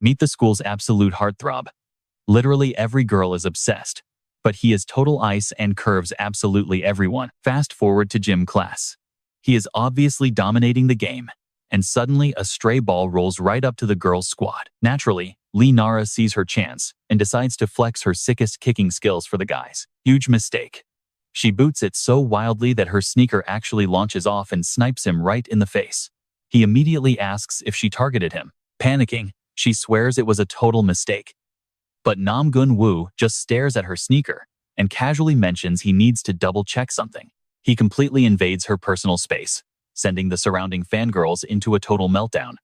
Meet the school's absolute heartthrob. Literally every girl is obsessed, but he is total ice and curves absolutely everyone. Fast forward to gym class. He is obviously dominating the game, and suddenly a stray ball rolls right up to the girls' squad. Naturally, Lee Nara sees her chance and decides to flex her sickest kicking skills for the guys. Huge mistake. She boots it so wildly that her sneaker actually launches off and snipes him right in the face. He immediately asks if she targeted him. Panicking, she swears it was a total mistake. But Nam Gun-woo just stares at her sneaker and casually mentions he needs to double-check something. He completely invades her personal space, sending the surrounding fangirls into a total meltdown.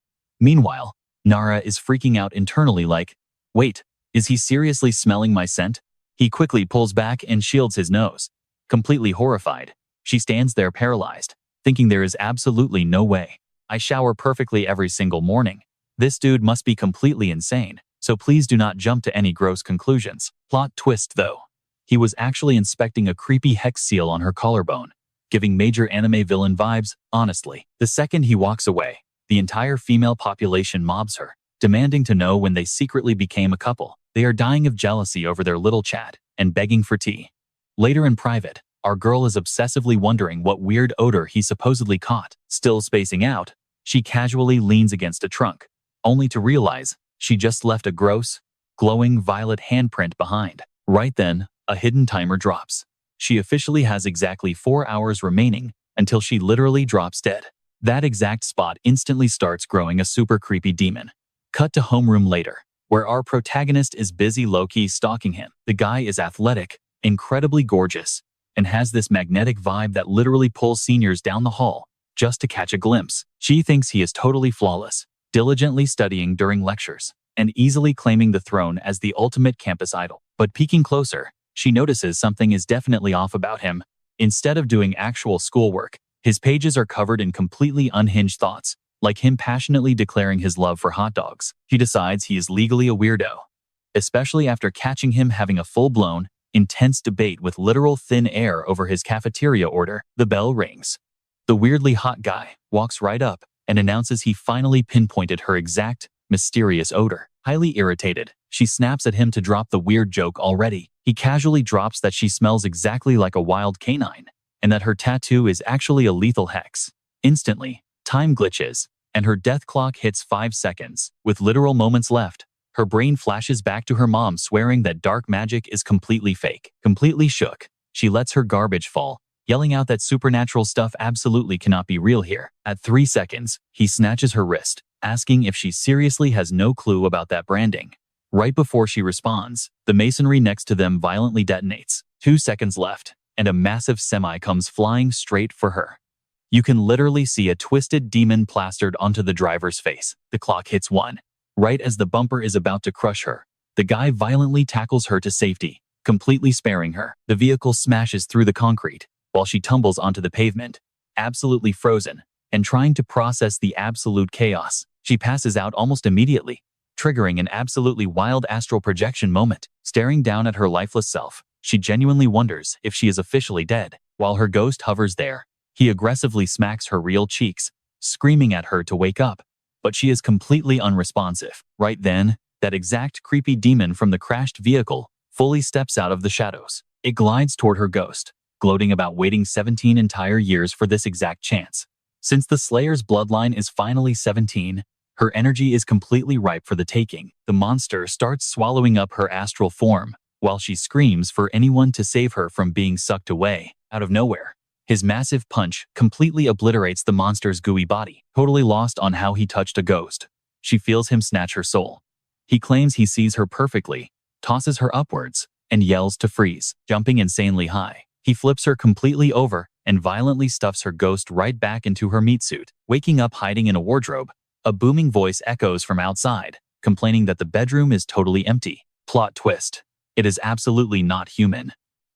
Meanwhile, Nara is freaking out internally like, wait, is he seriously smelling my scent? He quickly pulls back and shields his nose. Completely horrified, she stands there paralyzed, thinking there is absolutely no way. I shower perfectly every single morning. This dude must be completely insane, so please do not jump to any gross conclusions. Plot twist though. He was actually inspecting a creepy hex seal on her collarbone, giving major anime villain vibes, honestly. The second he walks away, the entire female population mobs her, demanding to know when they secretly became a couple. They are dying of jealousy over their little chat and begging for tea. Later in private, our girl is obsessively wondering what weird odor he supposedly caught. Still spacing out, she casually leans against a trunk, only to realize she just left a gross, glowing violet handprint behind. Right then, a hidden timer drops. She officially has exactly 4 hours remaining until she literally drops dead. That exact spot instantly starts growing a super creepy demon. Cut to homeroom later, where our protagonist is busy low-key stalking him. The guy is athletic, incredibly gorgeous, and has this magnetic vibe that literally pulls seniors down the hall just to catch a glimpse. She thinks he is totally flawless, diligently studying during lectures, and easily claiming the throne as the ultimate campus idol. But peeking closer, she notices something is definitely off about him. Instead of doing actual schoolwork, his pages are covered in completely unhinged thoughts, like him passionately declaring his love for hot dogs. She decides he is legally a weirdo, especially after catching him having a full-blown, intense debate with literal thin air over his cafeteria order. The bell rings. The weirdly hot guy walks right up and announces he finally pinpointed her exact, mysterious odor. Highly irritated, she snaps at him to drop the weird joke already. He casually drops that she smells exactly like a wild canine, and that her tattoo is actually a lethal hex. Instantly, time glitches, and her death clock hits 5 seconds. With literal moments left, her brain flashes back to her mom swearing that dark magic is completely fake. Completely shook, she lets her garbage fall, yelling out that supernatural stuff absolutely cannot be real here. At 3 seconds, he snatches her wrist, asking if she seriously has no clue about that branding. Right before she responds, the masonry next to them violently detonates. 2 seconds left, and a massive semi comes flying straight for her. You can literally see a twisted demon plastered onto the driver's face. The clock hits 1. Right as the bumper is about to crush her, the guy violently tackles her to safety, completely sparing her. The vehicle smashes through the concrete, while she tumbles onto the pavement, absolutely frozen, and trying to process the absolute chaos. She passes out almost immediately, triggering an absolutely wild astral projection moment. Staring down at her lifeless self, she genuinely wonders if she is officially dead. While her ghost hovers there, he aggressively smacks her real cheeks, screaming at her to wake up. But she is completely unresponsive. Right then, that exact creepy demon from the crashed vehicle fully steps out of the shadows. It glides toward her ghost, gloating about waiting 17 entire years for this exact chance. Since the Slayer's bloodline is finally 17, her energy is completely ripe for the taking. The monster starts swallowing up her astral form, while she screams for anyone to save her from being sucked away. Out of nowhere, his massive punch completely obliterates the monster's gooey body. Totally lost on how he touched a ghost, she feels him snatch her soul. He claims he sees her perfectly, tosses her upwards, and yells to freeze. Jumping insanely high, he flips her completely over and violently stuffs her ghost right back into her meat suit. Waking up hiding in a wardrobe, a booming voice echoes from outside, complaining that the bedroom is totally empty. Plot twist. It is absolutely not human.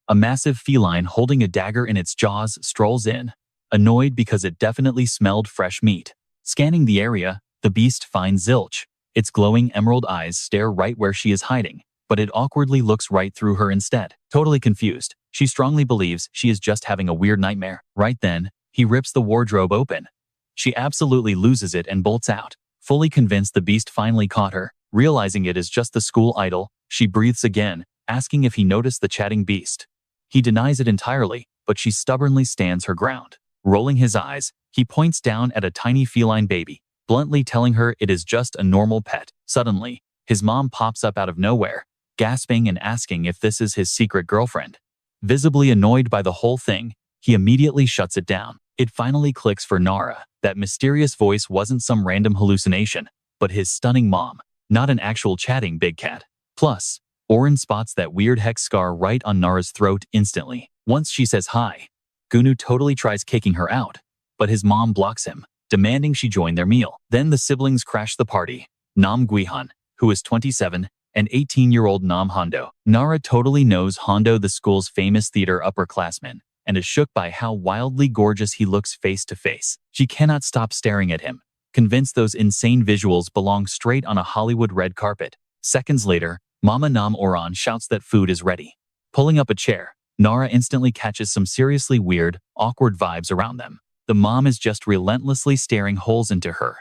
A massive feline holding a dagger in its jaws strolls in, annoyed because it definitely smelled fresh meat. Scanning the area, the beast finds Zilch. Its glowing emerald eyes stare right where she is hiding, but it awkwardly looks right through her instead. Totally confused, she strongly believes she is just having a weird nightmare. Right then, he rips the wardrobe open. She absolutely loses it and bolts out, fully convinced the beast finally caught her. Realizing it is just the school idol, she breathes again, asking if he noticed the chatting beast. He denies it entirely, but she stubbornly stands her ground. Rolling his eyes, he points down at a tiny feline baby, bluntly telling her it is just a normal pet. Suddenly, his mom pops up out of nowhere, gasping and asking if this is his secret girlfriend. Visibly annoyed by the whole thing, he immediately shuts it down. It finally clicks for Nara that mysterious voice wasn't some random hallucination, but his stunning mom, not an actual chatting big cat. Plus, Oren spots that weird hex scar right on Nara's throat instantly. Once she says hi, Gunu totally tries kicking her out, but his mom blocks him, demanding she join their meal. Then the siblings crash the party. Nam Guihan, who is 27, and 18-year-old Nam Hondo. Nara totally knows Hondo, the school's famous theater upperclassman, and is shook by how wildly gorgeous he looks face to face. She cannot stop staring at him, convinced those insane visuals belong straight on a Hollywood red carpet. Seconds later, Mama Nam Oran shouts that food is ready. Pulling up a chair, Nara instantly catches some seriously weird, awkward vibes around them. The mom is just relentlessly staring holes into her,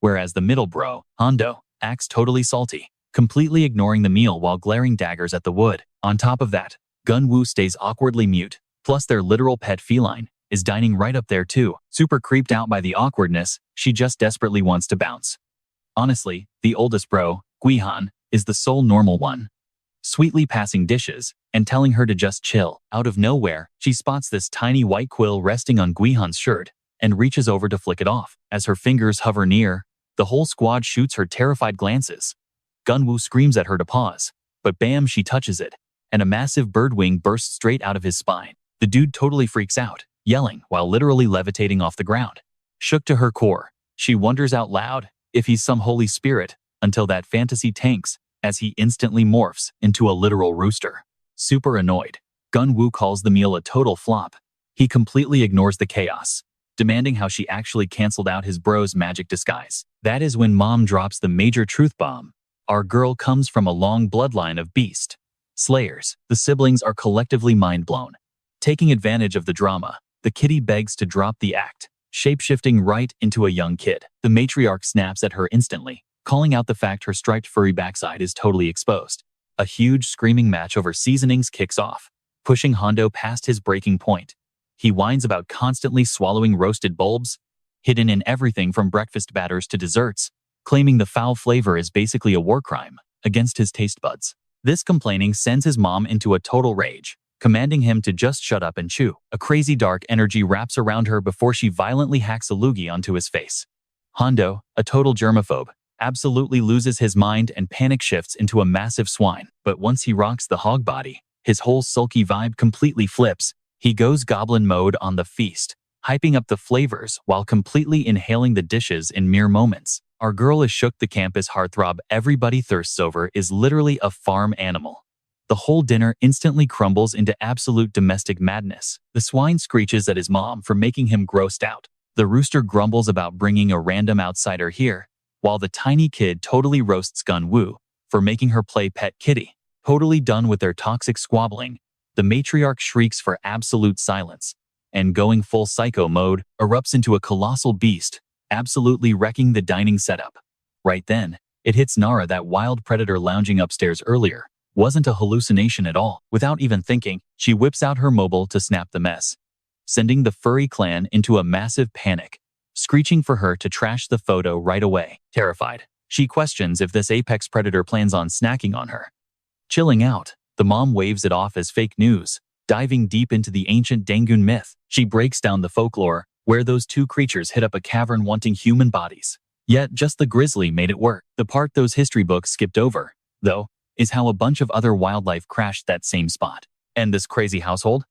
whereas the middle bro, Hondo, acts totally salty, completely ignoring the meal while glaring daggers at the wood. On top of that, Gunwoo stays awkwardly mute, plus their literal pet feline is dining right up there too. Super creeped out by the awkwardness, she just desperately wants to bounce. Honestly, the oldest bro, Guihan, is the sole normal one, sweetly passing dishes and telling her to just chill. Out of nowhere, she spots this tiny white quill resting on Guihan's shirt and reaches over to flick it off. As her fingers hover near, the whole squad shoots her terrified glances. Gunwoo screams at her to pause, but bam, she touches it, and a massive bird wing bursts straight out of his spine. The dude totally freaks out, yelling while literally levitating off the ground. Shook to her core, she wonders out loud if he's some holy spirit, until that fantasy tanks as he instantly morphs into a literal rooster. Super annoyed, Gunwoo calls the meal a total flop. He completely ignores the chaos, demanding how she actually canceled out his bro's magic disguise. That is when Mom drops the major truth bomb. Our girl comes from a long bloodline of beast slayers. The siblings are collectively mind-blown. Taking advantage of the drama, the kitty begs to drop the act, shapeshifting right into a young kid. The matriarch snaps at her instantly, calling out the fact her striped furry backside is totally exposed. A huge screaming match over seasonings kicks off, pushing Hondo past his breaking point. He whines about constantly swallowing roasted bulbs, hidden in everything from breakfast batters to desserts, claiming the foul flavor is basically a war crime against his taste buds. This complaining sends his mom into a total rage, commanding him to just shut up and chew. A crazy dark energy wraps around her before she violently hacks a loogie onto his face. Hondo, a total germaphobe, absolutely loses his mind and panic shifts into a massive swine. But once he rocks the hog body, his whole sulky vibe completely flips. He goes goblin mode on the feast, hyping up the flavors while completely inhaling the dishes in mere moments. Our girl is shook. The campus heartthrob everybody thirsts over is literally a farm animal. The whole dinner instantly crumbles into absolute domestic madness. The swine screeches at his mom for making him grossed out. The rooster grumbles about bringing a random outsider here, while the tiny kid totally roasts Gunwoo for making her play pet kitty. Totally done with their toxic squabbling, the matriarch shrieks for absolute silence, and going full psycho mode, erupts into a colossal beast, absolutely wrecking the dining setup. Right then, it hits Nara that wild predator lounging upstairs earlier wasn't a hallucination at all. Without even thinking, she whips out her mobile to snap the mess, sending the furry clan into a massive panic, screeching for her to trash the photo right away. Terrified, she questions if this apex predator plans on snacking on her. Chilling out, the mom waves it off as fake news, diving deep into the ancient Dangun myth. She breaks down the folklore, where those two creatures hit up a cavern wanting human bodies. Yet just the grizzly made it work. The part those history books skipped over, though, is how a bunch of other wildlife crashed that same spot. And this crazy household?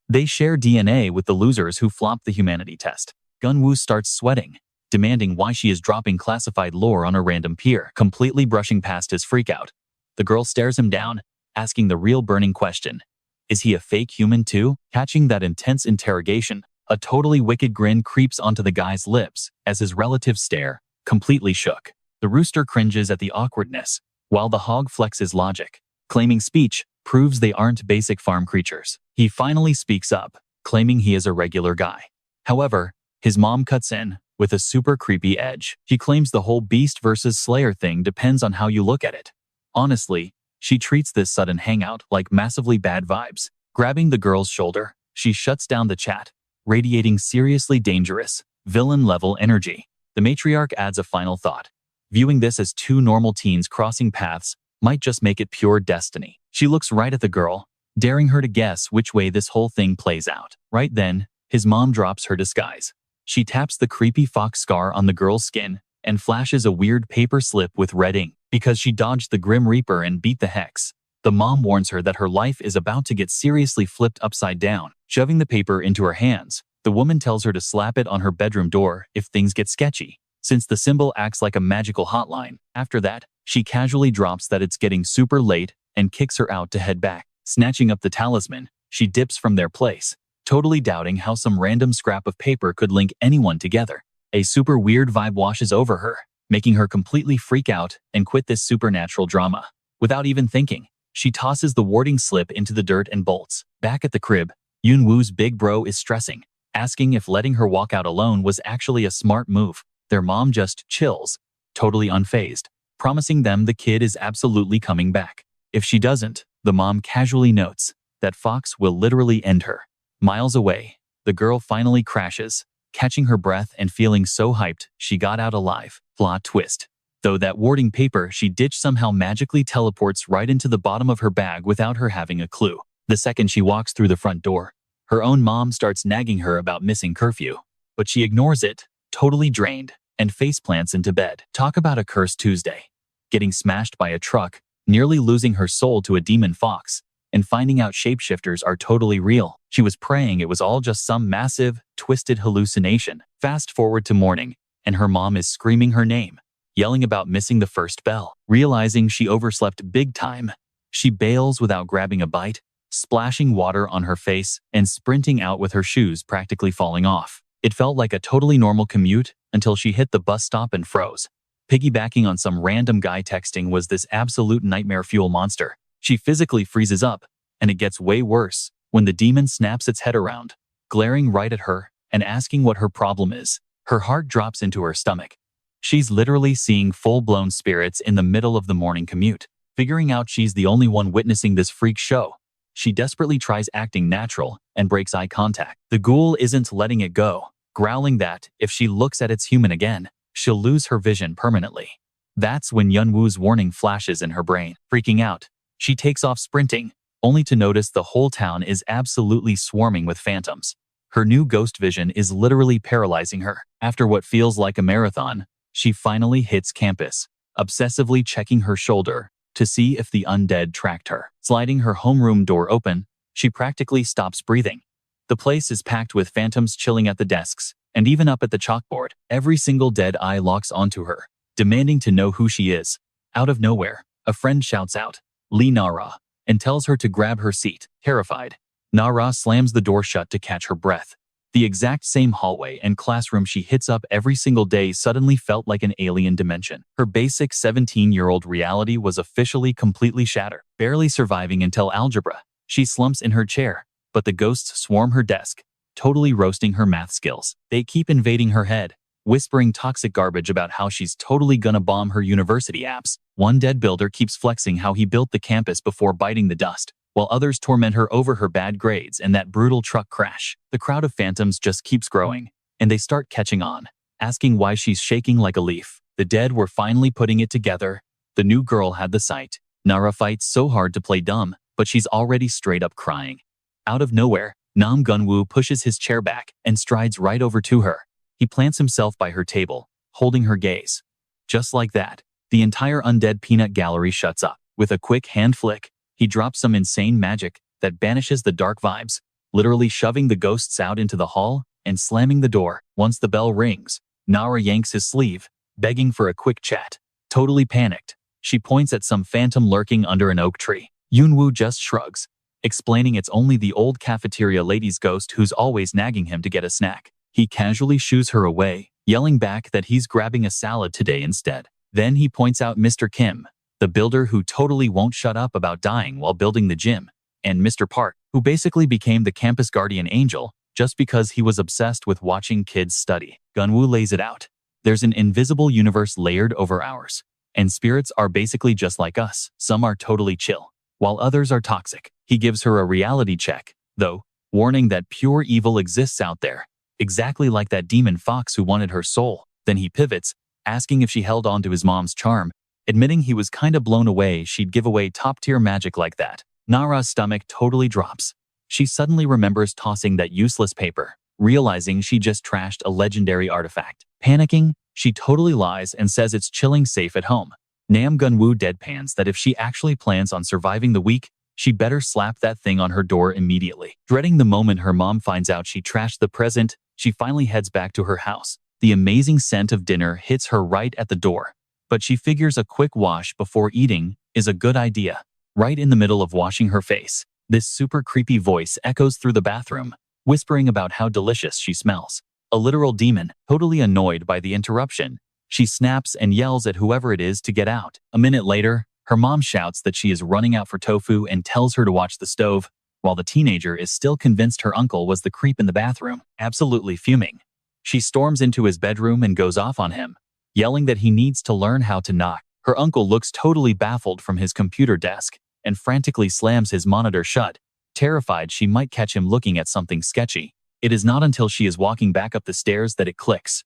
They share DNA with the losers who flopped the humanity test. Gunwoo starts sweating, demanding why she is dropping classified lore on a random peer, completely brushing past his freakout. The girl stares him down, asking the real burning question. Is he a fake human too? Catching that intense interrogation, a totally wicked grin creeps onto the guy's lips as his relatives stare, completely shook. The rooster cringes at the awkwardness, while the hog flexes logic, claiming speech proves they aren't basic farm creatures. He finally speaks up, claiming he is a regular guy. However, his mom cuts in with a super creepy edge. She claims the whole beast versus slayer thing depends on how you look at it. Honestly, she treats this sudden hangout like massively bad vibes. Grabbing the girl's shoulder, she shuts down the chat, radiating seriously dangerous, villain-level energy. The matriarch adds a final thought. Viewing this as two normal teens crossing paths might just make it pure destiny. She looks right at the girl, daring her to guess which way this whole thing plays out. Right then, his mom drops her disguise. She taps the creepy fox scar on the girl's skin and flashes a weird paper slip with red ink. Because she dodged the Grim Reaper and beat the hex, the mom warns her that her life is about to get seriously flipped upside down. Shoving the paper into her hands, the woman tells her to slap it on her bedroom door if things get sketchy, since the symbol acts like a magical hotline. After that, she casually drops that it's getting super late and kicks her out to head back. Snatching up the talisman, she dips from their place, totally doubting how some random scrap of paper could link anyone together. A super weird vibe washes over her, making her completely freak out and quit this supernatural drama. Without even thinking, she tosses the warding slip into the dirt and bolts. Back at the crib, Yunwoo's big bro is stressing, asking if letting her walk out alone was actually a smart move. Their mom just chills, totally unfazed, promising them the kid is absolutely coming back. If she doesn't, the mom casually notes that Fox will literally end her. Miles away, the girl finally crashes, catching her breath and feeling so hyped she got out alive. Plot twist. Though that warding paper she ditched somehow magically teleports right into the bottom of her bag without her having a clue. The second she walks through the front door, her own mom starts nagging her about missing curfew, but she ignores it, totally drained, and faceplants into bed. Talk about a cursed Tuesday. Getting smashed by a truck, nearly losing her soul to a demon fox, and finding out shapeshifters are totally real. She was praying it was all just some massive, twisted hallucination. Fast forward to morning, and her mom is screaming her name, yelling about missing the first bell. Realizing she overslept big time, she bails without grabbing a bite, splashing water on her face and sprinting out with her shoes practically falling off. It felt like a totally normal commute until she hit the bus stop and froze. Piggybacking on some random guy texting was this absolute nightmare fuel monster. She physically freezes up, and it gets way worse when the demon snaps its head around, glaring right at her and asking what her problem is. Her heart drops into her stomach. She's literally seeing full-blown spirits in the middle of the morning commute. Figuring out she's the only one witnessing this freak show, she desperately tries acting natural and breaks eye contact. The ghoul isn't letting it go, growling that if she looks at its human again, she'll lose her vision permanently. That's when Yunwoo's warning flashes in her brain. Freaking out, she takes off sprinting, only to notice the whole town is absolutely swarming with phantoms. Her new ghost vision is literally paralyzing her. After what feels like a marathon, she finally hits campus, obsessively checking her shoulder to see if the undead tracked her. Sliding her homeroom door open, she practically stops breathing. The place is packed with phantoms chilling at the desks, and even up at the chalkboard. Every single dead eye locks onto her, demanding to know who she is. Out of nowhere, a friend shouts out, "Lee Nara," and tells her to grab her seat. Terrified, Nara slams the door shut to catch her breath. The exact same hallway and classroom she hits up every single day suddenly felt like an alien dimension. Her basic 17-year-old reality was officially completely shattered. Barely surviving until algebra, she slumps in her chair, but the ghosts swarm her desk, totally roasting her math skills. They keep invading her head, whispering toxic garbage about how she's totally gonna bomb her university apps. One dead builder keeps flexing how he built the campus before biting the dust, while others torment her over her bad grades and that brutal truck crash. The crowd of phantoms just keeps growing, and they start catching on, asking why she's shaking like a leaf. The dead were finally putting it together. The new girl had the sight. Nara fights so hard to play dumb, but she's already straight up crying. Out of nowhere, Nam Gunwoo pushes his chair back and strides right over to her. He plants himself by her table, holding her gaze. Just like that, the entire undead peanut gallery shuts up. With a quick hand flick, he drops some insane magic that banishes the dark vibes, literally shoving the ghosts out into the hall and slamming the door. Once the bell rings, Nara yanks his sleeve, begging for a quick chat. Totally panicked, she points at some phantom lurking under an oak tree. Yunwoo just shrugs, explaining it's only the old cafeteria lady's ghost who's always nagging him to get a snack. He casually shoos her away, yelling back that he's grabbing a salad today instead. Then he points out Mr. Kim, the builder who totally won't shut up about dying while building the gym, and Mr. Park, who basically became the campus guardian angel just because he was obsessed with watching kids study. Gunwoo lays it out. There's an invisible universe layered over ours, and spirits are basically just like us. Some are totally chill, while others are toxic. He gives her a reality check, though, warning that pure evil exists out there, exactly like that demon fox who wanted her soul. Then he pivots, asking if she held on to his mom's charm, admitting he was kinda blown away she'd give away top-tier magic like that. Nara's stomach totally drops. She suddenly remembers tossing that useless paper, realizing she just trashed a legendary artifact. Panicking, she totally lies and says it's chilling safe at home. Nam Gunwoo deadpans that if she actually plans on surviving the week, she better slap that thing on her door immediately. Dreading the moment her mom finds out she trashed the present, she finally heads back to her house. The amazing scent of dinner hits her right at the door, but she figures a quick wash before eating is a good idea. Right in the middle of washing her face, this super creepy voice echoes through the bathroom, whispering about how delicious she smells. A literal demon, totally annoyed by the interruption, she snaps and yells at whoever it is to get out. A minute later, her mom shouts that she is running out for tofu and tells her to watch the stove, while the teenager is still convinced her uncle was the creep in the bathroom. Absolutely fuming, she storms into his bedroom and goes off on him, yelling that he needs to learn how to knock. Her uncle looks totally baffled from his computer desk and frantically slams his monitor shut, terrified she might catch him looking at something sketchy. It is not until she is walking back up the stairs that it clicks.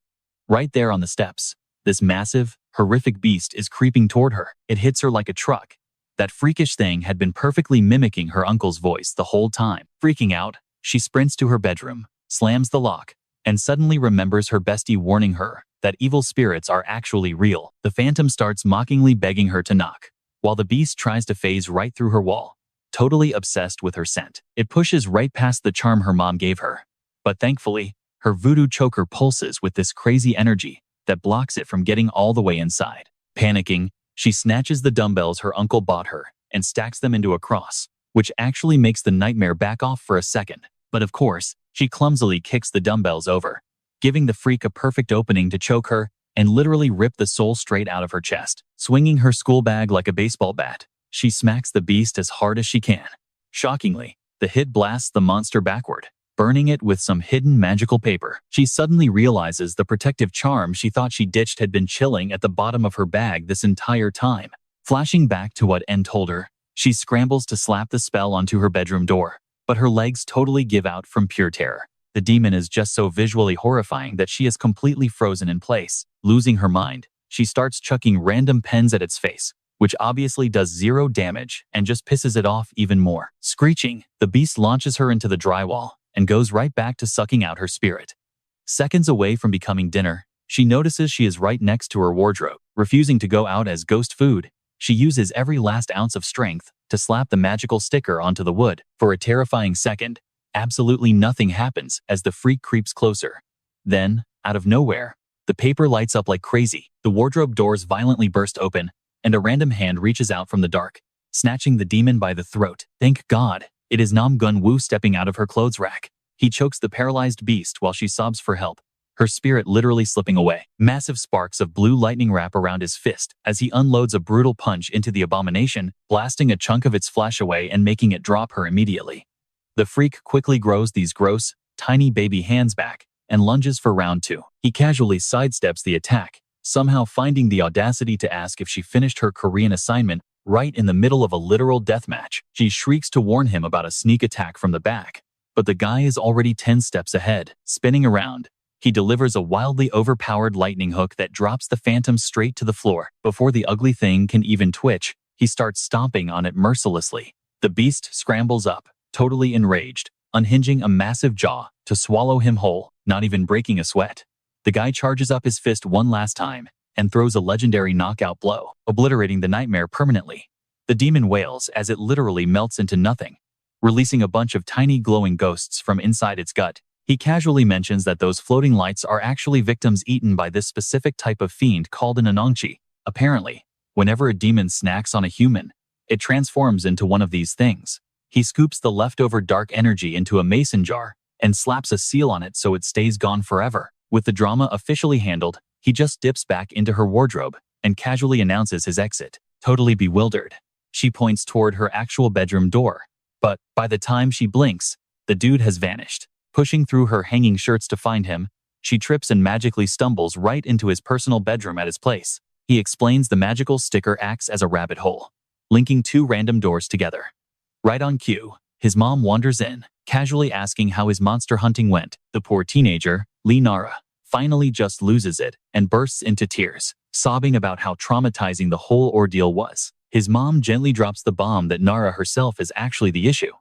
Right there on the steps, this massive, horrific beast is creeping toward her. It hits her like a truck. That freakish thing had been perfectly mimicking her uncle's voice the whole time. Freaking out, she sprints to her bedroom, slams the lock, and suddenly remembers her bestie warning her that evil spirits are actually real. The phantom starts mockingly begging her to knock, while the beast tries to phase right through her wall, totally obsessed with her scent. It pushes right past the charm her mom gave her, but thankfully, her voodoo choker pulses with this crazy energy that blocks it from getting all the way inside. Panicking, she snatches the dumbbells her uncle bought her and stacks them into a cross, which actually makes the nightmare back off for a second. But of course, she clumsily kicks the dumbbells over, giving the freak a perfect opening to choke her and literally rip the soul straight out of her chest. Swinging her school bag like a baseball bat, she smacks the beast as hard as she can. Shockingly, the hit blasts the monster backward, burning it with some hidden magical paper. She suddenly realizes the protective charm she thought she ditched had been chilling at the bottom of her bag this entire time. Flashing back to what N told her, she scrambles to slap the spell onto her bedroom door, but her legs totally give out from pure terror. The demon is just so visually horrifying that she is completely frozen in place. Losing her mind, she starts chucking random pens at its face, which obviously does zero damage and just pisses it off even more. Screeching, the beast launches her into the drywall and goes right back to sucking out her spirit. Seconds away from becoming dinner, she notices she is right next to her wardrobe. Refusing to go out as ghost food, she uses every last ounce of strength to slap the magical sticker onto the wood. For a terrifying second, absolutely nothing happens as the freak creeps closer. Then, out of nowhere, the paper lights up like crazy. The wardrobe doors violently burst open, and a random hand reaches out from the dark, snatching the demon by the throat. Thank God, it is Nam Gunwoo stepping out of her clothes rack. He chokes the paralyzed beast while she sobs for help, her spirit literally slipping away. Massive sparks of blue lightning wrap around his fist as he unloads a brutal punch into the abomination, blasting a chunk of its flesh away and making it drop her immediately. The freak quickly grows these gross, tiny baby hands back and lunges for round 2. He casually sidesteps the attack, somehow finding the audacity to ask if she finished her Korean assignment right in the middle of a literal deathmatch. She shrieks to warn him about a sneak attack from the back, but the guy is already 10 steps ahead. Spinning around, he delivers a wildly overpowered lightning hook that drops the phantom straight to the floor. Before the ugly thing can even twitch, he starts stomping on it mercilessly. The beast scrambles up, totally enraged, unhinging a massive jaw to swallow him whole, not even breaking a sweat. The guy charges up his fist one last time and throws a legendary knockout blow, obliterating the nightmare permanently. The demon wails as it literally melts into nothing, releasing a bunch of tiny glowing ghosts from inside its gut. He casually mentions that those floating lights are actually victims eaten by this specific type of fiend called an anongchi. Apparently, whenever a demon snacks on a human, it transforms into one of these things. He scoops the leftover dark energy into a mason jar and slaps a seal on it so it stays gone forever. With the drama officially handled, he just dips back into her wardrobe and casually announces his exit. Totally bewildered, she points toward her actual bedroom door. But by the time she blinks, the dude has vanished. Pushing through her hanging shirts to find him, she trips and magically stumbles right into his personal bedroom at his place. He explains the magical sticker acts as a rabbit hole, linking two random doors together. Right on cue, his mom wanders in, casually asking how his monster hunting went. The poor teenager, Lee Nara, finally just loses it and bursts into tears, sobbing about how traumatizing the whole ordeal was. His mom gently drops the bomb that Nara herself is actually the issue.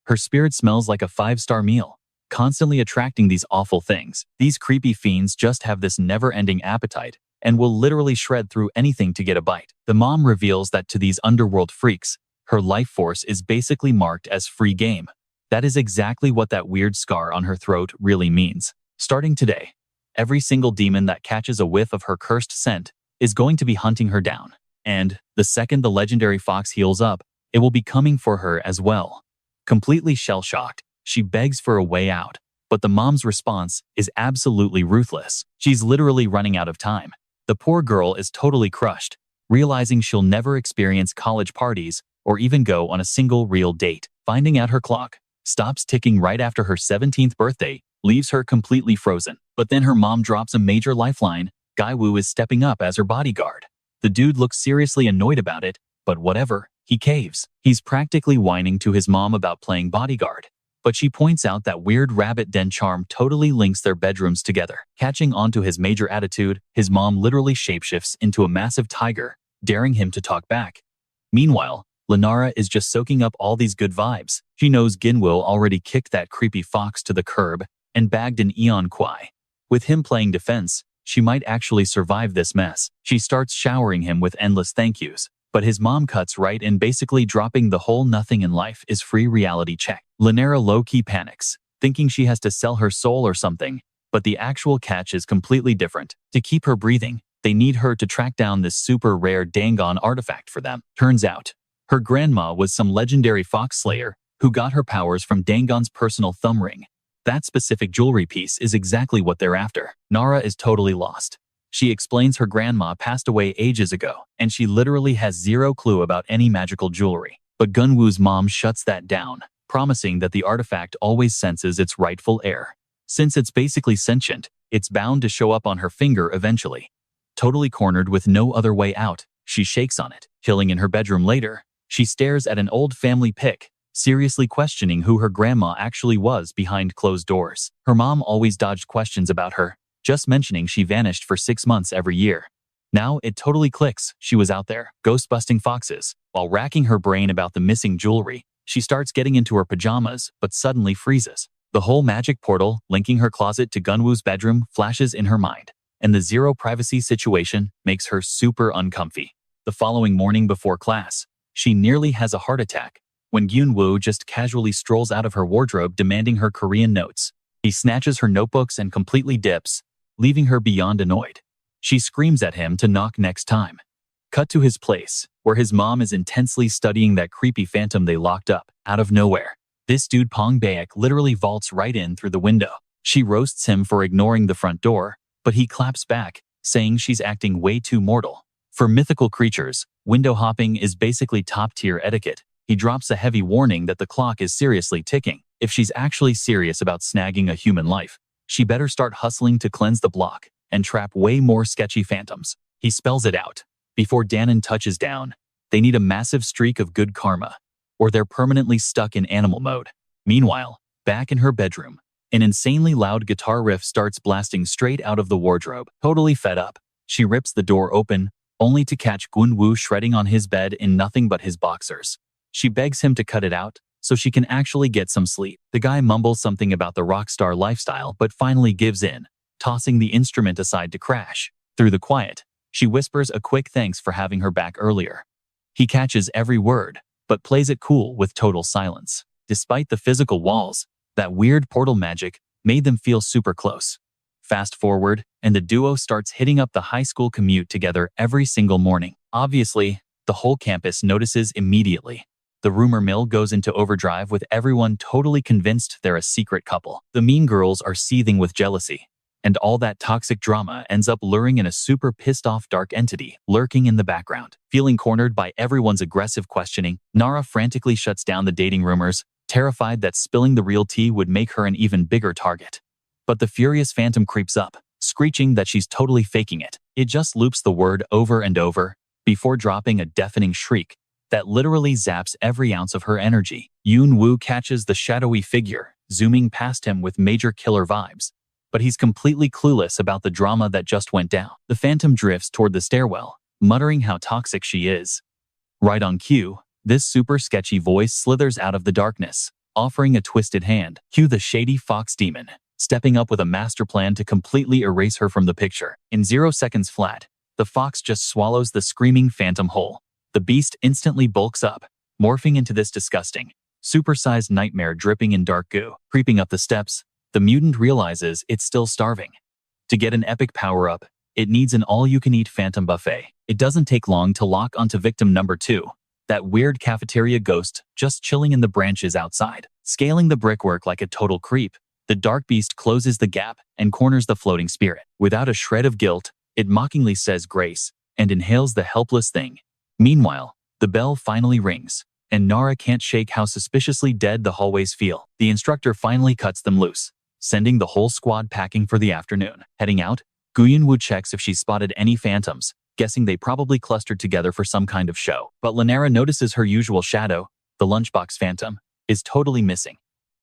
Her spirit smells like a 5-star meal, constantly attracting these awful things. These creepy fiends just have this never-ending appetite and will literally shred through anything to get a bite. The mom reveals that to these underworld freaks, her life force is basically marked as free game. That is exactly what that weird scar on her throat really means. Starting today, every single demon that catches a whiff of her cursed scent is going to be hunting her down. And the second the legendary fox heals up, it will be coming for her as well. Completely shell-shocked, she begs for a way out, but the mom's response is absolutely ruthless. She's literally running out of time. The poor girl is totally crushed, realizing she'll never experience college parties or even go on a single real date. Finding out her clock stops ticking right after her 17th birthday leaves her completely frozen. But then her mom drops a major lifeline. Gaiwu is stepping up as her bodyguard. The dude looks seriously annoyed about it, but whatever, he caves. He's practically whining to his mom about playing bodyguard, but she points out that weird rabbit den charm totally links their bedrooms together. Catching onto his major attitude, his mom literally shapeshifts into a massive tiger, daring him to talk back. Meanwhile, Lee Nara is just soaking up all these good vibes. She knows Ginwo already kicked that creepy fox to the curb and bagged an Eon Kwai. With him playing defense, she might actually survive this mess. She starts showering him with endless thank yous, but his mom cuts right in, basically dropping the whole nothing in life is free reality check. Lee Nara low-key panics, thinking she has to sell her soul or something, but the actual catch is completely different. To keep her breathing, they need her to track down this super rare Dangon artifact for them. Turns out, her grandma was some legendary fox slayer who got her powers from Dangon's personal thumb ring. That specific jewelry piece is exactly what they're after. Nara is totally lost. She explains her grandma passed away ages ago, and she literally has zero clue about any magical jewelry. But Gunwoo's mom shuts that down, promising that the artifact always senses its rightful heir. Since it's basically sentient, it's bound to show up on her finger eventually. Totally cornered with no other way out, she shakes on it. Chilling in her bedroom later, she stares at an old family pic, seriously questioning who her grandma actually was behind closed doors. Her mom always dodged questions about her, just mentioning she vanished for 6 months every year. Now it totally clicks. She was out there, ghost-busting foxes. While racking her brain about the missing jewelry, she starts getting into her pajamas, but suddenly freezes. The whole magic portal linking her closet to Gunwoo's bedroom flashes in her mind, and the zero privacy situation makes her super uncomfy. The following morning before class, she nearly has a heart attack when Gunwoo just casually strolls out of her wardrobe demanding her Korean notes. He snatches her notebooks and completely dips, leaving her beyond annoyed. She screams at him to knock next time. Cut to his place, where his mom is intensely studying that creepy phantom they locked up. Out of nowhere, this dude Pungbeek literally vaults right in through the window. She roasts him for ignoring the front door, but he claps back, saying she's acting way too mortal. For mythical creatures, window hopping is basically top-tier etiquette. He drops a heavy warning that the clock is seriously ticking. If she's actually serious about snagging a human life, she better start hustling to cleanse the block and trap way more sketchy phantoms. He spells it out. Before Danon touches down, they need a massive streak of good karma, or they're permanently stuck in animal mode. Meanwhile, back in her bedroom, an insanely loud guitar riff starts blasting straight out of the wardrobe. Totally fed up, she rips the door open, only to catch Gunwoo shredding on his bed in nothing but his boxers. She begs him to cut it out so she can actually get some sleep. The guy mumbles something about the rockstar lifestyle but finally gives in, tossing the instrument aside to crash. Through the quiet, she whispers a quick thanks for having her back earlier. He catches every word, but plays it cool with total silence. Despite the physical walls, that weird portal magic made them feel super close. Fast forward, and the duo starts hitting up the high school commute together every single morning. Obviously, the whole campus notices immediately. The rumor mill goes into overdrive with everyone totally convinced they're a secret couple. The mean girls are seething with jealousy, and all that toxic drama ends up luring in a super pissed-off dark entity lurking in the background. Feeling cornered by everyone's aggressive questioning, Nara frantically shuts down the dating rumors, terrified that spilling the real tea would make her an even bigger target. But the furious phantom creeps up, screeching that she's totally faking it. It just loops the word over and over, before dropping a deafening shriek that literally zaps every ounce of her energy. Yoon-woo catches the shadowy figure, zooming past him with major killer vibes. But he's completely clueless about the drama that just went down. The phantom drifts toward the stairwell, muttering how toxic she is. Right on cue, this super sketchy voice slithers out of the darkness, offering a twisted hand. Cue the shady fox demon, stepping up with a master plan to completely erase her from the picture. In 0 seconds flat, the fox just swallows the screaming phantom whole. The beast instantly bulks up, morphing into this disgusting, supersized nightmare dripping in dark goo. Creeping up the steps, the mutant realizes it's still starving. To get an epic power-up, it needs an all-you-can-eat phantom buffet. It doesn't take long to lock onto victim number 2, that weird cafeteria ghost just chilling in the branches outside. Scaling the brickwork like a total creep, the dark beast closes the gap and corners the floating spirit. Without a shred of guilt, it mockingly says grace and inhales the helpless thing. Meanwhile, the bell finally rings, and Nara can't shake how suspiciously dead the hallways feel. The instructor finally cuts them loose, sending the whole squad packing for the afternoon. Heading out, Yoon-woo checks if she's spotted any phantoms, guessing they probably clustered together for some kind of show. But Lee Nara notices her usual shadow, the lunchbox phantom, is totally missing.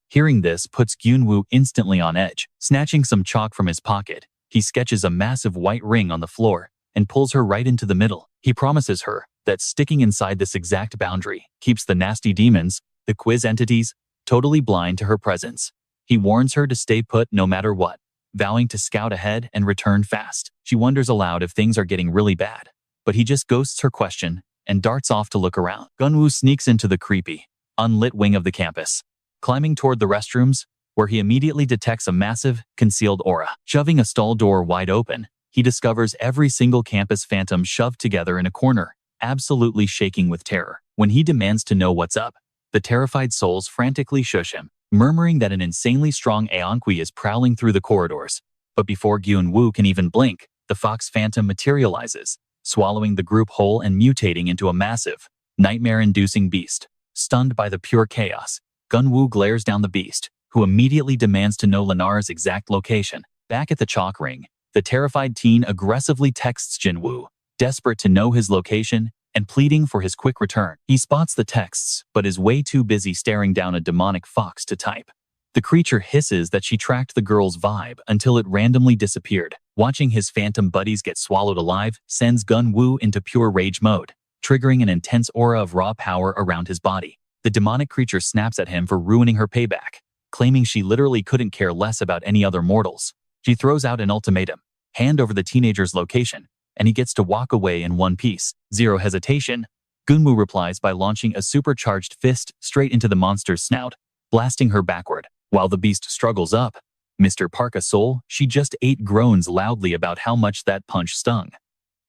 Hearing this puts Yoon-woo instantly on edge. Snatching some chalk from his pocket, he sketches a massive white ring on the floor and pulls her right into the middle. He promises her that sticking inside this exact boundary keeps the nasty demons, the quiz entities, totally blind to her presence. He warns her to stay put no matter what, vowing to scout ahead and return fast. She wonders aloud if things are getting really bad, but he just ghosts her question and darts off to look around. Yoon-woo sneaks into the creepy, unlit wing of the campus, climbing toward the restrooms, where he immediately detects a massive, concealed aura. Shoving a stall door wide open, he discovers every single campus phantom shoved together in a corner, absolutely shaking with terror. When he demands to know what's up, the terrified souls frantically shush him, murmuring that an insanely strong Aonkwi is prowling through the corridors. But before Yoon-woo can even blink, the fox phantom materializes, swallowing the group whole and mutating into a massive, nightmare-inducing beast. Stunned by the pure chaos, Yoon-woo glares down the beast, who immediately demands to know Lee Nara's exact location. Back at the chalk ring, the terrified teen aggressively texts Jin-woo, desperate to know his location and pleading for his quick return. He spots the texts, but is way too busy staring down a demonic fox to type. The creature hisses that she tracked the girl's vibe until it randomly disappeared. Watching his phantom buddies get swallowed alive sends Yoon-woo into pure rage mode, triggering an intense aura of raw power around his body. The demonic creature snaps at him for ruining her payback, claiming she literally couldn't care less about any other mortals. She throws out an ultimatum: hand over the teenager's location, and he gets to walk away in one piece. Zero hesitation, Yoon-woo replies by launching a supercharged fist straight into the monster's snout, blasting her backward. While the beast struggles up, Mr. Parka Soul, she just ate, groans loudly about how much that punch stung.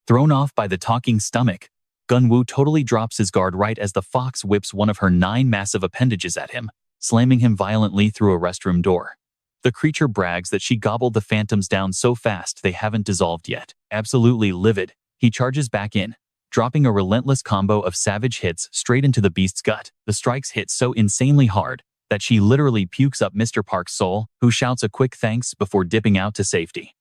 Thrown off by the talking stomach, Yoon-woo totally drops his guard right as the fox whips one of her 9 massive appendages at him, slamming him violently through a restroom door. The creature brags that she gobbled the phantoms down so fast they haven't dissolved yet. Absolutely livid, he charges back in, dropping a relentless combo of savage hits straight into the beast's gut. The strikes hit so insanely hard that she literally pukes up Mr. Park's soul, who shouts a quick thanks before dipping out to safety.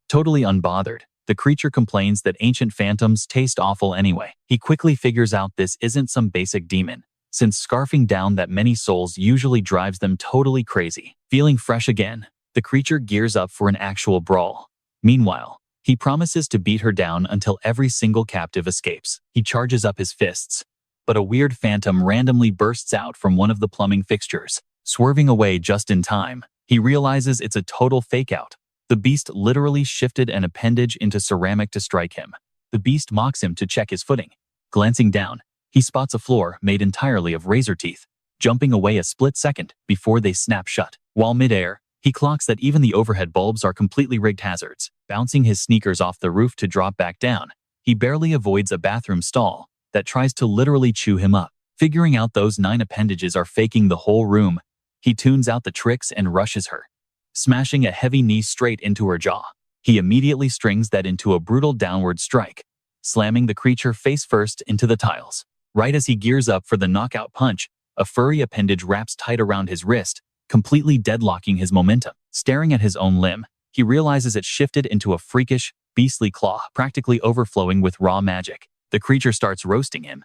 Totally unbothered, the creature complains that ancient phantoms taste awful anyway. He quickly figures out this isn't some basic demon, since scarfing down that many souls usually drives them totally crazy. Feeling fresh again, the creature gears up for an actual brawl. Meanwhile, he promises to beat her down until every single captive escapes. He charges up his fists, but a weird phantom randomly bursts out from one of the plumbing fixtures. Swerving away just in time, he realizes it's a total fake-out. The beast literally shifted an appendage into ceramic to strike him. The beast mocks him to check his footing. Glancing down, he spots a floor made entirely of razor teeth, jumping away a split second before they snap shut. While midair, he clocks that even the overhead bulbs are completely rigged hazards. Bouncing his sneakers off the roof to drop back down, he barely avoids a bathroom stall that tries to literally chew him up. Figuring out those 9 appendages are faking the whole room, he tunes out the tricks and rushes her, smashing a heavy knee straight into her jaw. He immediately strings that into a brutal downward strike, slamming the creature face first into the tiles. Right as he gears up for the knockout punch, A furry appendage wraps tight around his wrist, completely deadlocking his momentum. Staring at his own limb, he realizes it shifted into a freakish, beastly claw, practically overflowing with raw magic. The creature starts roasting him,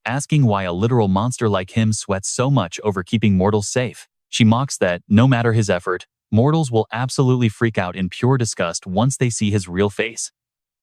asking why a literal monster like him sweats so much over keeping mortals safe. She mocks that, no matter his effort, mortals will absolutely freak out in pure disgust once they see his real face.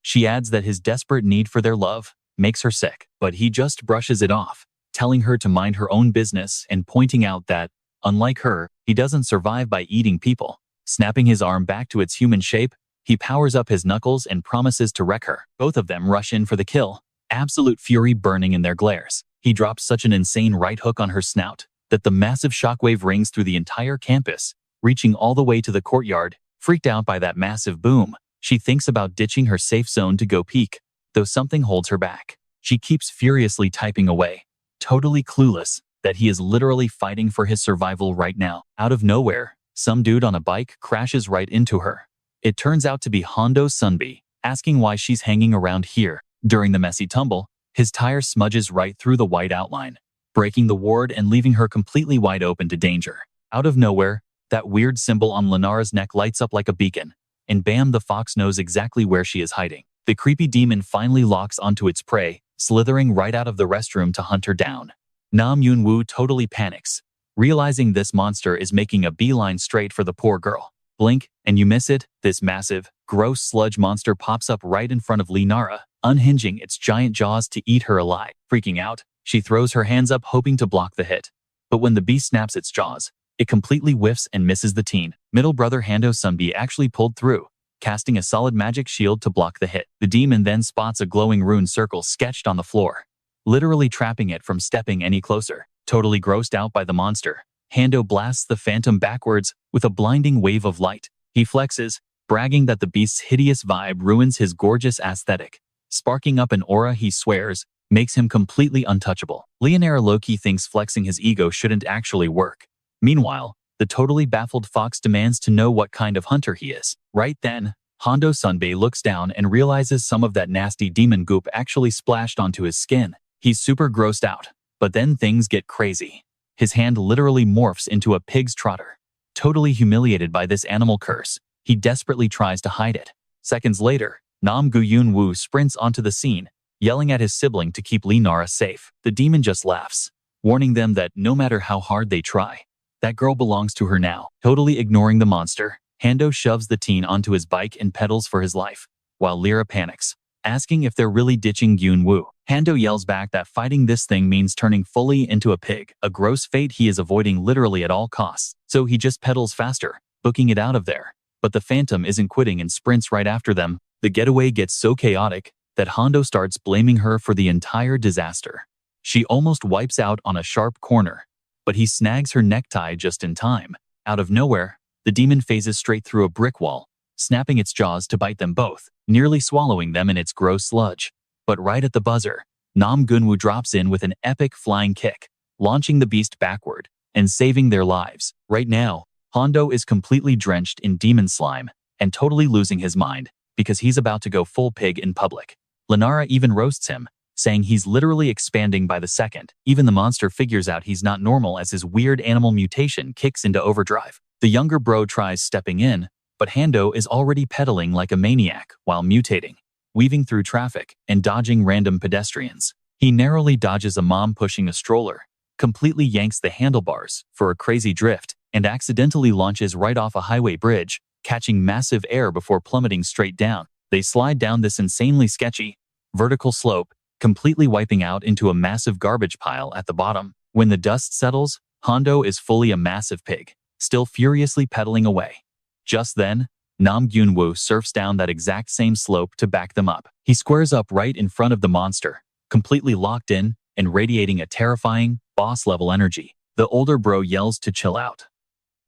She adds that his desperate need for their love makes her sick, but he just brushes it off, telling her to mind her own business and pointing out that, unlike her, he doesn't survive by eating people. Snapping his arm back to its human shape, he powers up his knuckles and promises to wreck her. Both of them rush in for the kill, absolute fury burning in their glares. He drops such an insane right hook on her snout that the massive shockwave rings through the entire campus, reaching all the way to the courtyard. Freaked out by that massive boom, she thinks about ditching her safe zone to go peek, though something holds her back. She keeps furiously typing away, totally clueless that he is literally fighting for his survival right now. Out of nowhere, some dude on a bike crashes right into her. It turns out to be Hondo Sunbi, asking why she's hanging around here. During the messy tumble, his tire smudges right through the white outline, breaking the ward and leaving her completely wide open to danger. Out of nowhere, that weird symbol on Lee Nara's neck lights up like a beacon, and bam, the fox knows exactly where she is hiding. The creepy demon finally locks onto its prey, slithering right out of the restroom to hunt her down. Nam Yun-woo totally panics, realizing this monster is making a beeline straight for the poor girl. Blink, and you miss it. This massive, gross sludge monster pops up right in front of Lee Nara, unhinging its giant jaws to eat her alive. Freaking out, she throws her hands up hoping to block the hit. But when the beast snaps its jaws, it completely whiffs and misses the teen. Middle brother Hondo Sunbi actually pulled through, casting a solid magic shield to block the hit. The demon then spots a glowing rune circle sketched on the floor, literally trapping it from stepping any closer. Totally grossed out by the monster, Hondo blasts the phantom backwards with a blinding wave of light. He flexes, bragging that the beast's hideous vibe ruins his gorgeous aesthetic, sparking up an aura he swears makes him completely untouchable. Lee Nara low-key thinks flexing his ego shouldn't actually work. Meanwhile, the totally baffled fox demands to know what kind of hunter he is. Right then, Hondo Sunbi looks down and realizes some of that nasty demon goop actually splashed onto his skin. He's super grossed out, but then things get crazy. His hand literally morphs into a pig's trotter. Totally humiliated by this animal curse, he desperately tries to hide it. Seconds later, Nam Gu-Yun-woo sprints onto the scene, yelling at his sibling to keep Lee Nara safe. The demon just laughs, warning them that no matter how hard they try, that girl belongs to her now. Totally ignoring the monster, Hondo shoves the teen onto his bike and pedals for his life, while Lyra panics, asking if they're really ditching Yun-woo. Hondo yells back that fighting this thing means turning fully into a pig, a gross fate he is avoiding literally at all costs. So he just pedals faster, booking it out of there. But the phantom isn't quitting and sprints right after them. The getaway gets so chaotic that Hondo starts blaming her for the entire disaster. She almost wipes out on a sharp corner, but he snags her necktie just in time. Out of nowhere, the demon phases straight through a brick wall, snapping its jaws to bite them both, nearly swallowing them in its gross sludge. But right at the buzzer, Nam Gun-woo drops in with an epic flying kick, launching the beast backward and saving their lives. Right now, Hondo is completely drenched in demon slime and totally losing his mind because he's about to go full pig in public. Lee Nara even roasts him, saying he's literally expanding by the second. Even the monster figures out he's not normal as his weird animal mutation kicks into overdrive. The younger bro tries stepping in, but Hondo is already pedaling like a maniac while mutating, weaving through traffic and dodging random pedestrians. He narrowly dodges a mom pushing a stroller, completely yanks the handlebars for a crazy drift, and accidentally launches right off a highway bridge, catching massive air before plummeting straight down. They slide down this insanely sketchy, vertical slope, completely wiping out into a massive garbage pile at the bottom. When the dust settles, Hondo is fully a massive pig, still furiously pedaling away. Just then, Nam Gun-woo surfs down that exact same slope to back them up. He squares up right in front of the monster, completely locked in and radiating a terrifying, boss-level energy. The older bro yells to chill out.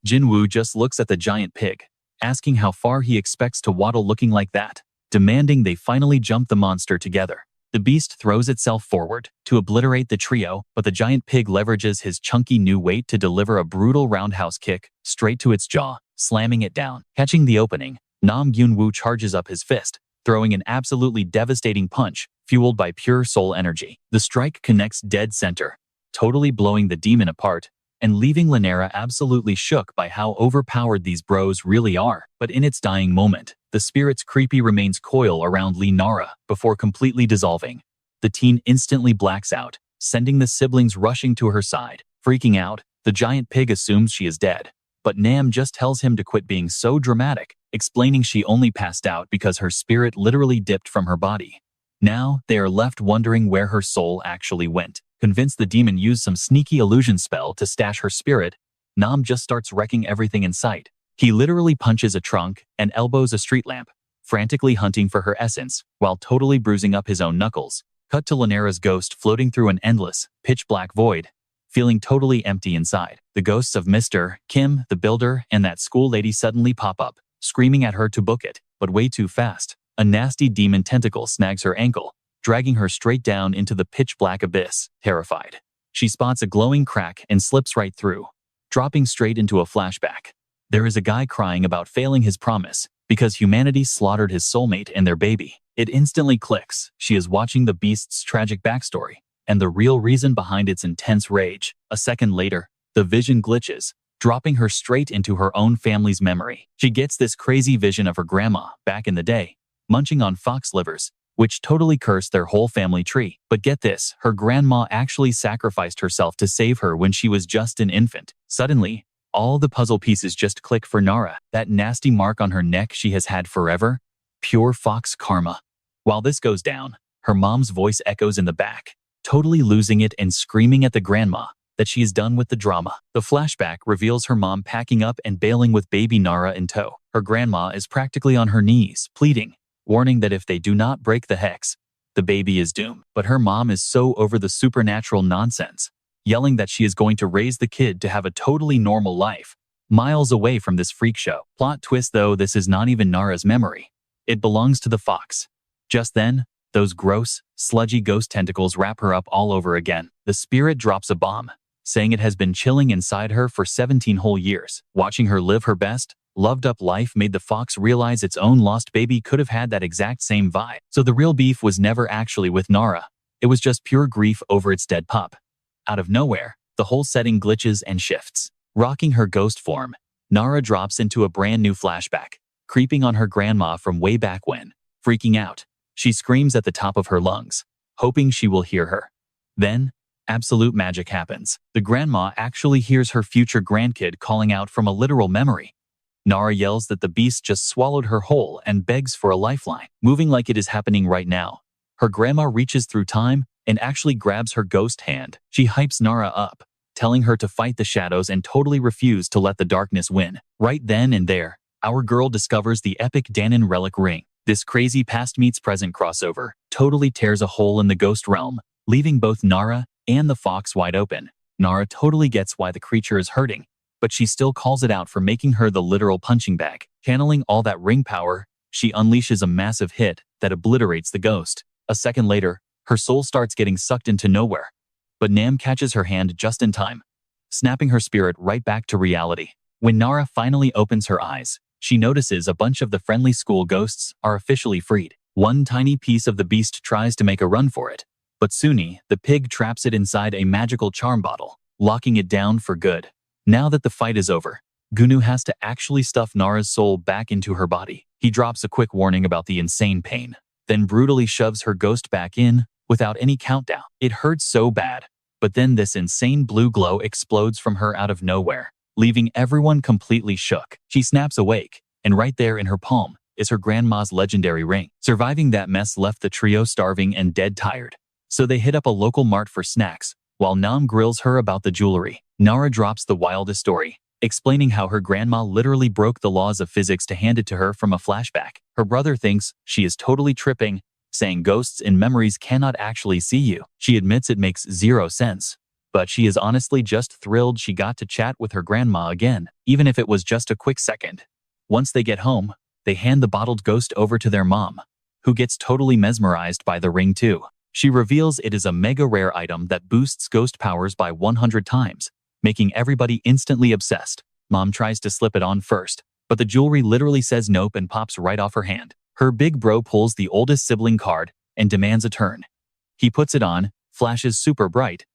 Jin-woo just looks at the giant pig, asking how far he expects to waddle looking like that, demanding they finally jump the monster together. The beast throws itself forward to obliterate the trio, but the giant pig leverages his chunky new weight to deliver a brutal roundhouse kick straight to its jaw, slamming it down. Catching the opening, Nam Gun-woo charges up his fist, throwing an absolutely devastating punch, fueled by pure soul energy. The strike connects dead center, totally blowing the demon apart and leaving Lee Nara absolutely shook by how overpowered these bros really are. But in its dying moment, the spirit's creepy remains coil around Lee Nara before completely dissolving. The teen instantly blacks out, sending the siblings rushing to her side. Freaking out, the giant pig assumes she is dead, but Nam just tells him to quit being so dramatic, explaining she only passed out because her spirit literally dipped from her body. Now, they are left wondering where her soul actually went. Convinced the demon used some sneaky illusion spell to stash her spirit, Nam just starts wrecking everything in sight. He literally punches a trunk and elbows a street lamp, frantically hunting for her essence, while totally bruising up his own knuckles. Cut to Lee Nara's ghost floating through an endless, pitch-black void, feeling totally empty inside. The ghosts of Mr. Kim, the builder, and that school lady suddenly pop up, screaming at her to book it, but way too fast. A nasty demon tentacle snags her ankle, dragging her straight down into the pitch-black abyss. Terrified, she spots a glowing crack and slips right through, dropping straight into a flashback. There is a guy crying about failing his promise because humanity slaughtered his soulmate and their baby. It instantly clicks. She is watching the beast's tragic backstory and the real reason behind its intense rage. A second later, the vision glitches, dropping her straight into her own family's memory. She gets this crazy vision of her grandma back in the day, munching on fox livers, which totally cursed their whole family tree. But get this, her grandma actually sacrificed herself to save her when she was just an infant. Suddenly, all the puzzle pieces just click for Nara. That nasty mark on her neck she has had forever? Pure fox karma. While this goes down, her mom's voice echoes in the back, totally losing it and screaming at the grandma that she is done with the drama. The flashback reveals her mom packing up and bailing with baby Nara in tow. Her grandma is practically on her knees, pleading, warning that if they do not break the hex, the baby is doomed. But her mom is so over the supernatural nonsense, yelling that she is going to raise the kid to have a totally normal life, miles away from this freak show. Plot twist though, this is not even Nara's memory. It belongs to the fox. Just then, those gross, sludgy ghost tentacles wrap her up all over again. The spirit drops a bomb, saying it has been chilling inside her for 17 whole years. Watching her live her best, loved-up life made the fox realize its own lost baby could have had that exact same vibe. So the real beef was never actually with Nara. It was just pure grief over its dead pup. Out of nowhere, the whole setting glitches and shifts. Rocking her ghost form, Nara drops into a brand new flashback, creeping on her grandma from way back when. Freaking out, she screams at the top of her lungs, hoping she will hear her. Then, absolute magic happens. The grandma actually hears her future grandkid calling out from a literal memory. Nara yells that the beast just swallowed her whole and begs for a lifeline. Moving like it is happening right now, her grandma reaches through time and actually grabs her ghost hand. She hypes Nara up, telling her to fight the shadows and totally refuse to let the darkness win. Right then and there, our girl discovers the epic Danon relic ring. This crazy past meets present crossover totally tears a hole in the ghost realm, leaving both Nara and the fox wide open. Nara totally gets why the creature is hurting, but she still calls it out for making her the literal punching bag. Channeling all that ring power, she unleashes a massive hit that obliterates the ghost. A second later, her soul starts getting sucked into nowhere, but Nam catches her hand just in time, snapping her spirit right back to reality. When Nara finally opens her eyes, she notices a bunch of the friendly school ghosts are officially freed. One tiny piece of the beast tries to make a run for it, but Suni, the pig, traps it inside a magical charm bottle, locking it down for good. Now that the fight is over, Gunu has to actually stuff Nara's soul back into her body. He drops a quick warning about the insane pain, then brutally shoves her ghost back in without any countdown. It hurts so bad, but then this insane blue glow explodes from her out of nowhere, leaving everyone completely shook. She snaps awake, and right there in her palm is her grandma's legendary ring. Surviving that mess left the trio starving and dead tired, so they hit up a local mart for snacks, while Nam grills her about the jewelry. Nara drops the wildest story, explaining how her grandma literally broke the laws of physics to hand it to her from a flashback. Her brother thinks she is totally tripping, saying ghosts in memories cannot actually see you. She admits it makes zero sense, but she is honestly just thrilled she got to chat with her grandma again, even if it was just a quick second. Once they get home, they hand the bottled ghost over to their mom, who gets totally mesmerized by the ring too. She reveals it is a mega rare item that boosts ghost powers by 100 times, making everybody instantly obsessed. Mom tries to slip it on first, but the jewelry literally says nope and pops right off her hand. Her big bro pulls the oldest sibling card and demands a turn. He puts it on, flashes super bright,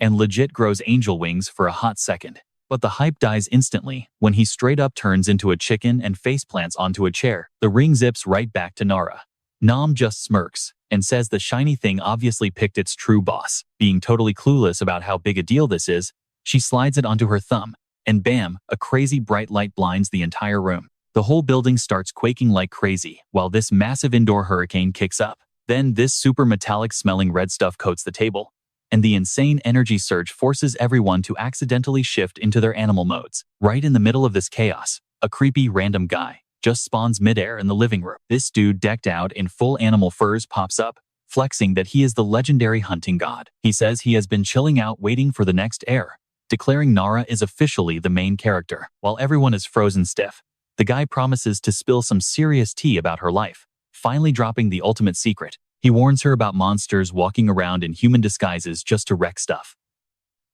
and legit grows angel wings for a hot second. But the hype dies instantly when he straight up turns into a chicken and faceplants onto a chair. The ring zips right back to Nara. Nam just smirks and says the shiny thing obviously picked its true boss. Being totally clueless about how big a deal this is, she slides it onto her thumb, and bam, a crazy bright light blinds the entire room. The whole building starts quaking like crazy while this massive indoor hurricane kicks up. Then this super metallic smelling red stuff coats the table, and the insane energy surge forces everyone to accidentally shift into their animal modes. Right in the middle of this chaos, a creepy random guy just spawns midair in the living room. This dude decked out in full animal furs pops up, flexing that he is the legendary hunting god. He says he has been chilling out waiting for the next heir, declaring Nara is officially the main character. While everyone is frozen stiff, the guy promises to spill some serious tea about her life, finally dropping the ultimate secret. He warns her about monsters walking around in human disguises just to wreck stuff.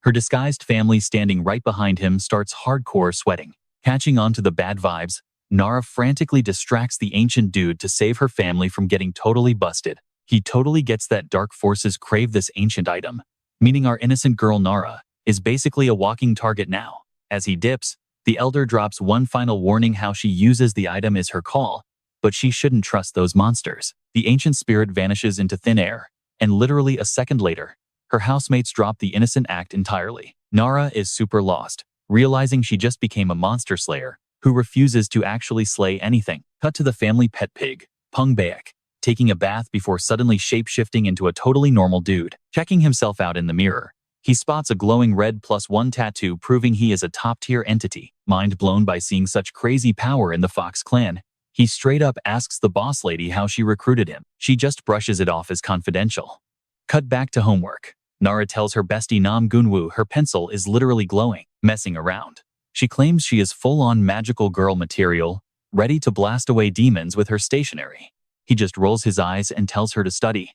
Her disguised family standing right behind him starts hardcore sweating. Catching on to the bad vibes, Nara frantically distracts the ancient dude to save her family from getting totally busted. He totally gets that dark forces crave this ancient item, meaning our innocent girl Nara is basically a walking target now. As he dips, the elder drops one final warning: how she uses the item is her call, but she shouldn't trust those monsters. The ancient spirit vanishes into thin air, and literally a second later, her housemates drop the innocent act entirely. Nara is super lost, realizing she just became a monster slayer who refuses to actually slay anything. Cut to the family pet pig, Pungbeek, taking a bath before suddenly shape-shifting into a totally normal dude. Checking himself out in the mirror, he spots a glowing red +1 tattoo proving he is a top-tier entity. Mind blown by seeing such crazy power in the Fox clan, he straight up asks the boss lady how she recruited him. She just brushes it off as confidential. Cut back to homework. Nara tells her bestie Nam Gunwoo her pencil is literally glowing. Messing around, she claims she is full-on magical girl material, ready to blast away demons with her stationery. He just rolls his eyes and tells her to study.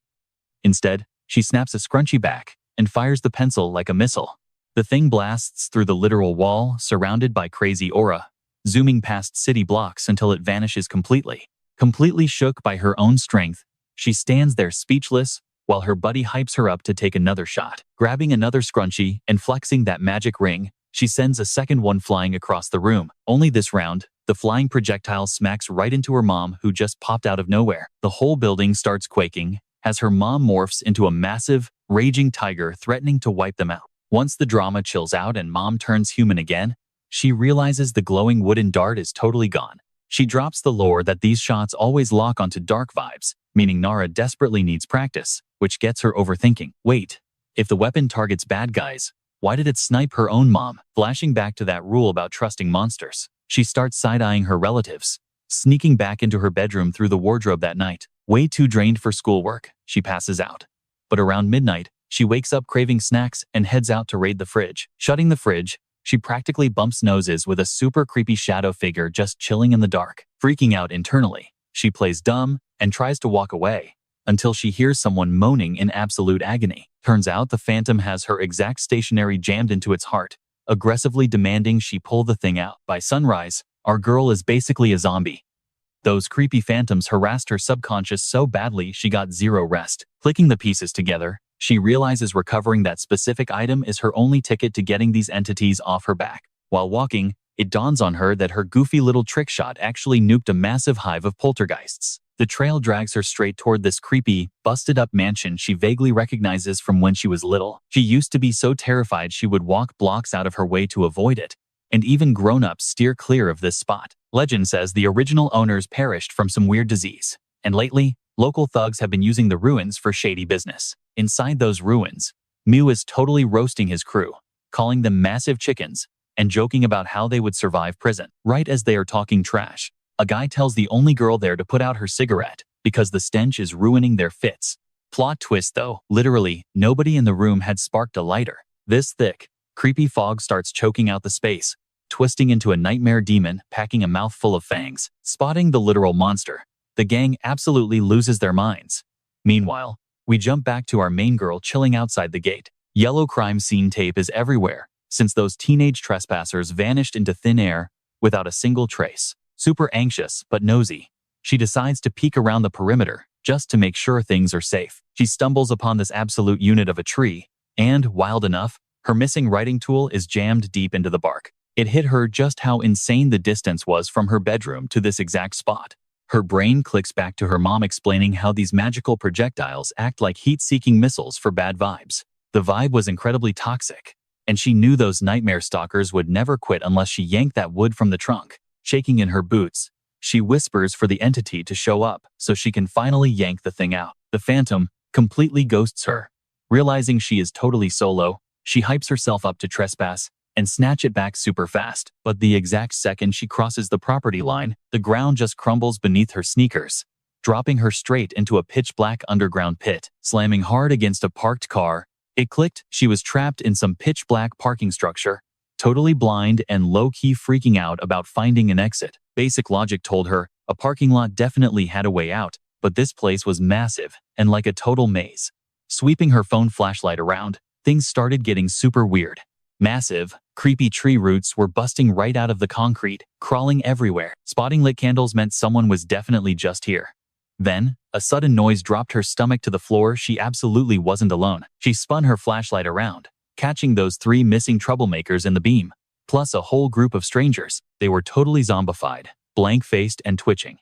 Instead, she snaps a scrunchie back and fires the pencil like a missile. The thing blasts through the literal wall, surrounded by crazy aura, zooming past city blocks until it vanishes completely. Completely shook by her own strength, she stands there speechless while her buddy hypes her up to take another shot. Grabbing another scrunchie and flexing that magic ring, she sends a second one flying across the room. Only this round, the flying projectile smacks right into her mom, who just popped out of nowhere. The whole building starts quaking as her mom morphs into a massive, raging tiger threatening to wipe them out. Once the drama chills out and mom turns human again, she realizes the glowing wooden dart is totally gone. She drops the lore that these shots always lock onto dark vibes, meaning Nara desperately needs practice, which gets her overthinking. Wait, if the weapon targets bad guys, why did it snipe her own mom? Flashing back to that rule about trusting monsters, she starts side-eyeing her relatives, sneaking back into her bedroom through the wardrobe that night. Way too drained for schoolwork, she passes out. But around midnight, she wakes up craving snacks and heads out to raid the fridge. Shutting the fridge, she practically bumps noses with a super creepy shadow figure just chilling in the dark. Freaking out internally, she plays dumb and tries to walk away until she hears someone moaning in absolute agony. Turns out the phantom has her exact stationery jammed into its heart, aggressively demanding she pull the thing out. By sunrise, our girl is basically a zombie. Those creepy phantoms harassed her subconscious so badly she got zero rest. Clicking the pieces together, she realizes recovering that specific item is her only ticket to getting these entities off her back. While walking, it dawns on her that her goofy little trick shot actually nuked a massive hive of poltergeists. The trail drags her straight toward this creepy, busted-up mansion she vaguely recognizes from when she was little. She used to be so terrified she would walk blocks out of her way to avoid it, and even grown-ups steer clear of this spot. Legend says the original owners perished from some weird disease, and lately, local thugs have been using the ruins for shady business. Inside those ruins, Mew is totally roasting his crew, calling them massive chickens, and joking about how they would survive prison. Right as they are talking trash, a guy tells the only girl there to put out her cigarette because the stench is ruining their fits. Plot twist though, literally, nobody in the room had sparked a lighter. This thick, creepy fog starts choking out the space, twisting into a nightmare demon packing a mouthful of fangs. Spotting the literal monster, the gang absolutely loses their minds. Meanwhile, we jump back to our main girl chilling outside the gate. Yellow crime scene tape is everywhere, since those teenage trespassers vanished into thin air without a single trace. Super anxious but nosy, she decides to peek around the perimeter just to make sure things are safe. She stumbles upon this absolute unit of a tree, And, wild enough, her missing writing tool is jammed deep into the bark. It hit her just how insane the distance was from her bedroom to this exact spot. Her brain clicks back to her mom explaining how these magical projectiles act like heat-seeking missiles for bad vibes. The vibe was incredibly toxic, and she knew those nightmare stalkers would never quit unless she yanked that wood from the trunk. Shaking in her boots, she whispers for the entity to show up so she can finally yank the thing out. The phantom completely ghosts her. Realizing she is totally solo, she hypes herself up to trespass and snatch it back super fast. But the exact second she crosses the property line, the ground just crumbles beneath her sneakers, dropping her straight into a pitch-black underground pit. Slamming hard against a parked car, it clicked. She was trapped in some pitch-black parking structure, totally blind and low-key freaking out about finding an exit. Basic logic told her a parking lot definitely had a way out, but this place was massive and like a total maze. Sweeping her phone flashlight around, things started getting super weird. Massive, creepy tree roots were busting right out of the concrete, crawling everywhere. Spotting lit candles meant someone was definitely just here. Then, a sudden noise dropped her stomach to the floor. She absolutely wasn't alone. She spun her flashlight around, catching those 3 missing troublemakers in the beam, plus a whole group of strangers. They were totally zombified, blank-faced and twitching.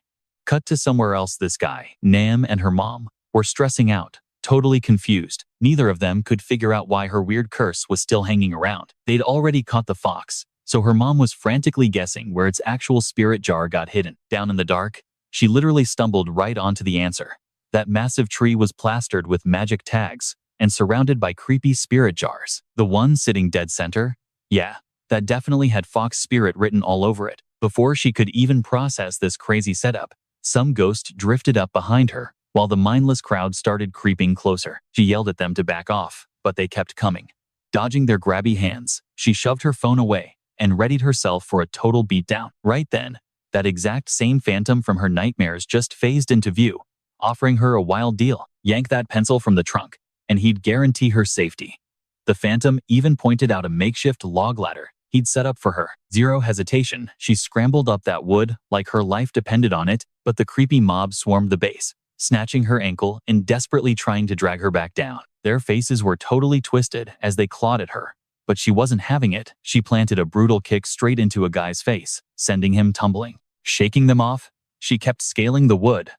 Cut to somewhere else. This guy, Nam, and her mom were stressing out, totally confused. Neither of them could figure out why her weird curse was still hanging around. They'd already caught the fox, so her mom was frantically guessing where its actual spirit jar got hidden. Down in the dark, she literally stumbled right onto the answer. That massive tree was plastered with magic tags and surrounded by creepy spirit jars. The one sitting dead center? Yeah, that definitely had fox spirit written all over it. Before she could even process this crazy setup, some ghost drifted up behind her, while the mindless crowd started creeping closer. She yelled at them to back off, but they kept coming. Dodging their grabby hands, she shoved her phone away and readied herself for a total beatdown. Right then, that exact same phantom from her nightmares just phased into view, offering her a wild deal. Yank that pencil from the trunk, and he'd guarantee her safety. The phantom even pointed out a makeshift log ladder he'd set up for her. Zero hesitation, she scrambled up that wood like her life depended on it, but the creepy mob swarmed the base, snatching her ankle and desperately trying to drag her back down. Their faces were totally twisted as they clawed at her, but she wasn't having it. She planted a brutal kick straight into a guy's face, sending him tumbling. Shaking them off, she kept scaling the wood,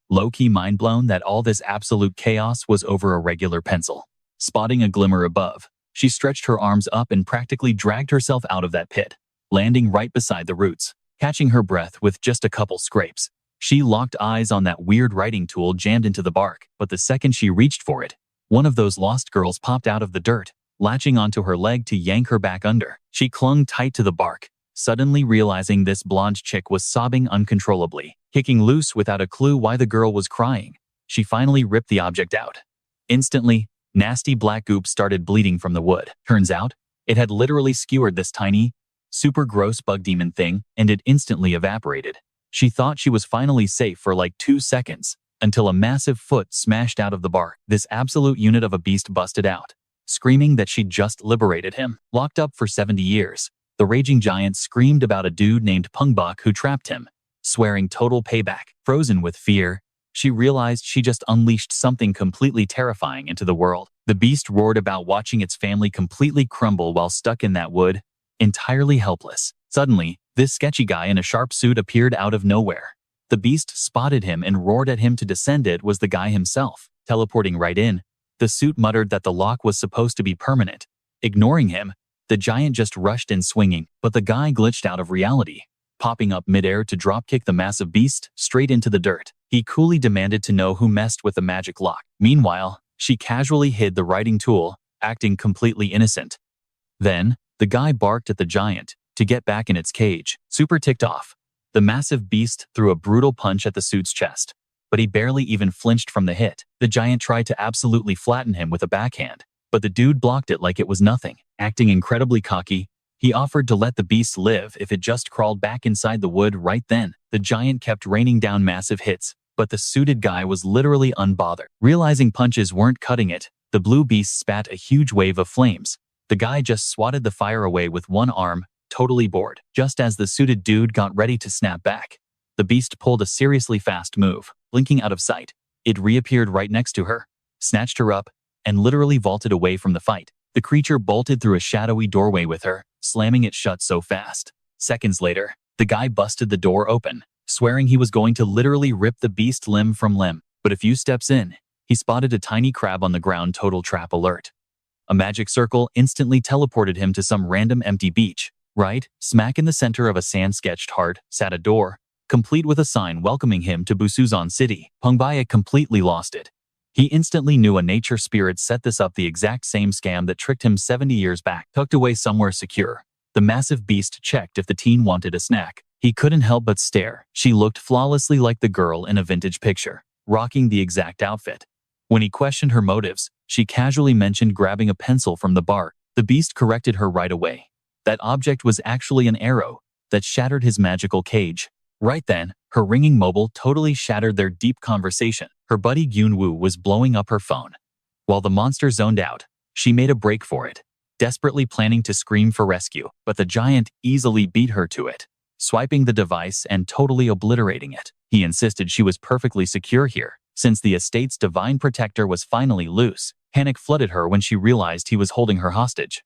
low-key mind-blown that all this absolute chaos was over a regular pencil. Spotting a glimmer above, she stretched her arms up and practically dragged herself out of that pit, landing right beside the roots. Catching her breath with just a couple scrapes, she locked eyes on that weird writing tool jammed into the bark. But the second she reached for it, one of those lost girls popped out of the dirt, latching onto her leg to yank her back under. She clung tight to the bark, suddenly realizing this blonde chick was sobbing uncontrollably. Kicking loose without a clue why the girl was crying, she finally ripped the object out. Instantly, nasty black goop started bleeding from the wood. Turns out, it had literally skewered this tiny, super gross bug demon thing, and it instantly evaporated. She thought she was finally safe for like 2 seconds, until a massive foot smashed out of the bark. This absolute unit of a beast busted out, screaming that she'd just liberated him. Locked up for 70 years, the raging giant screamed about a dude named Pungbeek who trapped him, swearing total payback. Frozen with fear, she realized she just unleashed something completely terrifying into the world. The beast roared about watching its family completely crumble while stuck in that wood, entirely helpless. Suddenly, this sketchy guy in a sharp suit appeared out of nowhere. The beast spotted him and roared at him to descend. It was the guy himself. Teleporting right in, the suit muttered that the lock was supposed to be permanent. Ignoring him, the giant just rushed in swinging, but the guy glitched out of reality, popping up midair to dropkick the massive beast straight into the dirt. He coolly demanded to know who messed with the magic lock. Meanwhile, she casually hid the writing tool, acting completely innocent. Then, the guy barked at the giant to get back in its cage. Super ticked off, the massive beast threw a brutal punch at the suit's chest, but he barely even flinched from the hit. The giant tried to absolutely flatten him with a backhand, but the dude blocked it like it was nothing. Acting incredibly cocky, he offered to let the beast live if it just crawled back inside the wood right then. The giant kept raining down massive hits, but the suited guy was literally unbothered. Realizing punches weren't cutting it, the blue beast spat a huge wave of flames. The guy just swatted the fire away with one arm, totally bored. Just as the suited dude got ready to snap back, the beast pulled a seriously fast move. Blinking out of sight, it reappeared right next to her, snatched her up, and literally vaulted away from the fight. The creature bolted through a shadowy doorway with her, slamming it shut so fast. Seconds later, the guy busted the door open, swearing he was going to literally rip the beast limb from limb. But a few steps in, he spotted a tiny crab on the ground. Total trap alert. A magic circle instantly teleported him to some random empty beach. Right, smack in the center of a sand-sketched heart, sat a door, complete with a sign welcoming him to Busuzan City. Pungbeek completely lost it. He instantly knew a nature spirit set this up, the exact same scam that tricked him 70 years back. Tucked away somewhere secure, the massive beast checked if the teen wanted a snack. He couldn't help but stare. She looked flawlessly like the girl in a vintage picture, rocking the exact outfit. When he questioned her motives, she casually mentioned grabbing a pencil from the bar. The beast corrected her right away. That object was actually an arrow that shattered his magical cage. Right then, her ringing mobile totally shattered their deep conversation. Her buddy Gyunwoo was blowing up her phone. While the monster zoned out, she made a break for it, desperately planning to scream for rescue. But the giant easily beat her to it, swiping the device and totally obliterating it. He insisted she was perfectly secure here, since the estate's divine protector was finally loose. Panic flooded her when she realized he was holding her hostage.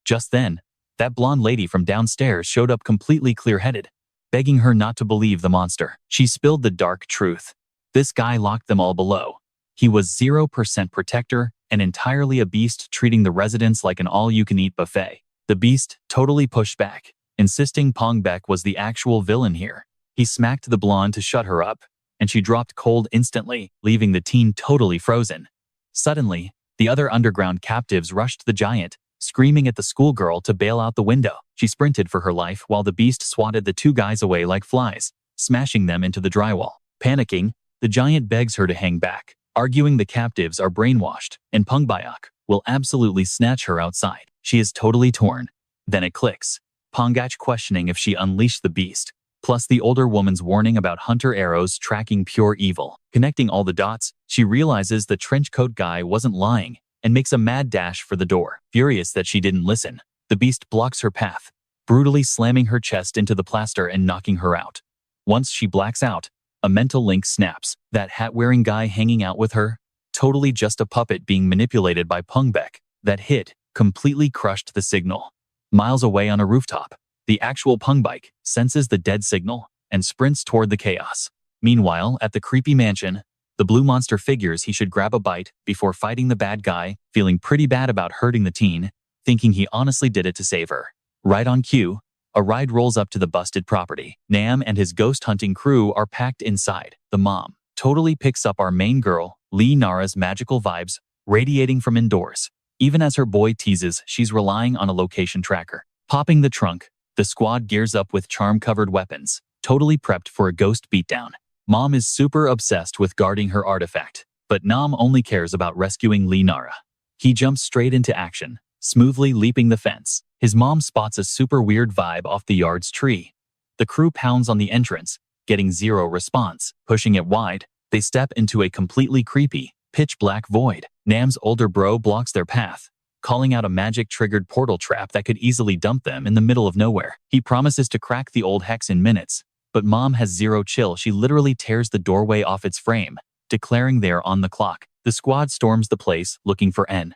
Just then, that blonde lady from downstairs showed up completely clear-headed, begging her not to believe the monster. She spilled the dark truth. This guy locked them all below. He was 0% protector and entirely a beast, treating the residents like an all-you-can-eat buffet. The beast totally pushed back, insisting Pungbeek was the actual villain here. He smacked the blonde to shut her up, and she dropped cold instantly, leaving the teen totally frozen. Suddenly, the other underground captives rushed the giant, screaming at the schoolgirl to bail out the window. She sprinted for her life while the beast swatted the two guys away like flies, smashing them into the drywall. Panicking, the giant begs her to hang back, arguing the captives are brainwashed, and Pungbeek will absolutely snatch her outside. She is totally torn. Then it clicks. Pungbeek questioning if she unleashed the beast, plus the older woman's warning about hunter arrows tracking pure evil. Connecting all the dots, she realizes the trenchcoat guy wasn't lying, and makes a mad dash for the door. Furious that she didn't listen, the beast blocks her path, brutally slamming her chest into the plaster and knocking her out. Once she blacks out, a mental link snaps. That hat-wearing guy hanging out with her? Totally just a puppet being manipulated by Pungbeek. That hit completely crushed the signal. Miles away on a rooftop, the actual Pungbeek senses the dead signal and sprints toward the chaos. Meanwhile, at the creepy mansion, the blue monster figures he should grab a bite before fighting the bad guy, feeling pretty bad about hurting the teen, thinking he honestly did it to save her. Right on cue, a ride rolls up to the busted property. Nam and his ghost hunting crew are packed inside. The mom totally picks up our main girl, Lee Nara's magical vibes radiating from indoors, even as her boy teases she's relying on a location tracker. Popping the trunk, the squad gears up with charm-covered weapons, totally prepped for a ghost beatdown. Mom is super obsessed with guarding her artifact, but Nam only cares about rescuing Lee Nara. He jumps straight into action, smoothly leaping the fence. His mom spots a super weird vibe off the yard's tree. The crew pounds on the entrance, getting zero response. Pushing it wide, they step into a completely creepy, pitch-black void. Nam's older bro blocks their path, calling out a magic-triggered portal trap that could easily dump them in the middle of nowhere. He promises to crack the old hex in minutes, but Mom has zero chill. She literally tears the doorway off its frame, declaring they're on the clock. The squad storms the place, looking for N.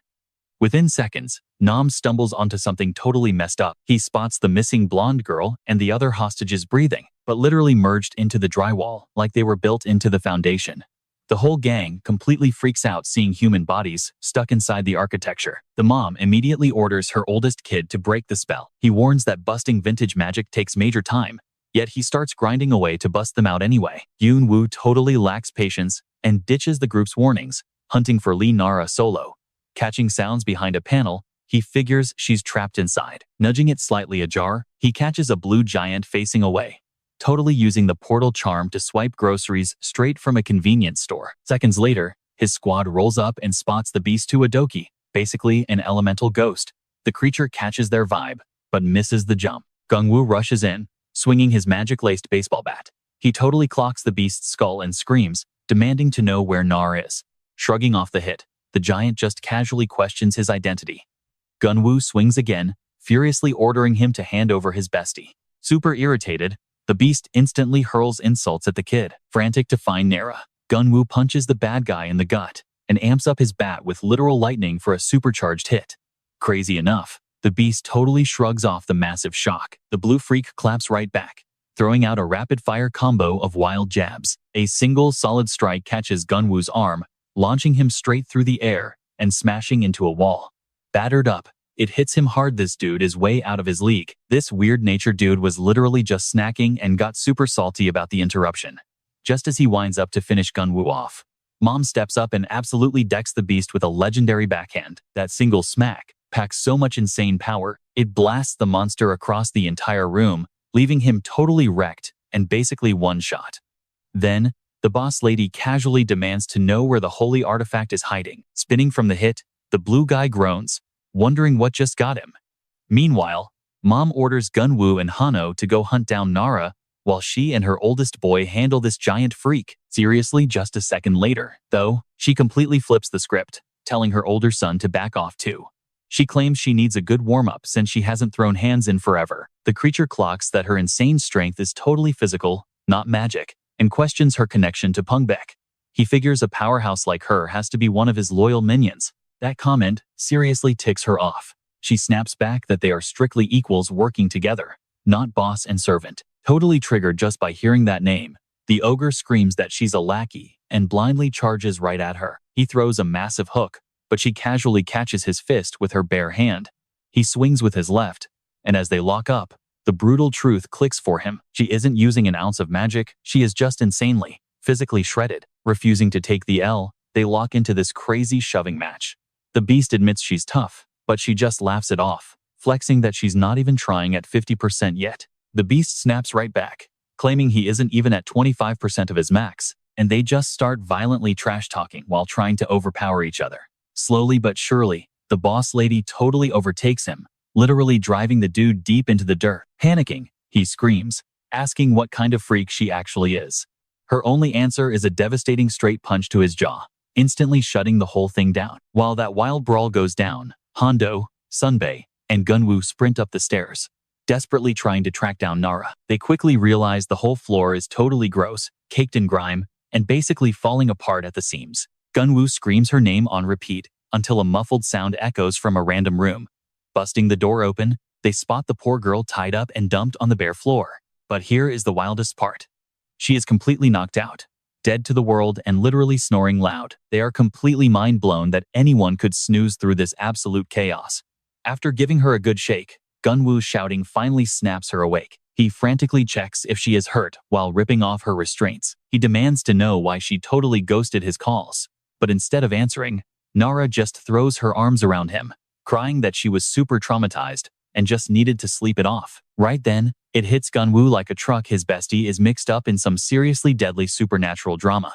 Within seconds, Nam stumbles onto something totally messed up. He spots the missing blonde girl and the other hostages breathing, but literally merged into the drywall like they were built into the foundation. The whole gang completely freaks out seeing human bodies stuck inside the architecture. The mom immediately orders her oldest kid to break the spell. He warns that busting vintage magic takes major time, yet he starts grinding away to bust them out anyway. Gyunwoo totally lacks patience and ditches the group's warnings, hunting for Lee Nara solo. Catching sounds behind a panel, he figures she's trapped inside. Nudging it slightly ajar, he catches a blue giant facing away, totally using the portal charm to swipe groceries straight from a convenience store. Seconds later, his squad rolls up and spots the beast Tuadoki, basically an elemental ghost. The creature catches their vibe, but misses the jump. Gungwoo rushes in, swinging his magic-laced baseball bat. He totally clocks the beast's skull and screams, demanding to know where Nar is. Shrugging off the hit, the giant just casually questions his identity. Gunwoo swings again, furiously ordering him to hand over his bestie. Super irritated, the beast instantly hurls insults at the kid. Frantic to find Nara, Gunwoo punches the bad guy in the gut, and amps up his bat with literal lightning for a supercharged hit. Crazy enough, the beast totally shrugs off the massive shock. The blue freak claps right back, throwing out a rapid-fire combo of wild jabs. A single solid strike catches Gunwoo's arm, launching him straight through the air and smashing into a wall. Battered up, it hits him hard. This dude is way out of his league. This weird-natured dude was literally just snacking and got super salty about the interruption. Just as he winds up to finish Gunwoo off, Mom steps up and absolutely decks the beast with a legendary backhand. That single smack packs so much insane power, it blasts the monster across the entire room, leaving him totally wrecked and basically one-shot. Then, the boss lady casually demands to know where the holy artifact is hiding. Spinning from the hit, the blue guy groans, wondering what just got him. Meanwhile, Mom orders Gunwoo and Hondo to go hunt down Nara, while she and her oldest boy handle this giant freak. Seriously, just a second later, though, she completely flips the script, telling her older son to back off too. She claims she needs a good warm-up since she hasn't thrown hands in forever. The creature clocks that her insane strength is totally physical, not magic, and questions her connection to Pungbeek. He figures a powerhouse like her has to be one of his loyal minions. That comment seriously ticks her off. She snaps back that they are strictly equals working together, not boss and servant. Totally triggered just by hearing that name, the ogre screams that she's a lackey and blindly charges right at her. He throws a massive hook, but she casually catches his fist with her bare hand. He swings with his left, and as they lock up, the brutal truth clicks for him. She isn't using an ounce of magic, she is just insanely, physically shredded. Refusing to take the L, they lock into this crazy shoving match. The beast admits she's tough, but she just laughs it off, flexing that she's not even trying at 50% yet. The beast snaps right back, claiming he isn't even at 25% of his max, and they just start violently trash-talking while trying to overpower each other. Slowly but surely, the boss lady totally overtakes him, literally driving the dude deep into the dirt. Panicking, he screams, asking what kind of freak she actually is. Her only answer is a devastating straight punch to his jaw, instantly shutting the whole thing down. While that wild brawl goes down, Hondo, Sunbae, and Gunwoo sprint up the stairs, desperately trying to track down Nara. They quickly realize the whole floor is totally gross, caked in grime, and basically falling apart at the seams. Gunwoo screams her name on repeat until a muffled sound echoes from a random room. Busting the door open, they spot the poor girl tied up and dumped on the bare floor. But here is the wildest part. She is completely knocked out, dead to the world and literally snoring loud. They are completely mind-blown that anyone could snooze through this absolute chaos. After giving her a good shake, Gunwoo's shouting finally snaps her awake. He frantically checks if she is hurt while ripping off her restraints. He demands to know why she totally ghosted his calls. But instead of answering, Nara just throws her arms around him, crying that she was super traumatized and just needed to sleep it off. Right then, it hits Gunwoo like a truck. His bestie is mixed up in some seriously deadly supernatural drama.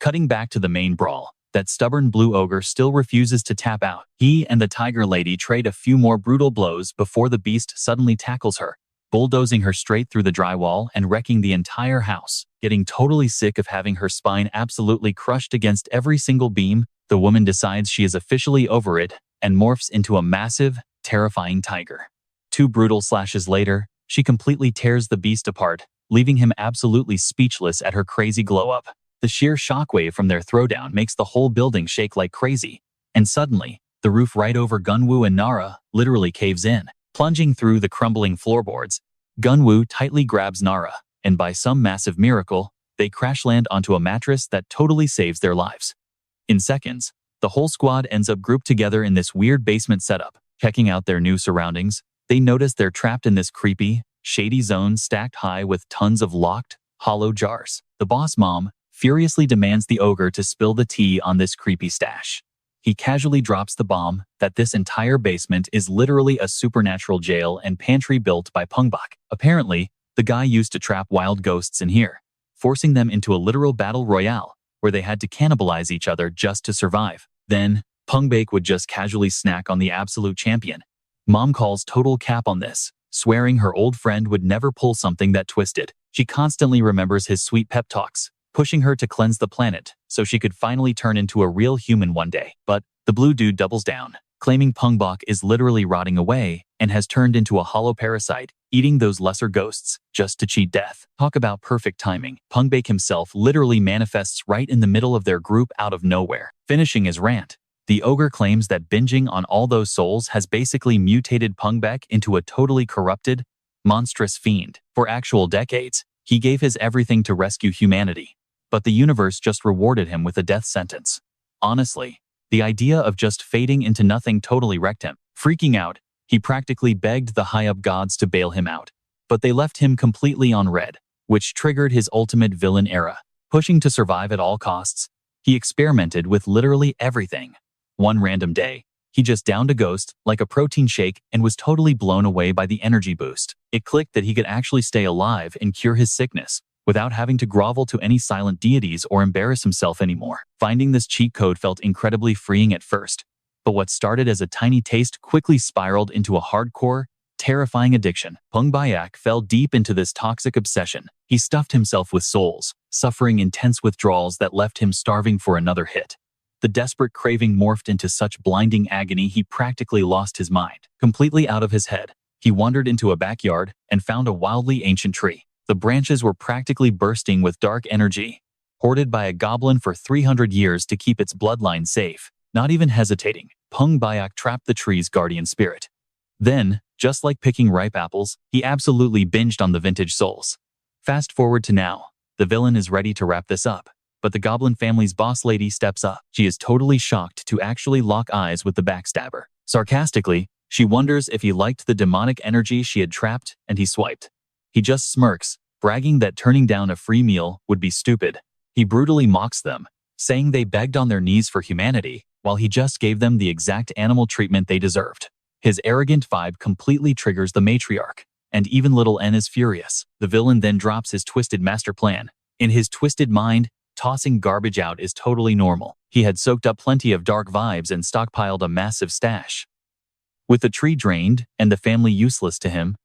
Cutting back to the main brawl, that stubborn blue ogre still refuses to tap out. He and the tiger lady trade a few more brutal blows before the beast suddenly tackles her, bulldozing her straight through the drywall and wrecking the entire house. Getting totally sick of having her spine absolutely crushed against every single beam, the woman decides she is officially over it and morphs into a massive, terrifying tiger. 2 brutal slashes later, she completely tears the beast apart, leaving him absolutely speechless at her crazy glow-up. The sheer shockwave from their throwdown makes the whole building shake like crazy, and suddenly, the roof right over Gunwoo and Nara literally caves in. Plunging through the crumbling floorboards, Gunwoo tightly grabs Nara, and by some massive miracle, they crash land onto a mattress that totally saves their lives. In seconds, the whole squad ends up grouped together in this weird basement setup. Checking out their new surroundings, they notice they're trapped in this creepy, shady zone stacked high with tons of locked, hollow jars. The boss mom furiously demands the ogre to spill the tea on this creepy stash. He casually drops the bomb that this entire basement is literally a supernatural jail and pantry built by Pungbeek. Apparently, the guy used to trap wild ghosts in here, forcing them into a literal battle royale where they had to cannibalize each other just to survive. Then, Pungbeek would just casually snack on the absolute champion. Mom calls total cap on this, swearing her old friend would never pull something that twisted. She constantly remembers his sweet pep talks, pushing her to cleanse the planet so she could finally turn into a real human one day. But the blue dude doubles down, claiming Pungbeek is literally rotting away and has turned into a hollow parasite. eating those lesser ghosts just to cheat death. Talk about perfect timing. Pungbeek himself literally manifests right in the middle of their group out of nowhere. Finishing his rant, the ogre claims that binging on all those souls has basically mutated Pungbeek into a totally corrupted, monstrous fiend. For actual decades, he gave his everything to rescue humanity, but the universe just rewarded him with a death sentence. Honestly, the idea of just fading into nothing totally wrecked him. Freaking out, he practically begged the high-up gods to bail him out, but they left him completely on red, which triggered his ultimate villain era. Pushing to survive at all costs, he experimented with literally everything. One random day, he just downed a ghost like a protein shake and was totally blown away by the energy boost. It clicked that he could actually stay alive and cure his sickness without having to grovel to any silent deities or embarrass himself anymore. Finding this cheat code felt incredibly freeing at first, but what started as a tiny taste quickly spiraled into a hardcore, terrifying addiction. Pungbeek fell deep into this toxic obsession. He stuffed himself with souls, suffering intense withdrawals that left him starving for another hit. The desperate craving morphed into such blinding agony he practically lost his mind. Completely out of his head, he wandered into a backyard and found a wildly ancient tree. The branches were practically bursting with dark energy, hoarded by a goblin for 300 years to keep its bloodline safe. Not even hesitating, Pungbeek trapped the tree's guardian spirit. Then, just like picking ripe apples, he absolutely binged on the vintage souls. Fast forward to now, the villain is ready to wrap this up, but the goblin family's boss lady steps up. She is totally shocked to actually lock eyes with the backstabber. Sarcastically, she wonders if he liked the demonic energy she had trapped, and he swiped. He just smirks, bragging that turning down a free meal would be stupid. He brutally mocks them, saying they begged on their knees for humanity, while he just gave them the exact animal treatment they deserved. His arrogant vibe completely triggers the matriarch, and even little N is furious. The villain then drops his twisted master plan. In his twisted mind, tossing garbage out is totally normal. He had soaked up plenty of dark vibes and stockpiled a massive stash. With the tree drained and the family useless to him,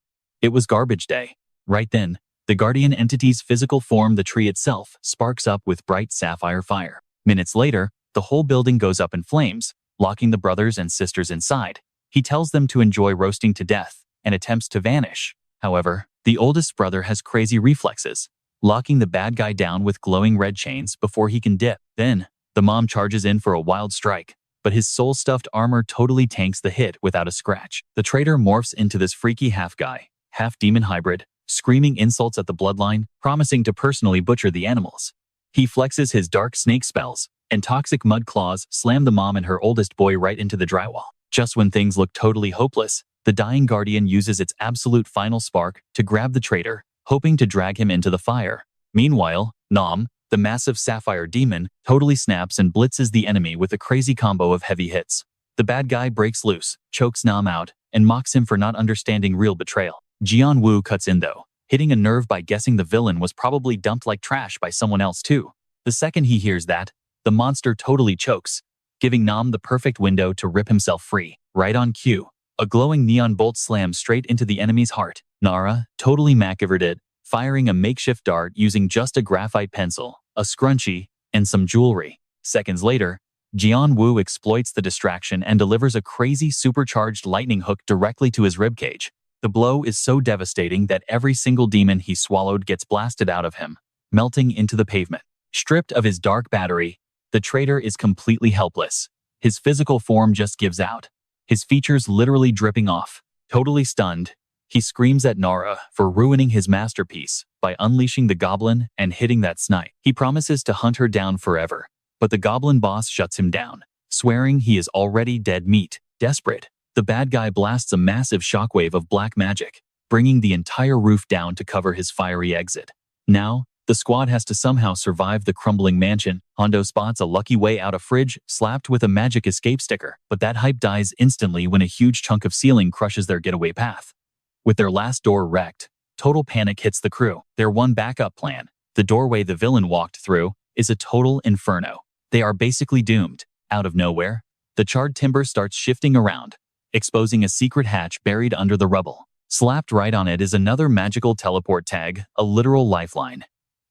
it was garbage day. Right then, the guardian entity's physical form, the tree itself, sparks up with bright sapphire fire. Minutes later, the whole building goes up in flames, locking the brothers and sisters inside. He tells them to enjoy roasting to death and attempts to vanish. However, the oldest brother has crazy reflexes, locking the bad guy down with glowing red chains before he can dip. Then, the mom charges in for a wild strike, but his soul-stuffed armor totally tanks the hit without a scratch. The traitor morphs into this freaky half-guy, half-demon hybrid, screaming insults at the bloodline, promising to personally butcher the animals. He flexes his dark snake spells, and toxic mud claws slam the mom and her oldest boy right into the drywall. Just when things look totally hopeless, the dying guardian uses its absolute final spark to grab the traitor, hoping to drag him into the fire. Meanwhile, Nom, the massive sapphire demon, totally snaps and blitzes the enemy with a crazy combo of heavy hits. The bad guy breaks loose, chokes Nom out, and mocks him for not understanding real betrayal. Jian Wu cuts in though, hitting a nerve by guessing the villain was probably dumped like trash by someone else too. The second he hears that, the monster totally chokes, giving Nom the perfect window to rip himself free. Right on cue, a glowing neon bolt slams straight into the enemy's heart. Nara, totally MacGyvered, firing a makeshift dart using just a graphite pencil, a scrunchie, and some jewelry. Seconds later, Jian Wu exploits the distraction and delivers a crazy supercharged lightning hook directly to his ribcage. The blow is so devastating that every single demon he swallowed gets blasted out of him, melting into the pavement. Stripped of his dark battery, the traitor is completely helpless. His physical form just gives out, his features literally dripping off. Totally stunned, he screams at Nara for ruining his masterpiece by unleashing the goblin and hitting that snipe. He promises to hunt her down forever, but the goblin boss shuts him down, swearing he is already dead meat. Desperate, the bad guy blasts a massive shockwave of black magic, bringing the entire roof down to cover his fiery exit. Now, the squad has to somehow survive the crumbling mansion. Hondo spots a lucky way out a fridge slapped with a magic escape sticker, but that hype dies instantly when a huge chunk of ceiling crushes their getaway path. With their last door wrecked, total panic hits the crew. Their one backup plan, the doorway the villain walked through, is a total inferno. They are basically doomed. Out of nowhere, the charred timber starts shifting around, exposing a secret hatch buried under the rubble. Slapped right on it is another magical teleport tag, a literal lifeline.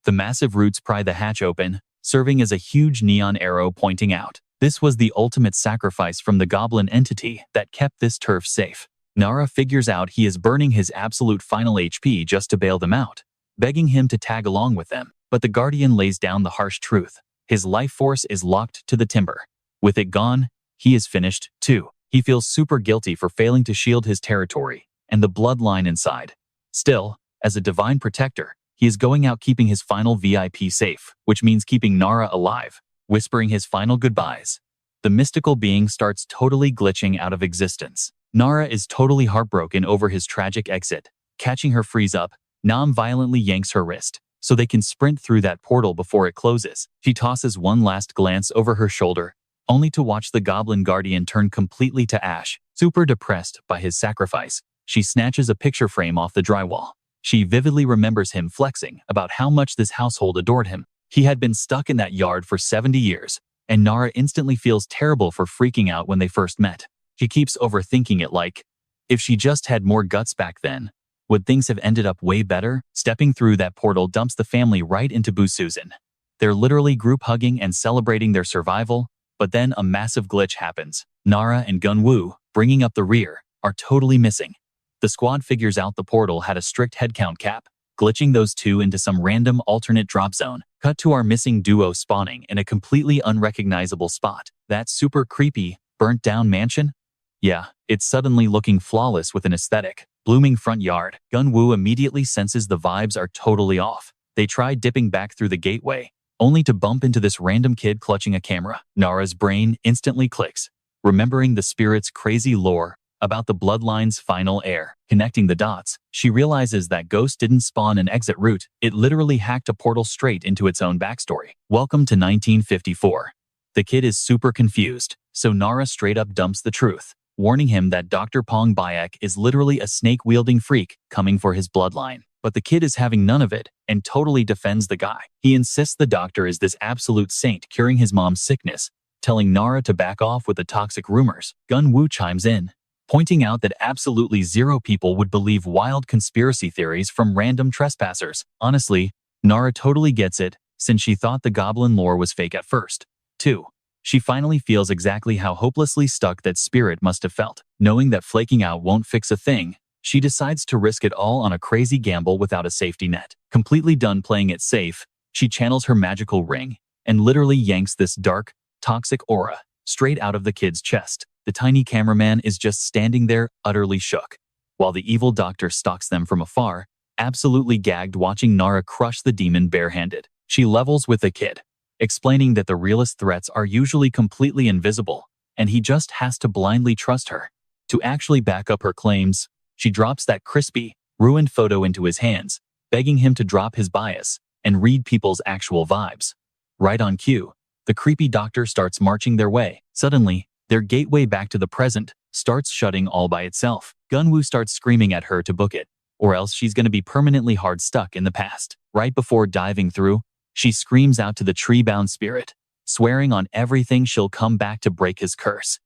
The massive roots pry the hatch open, serving as a huge neon arrow pointing out. This was the ultimate sacrifice from the goblin entity that kept this turf safe. Nara figures out he is burning his absolute final HP just to bail them out, begging him to tag along with them. But the Guardian lays down the harsh truth. His life force is locked to the timber. With it gone, he is finished too. He feels super guilty for failing to shield his territory and the bloodline inside. Still, as a divine protector, he is going out keeping his final VIP safe, which means keeping Nara alive, whispering his final goodbyes. The mystical being starts totally glitching out of existence. Nara is totally heartbroken over his tragic exit. Catching her freeze up, Nam violently yanks her wrist, so they can sprint through that portal before it closes. She tosses one last glance over her shoulder, only to watch the Goblin Guardian turn completely to ash. Super depressed by his sacrifice, she snatches a picture frame off the drywall. She vividly remembers him flexing about how much this household adored him. He had been stuck in that yard for 70 years, and Nara instantly feels terrible for freaking out when they first met. She keeps overthinking it like, if she just had more guts back then, would things have ended up way better? Stepping through that portal dumps the family right into Boo Susan. They're literally group hugging and celebrating their survival, but then a massive glitch happens. Nara and Gunwoo, bringing up the rear, are totally missing. The squad figures out the portal had a strict headcount cap, glitching those two into some random alternate drop zone. Cut to our missing duo spawning in a completely unrecognizable spot. That super creepy, burnt-down mansion? Yeah, it's suddenly looking flawless with an aesthetic, blooming front yard. Gunwoo immediately senses the vibes are totally off. They try dipping back through the gateway, only to bump into this random kid clutching a camera. Nara's brain instantly clicks, remembering the spirit's crazy lore about the bloodline's final heir. Connecting the dots, she realizes that Ghost didn't spawn an exit route. It literally hacked a portal straight into its own backstory. Welcome to 1954. The kid is super confused, so Nara straight up dumps the truth, warning him that Dr. Pungbeek is literally a snake-wielding freak coming for his bloodline. But the kid is having none of it and totally defends the guy. He insists the doctor is this absolute saint curing his mom's sickness, telling Nara to back off with the toxic rumors. Gunwoo chimes in, pointing out that absolutely zero people would believe wild conspiracy theories from random trespassers. Honestly, Nara totally gets it, since she thought the goblin lore was fake at first. 2. She finally feels exactly how hopelessly stuck that spirit must have felt. Knowing that flaking out won't fix a thing, she decides to risk it all on a crazy gamble without a safety net. Completely done playing it safe, she channels her magical ring and literally yanks this dark, toxic aura straight out of the kid's chest. The tiny cameraman is just standing there, utterly shook, while the evil doctor stalks them from afar, absolutely gagged watching Nara crush the demon barehanded. She levels with the kid, explaining that the realest threats are usually completely invisible, and he just has to blindly trust her. To actually back up her claims, she drops that crispy, ruined photo into his hands, begging him to drop his bias and read people's actual vibes. Right on cue, the creepy doctor starts marching their way. Suddenly, their gateway back to the present starts shutting all by itself. Gunwoo starts screaming at her to book it, or else she's going to be permanently hard stuck in the past. Right before diving through, she screams out to the tree-bound spirit, swearing on everything she'll come back to break his curse.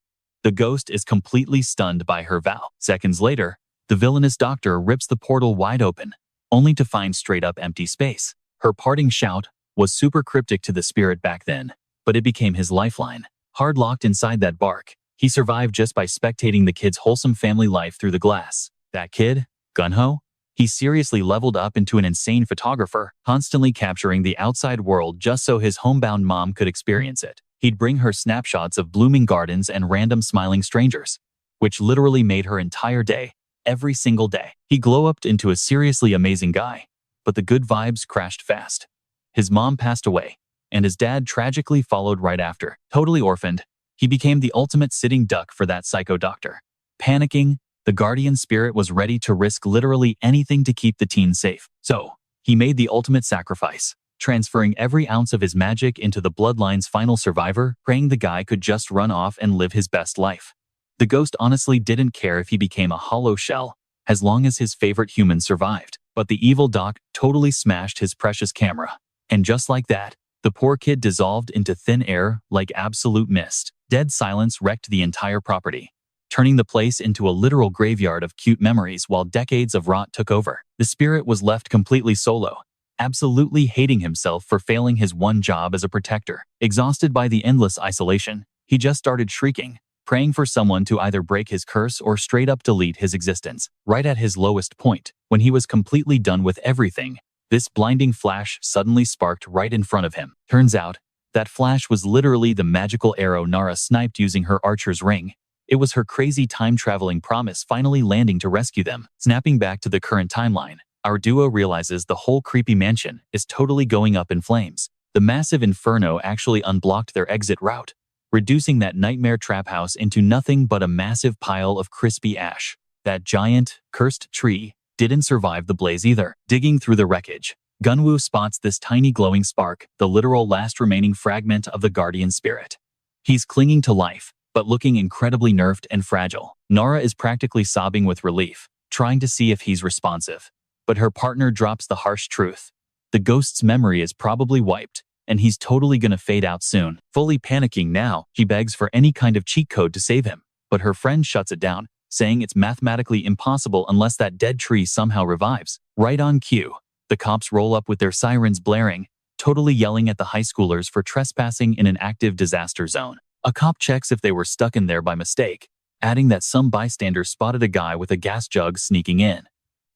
The ghost is completely stunned by her vow. Seconds later, the villainous doctor rips the portal wide open, only to find straight-up empty space. Her parting shout was super cryptic to the spirit back then, but it became his lifeline. Hard locked inside that bark, he survived just by spectating the kid's wholesome family life through the glass. That kid, Gunho, he seriously leveled up into an insane photographer, constantly capturing the outside world just so his homebound mom could experience it. He'd bring her snapshots of blooming gardens and random smiling strangers, which literally made her entire day, every single day. He glow-upped into a seriously amazing guy, but the good vibes crashed fast. His mom passed away, and his dad tragically followed right after. Totally orphaned, he became the ultimate sitting duck for that psycho doctor. Panicking, the guardian spirit was ready to risk literally anything to keep the teen safe. So, he made the ultimate sacrifice, transferring every ounce of his magic into the bloodline's final survivor, praying the guy could just run off and live his best life. The ghost honestly didn't care if he became a hollow shell, as long as his favorite human survived. But the evil doc totally smashed his precious camera. And just like that, the poor kid dissolved into thin air like absolute mist. Dead silence wrecked the entire property, turning the place into a literal graveyard of cute memories while decades of rot took over. The spirit was left completely solo, absolutely hating himself for failing his one job as a protector. Exhausted by the endless isolation, he just started shrieking, praying for someone to either break his curse or straight up delete his existence. Right at his lowest point, when he was completely done with everything, this blinding flash suddenly sparked right in front of him. Turns out, that flash was literally the magical arrow Nara sniped using her archer's ring. It was her crazy time-traveling promise finally landing to rescue them. Snapping back to the current timeline, our duo realizes the whole creepy mansion is totally going up in flames. The massive inferno actually unblocked their exit route, reducing that nightmare trap house into nothing but a massive pile of crispy ash. That giant, cursed tree didn't survive the blaze either. Digging through the wreckage, Gunwoo spots this tiny glowing spark, the literal last remaining fragment of the guardian spirit. He's clinging to life, but looking incredibly nerfed and fragile. Nara is practically sobbing with relief, trying to see if he's responsive. But her partner drops the harsh truth. The ghost's memory is probably wiped, and he's totally gonna fade out soon. Fully panicking now, she begs for any kind of cheat code to save him, but her friend shuts it down, saying it's mathematically impossible unless that dead tree somehow revives. Right on cue, the cops roll up with their sirens blaring, totally yelling at the high schoolers for trespassing in an active disaster zone. A cop checks if they were stuck in there by mistake, adding that some bystander spotted a guy with a gas jug sneaking in.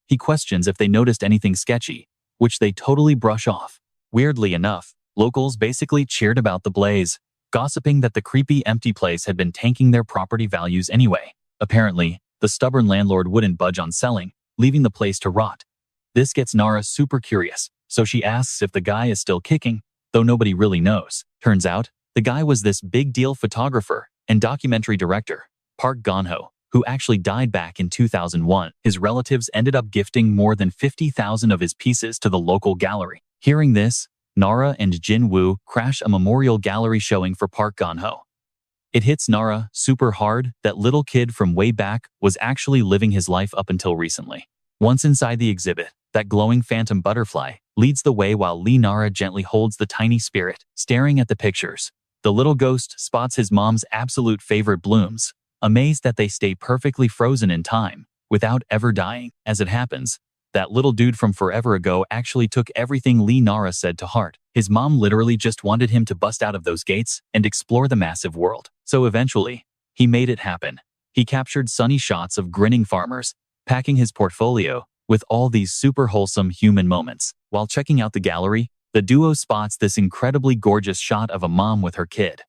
He questions if they noticed anything sketchy, which they totally brush off. Weirdly enough, locals basically cheered about the blaze, gossiping that the creepy empty place had been tanking their property values anyway. Apparently, the stubborn landlord wouldn't budge on selling, leaving the place to rot. This gets Nara super curious, so she asks if the guy is still kicking, though nobody really knows. Turns out, the guy was this big deal photographer and documentary director, Park Gon-ho, who actually died back in 2001. His relatives ended up gifting more than 50,000 of his pieces to the local gallery. Hearing this, Nara and Jin-woo crash a memorial gallery showing for Park Gon-ho. It hits Nara super hard that little kid from way back was actually living his life up until recently. Once inside the exhibit, that glowing phantom butterfly leads the way while Lee Nara gently holds the tiny spirit. Staring at the pictures, the little ghost spots his mom's absolute favorite blooms, amazed that they stay perfectly frozen in time, without ever dying. As it happens, that little dude from forever ago actually took everything Lee Nara said to heart. His mom literally just wanted him to bust out of those gates and explore the massive world. So eventually, he made it happen. He captured sunny shots of grinning farmers, packing his portfolio with all these super wholesome human moments. While checking out the gallery, the duo spots this incredibly gorgeous shot of a mom with her kid.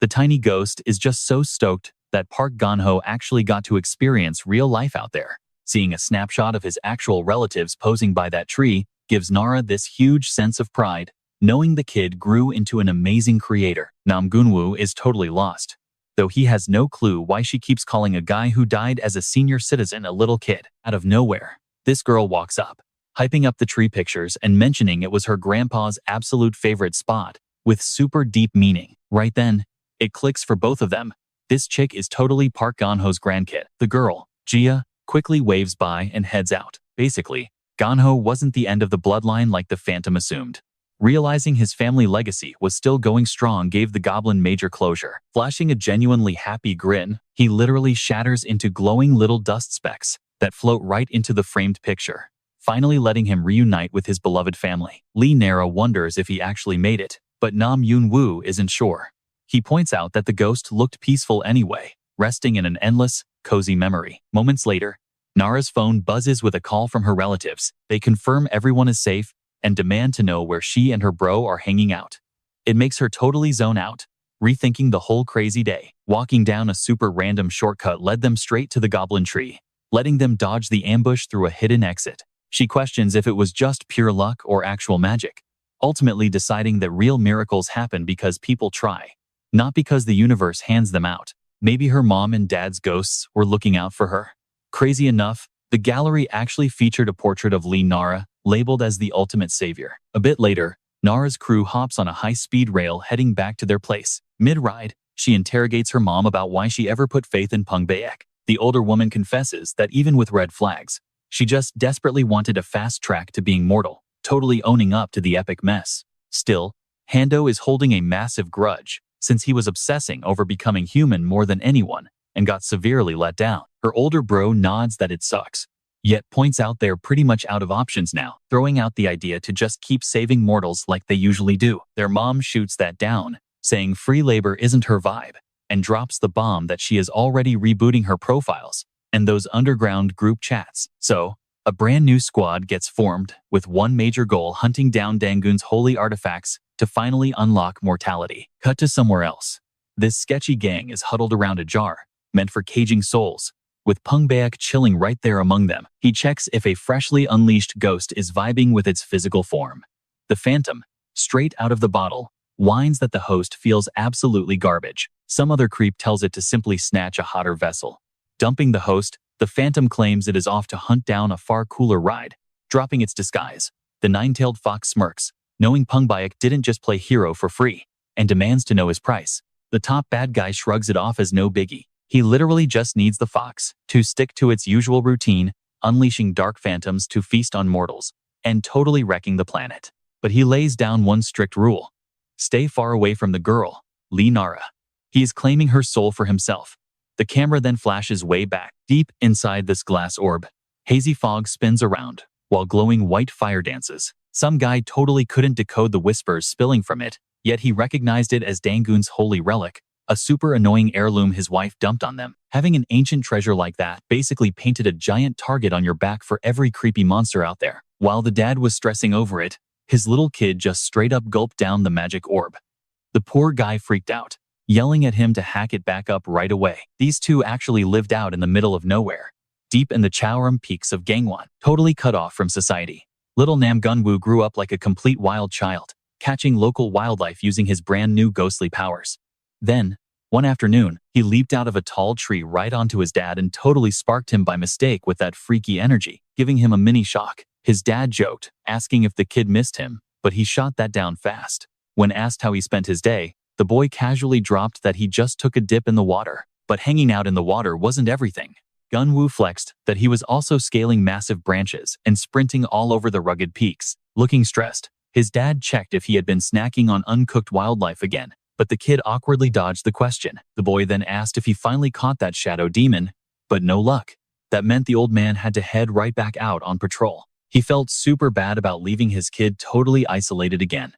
The tiny ghost is just so stoked that Park Gon-ho actually got to experience real life out there. Seeing a snapshot of his actual relatives posing by that tree gives Nara this huge sense of pride, knowing the kid grew into an amazing creator. Gunwoo is totally lost, though he has no clue why she keeps calling a guy who died as a senior citizen a little kid. Out of nowhere, this girl walks up, hyping up the tree pictures and mentioning it was her grandpa's absolute favorite spot, with super deep meaning. Right then, it clicks for both of them. This chick is totally Park Gon-ho's grandkid. The girl, Jia, quickly waves by and heads out. Basically, Gon-ho wasn't the end of the bloodline like the Phantom assumed. Realizing his family legacy was still going strong gave the goblin major closure. Flashing a genuinely happy grin, he literally shatters into glowing little dust specks that float right into the framed picture, finally letting him reunite with his beloved family. Lee Nara wonders if he actually made it, but Nam Yoon-woo isn't sure. He points out that the ghost looked peaceful anyway, resting in an endless, cozy memory. Moments later, Nara's phone buzzes with a call from her relatives. They confirm everyone is safe and demand to know where she and her bro are hanging out. It makes her totally zone out, rethinking the whole crazy day. Walking down a super random shortcut led them straight to the goblin tree, letting them dodge the ambush through a hidden exit. She questions if it was just pure luck or actual magic, ultimately deciding that real miracles happen because people try, not because the universe hands them out. Maybe her mom and dad's ghosts were looking out for her. Crazy enough, the gallery actually featured a portrait of Lee Nara, labeled as the ultimate savior. A bit later, Nara's crew hops on a high-speed rail heading back to their place. Mid-ride, she interrogates her mom about why she ever put faith in Pungbeek. The older woman confesses that even with red flags, she just desperately wanted a fast track to being mortal, totally owning up to the epic mess. Still, Hondo is holding a massive grudge, since he was obsessing over becoming human more than anyone and got severely let down. Her older bro nods that it sucks, yet points out they're pretty much out of options now, throwing out the idea to just keep saving mortals like they usually do. Their mom shoots that down, saying free labor isn't her vibe, and drops the bomb that she is already rebooting her profiles and those underground group chats. So, a brand new squad gets formed, with one major goal: hunting down Dangun's holy artifacts to finally unlock mortality. Cut to somewhere else. This sketchy gang is huddled around a jar, meant for caging souls, with Pungbeek chilling right there among them. He checks if a freshly unleashed ghost is vibing with its physical form. The Phantom, straight out of the bottle, whines that the host feels absolutely garbage. Some other creep tells it to simply snatch a hotter vessel. Dumping the host, the Phantom claims it is off to hunt down a far cooler ride. Dropping its disguise, the nine-tailed fox smirks, knowing Pungbeek didn't just play hero for free, and demands to know his price. The top bad guy shrugs it off as no biggie. He literally just needs the fox to stick to its usual routine, unleashing dark phantoms to feast on mortals, and totally wrecking the planet. But he lays down one strict rule: stay far away from the girl, Lee Nara. He is claiming her soul for himself. The camera then flashes way back. Deep inside this glass orb, hazy fog spins around, while glowing white fire dances. Some guy totally couldn't decode the whispers spilling from it, yet he recognized it as Dangun's holy relic, a super annoying heirloom his wife dumped on them. Having an ancient treasure like that basically painted a giant target on your back for every creepy monster out there. While the dad was stressing over it, his little kid just straight up gulped down the magic orb. The poor guy freaked out, yelling at him to hack it back up right away. These two actually lived out in the middle of nowhere, deep in the Chaoram peaks of Gangwon, totally cut off from society. Little Nam Gunwoo grew up like a complete wild child, catching local wildlife using his brand new ghostly powers. Then, one afternoon, he leaped out of a tall tree right onto his dad and totally sparked him by mistake with that freaky energy, giving him a mini shock. His dad joked, asking if the kid missed him, but he shot that down fast. When asked how he spent his day, the boy casually dropped that he just took a dip in the water. But hanging out in the water wasn't everything. Gunwoo flexed that he was also scaling massive branches and sprinting all over the rugged peaks. Looking stressed, his dad checked if he had been snacking on uncooked wildlife again, but the kid awkwardly dodged the question. The boy then asked if he finally caught that shadow demon, but no luck. That meant the old man had to head right back out on patrol. He felt super bad about leaving his kid totally isolated again.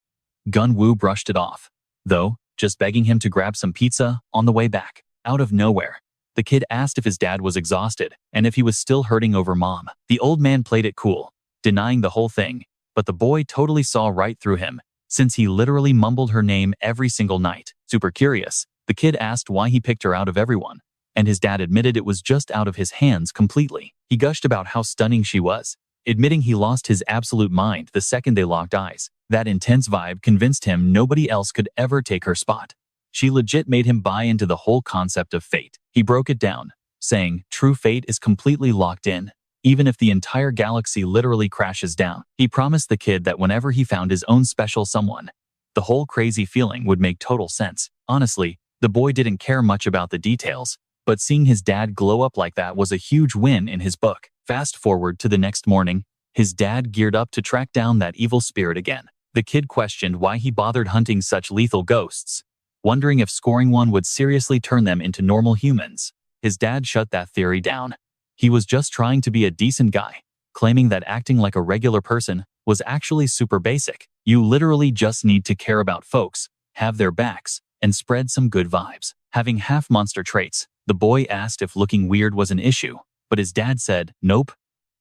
Gunwoo brushed it off, though, just begging him to grab some pizza on the way back. Out of nowhere, the kid asked if his dad was exhausted and if he was still hurting over mom. The old man played it cool, denying the whole thing, but the boy totally saw right through him, since he literally mumbled her name every single night. Super curious, the kid asked why he picked her out of everyone, and his dad admitted it was just out of his hands completely. He gushed about how stunning she was, admitting he lost his absolute mind the second they locked eyes. That intense vibe convinced him nobody else could ever take her spot. She legit made him buy into the whole concept of fate. He broke it down, saying, true fate is completely locked in, even if the entire galaxy literally crashes down. He promised the kid that whenever he found his own special someone, the whole crazy feeling would make total sense. Honestly, the boy didn't care much about the details, but seeing his dad glow up like that was a huge win in his book. Fast forward to the next morning, his dad geared up to track down that evil spirit again. The kid questioned why he bothered hunting such lethal ghosts, wondering if scoring one would seriously turn them into normal humans. His dad shut that theory down. He was just trying to be a decent guy, claiming that acting like a regular person was actually super basic. You literally just need to care about folks, have their backs, and spread some good vibes. Having half monster traits, the boy asked if looking weird was an issue, but his dad said, nope.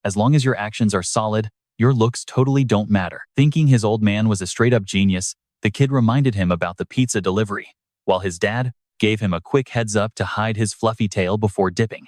As long as your actions are solid, your looks totally don't matter. Thinking his old man was a straight-up genius, the kid reminded him about the pizza delivery, while his dad gave him a quick heads up to hide his fluffy tail before dipping.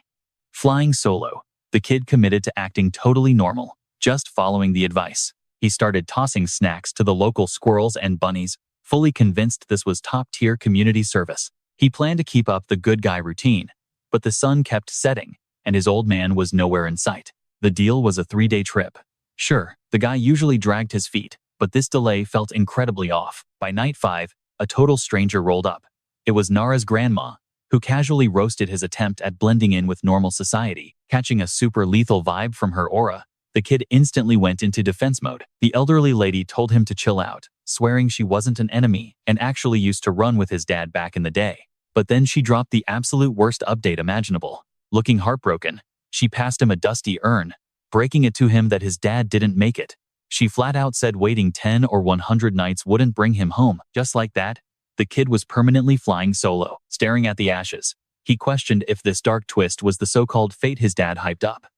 Flying solo, the kid committed to acting totally normal, just following the advice. He started tossing snacks to the local squirrels and bunnies, fully convinced this was top-tier community service. He planned to keep up the good guy routine, but the sun kept setting, and his old man was nowhere in sight. The deal was a 3-day trip. Sure, the guy usually dragged his feet, but this delay felt incredibly off. By night 5, a total stranger rolled up. It was Nara's grandma, who casually roasted his attempt at blending in with normal society. Catching a super lethal vibe from her aura, the kid instantly went into defense mode. The elderly lady told him to chill out, swearing she wasn't an enemy and actually used to run with his dad back in the day. But then she dropped the absolute worst update imaginable. Looking heartbroken, she passed him a dusty urn, breaking it to him that his dad didn't make it. She flat out said waiting 10 or 100 nights wouldn't bring him home. Just like that, The kid was permanently flying solo, staring at the ashes. He questioned if this dark twist was the so-called fate his dad hyped up.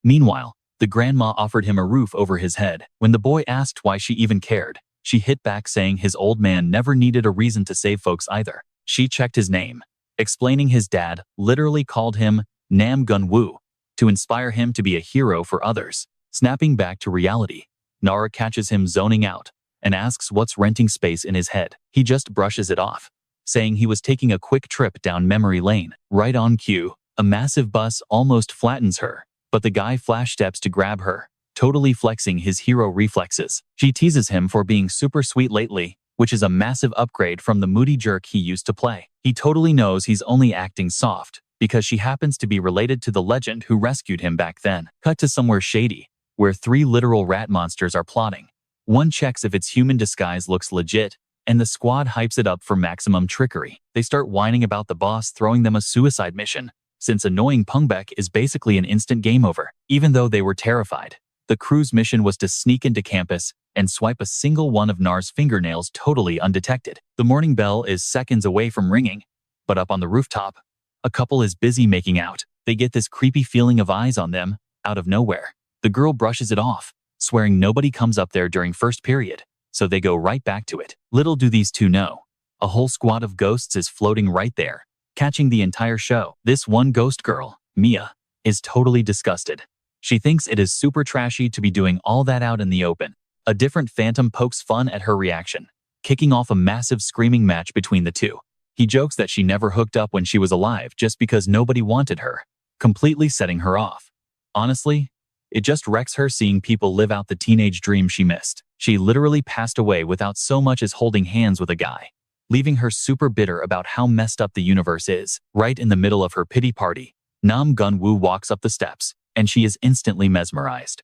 Meanwhile, the grandma offered him a roof over his head. When the boy asked why she even cared, she hit back saying his old man never needed a reason to save folks either. She checked his name, explaining his dad literally called him Nam Gun Woo to inspire him to be a hero for others. Snapping back to reality, Nara catches him zoning out and asks what's renting space in his head. He just brushes it off, saying he was taking a quick trip down memory lane. Right on cue, a massive bus almost flattens her, but the guy flash steps to grab her, totally flexing his hero reflexes. She teases him for being super sweet lately, which is a massive upgrade from the moody jerk he used to play. He totally knows he's only acting soft, because she happens to be related to the legend who rescued him back then. Cut to somewhere shady, where 3 literal rat monsters are plotting. One checks if its human disguise looks legit, and the squad hypes it up for maximum trickery. They start whining about the boss throwing them a suicide mission, since annoying Pungbeek is basically an instant game over. Even though they were terrified, the crew's mission was to sneak into campus and swipe a single one of Nara's fingernails totally undetected. The morning bell is seconds away from ringing, but up on the rooftop, a couple is busy making out. They get this creepy feeling of eyes on them, out of nowhere. The girl brushes it off, swearing nobody comes up there during first period, so they go right back to it. Little do these two know, a whole squad of ghosts is floating right there, catching the entire show. This one ghost girl, Mia, is totally disgusted. She thinks it is super trashy to be doing all that out in the open. A different phantom pokes fun at her reaction, kicking off a massive screaming match between the two. He jokes that she never hooked up when she was alive just because nobody wanted her, completely setting her off. Honestly, it just wrecks her seeing people live out the teenage dream she missed. She literally passed away without so much as holding hands with a guy, leaving her super bitter about how messed up the universe is. Right in the middle of her pity party, Nam Gun Woo walks up the steps, and she is instantly mesmerized.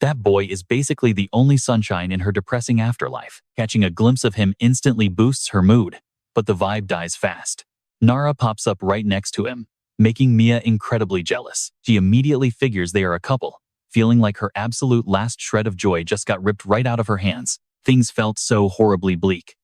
That boy is basically the only sunshine in her depressing afterlife. Catching a glimpse of him instantly boosts her mood, but the vibe dies fast. Nara pops up right next to him, making Mia incredibly jealous. She immediately figures they are a couple, feeling like her absolute last shred of joy just got ripped right out of her hands. Things felt so horribly bleak.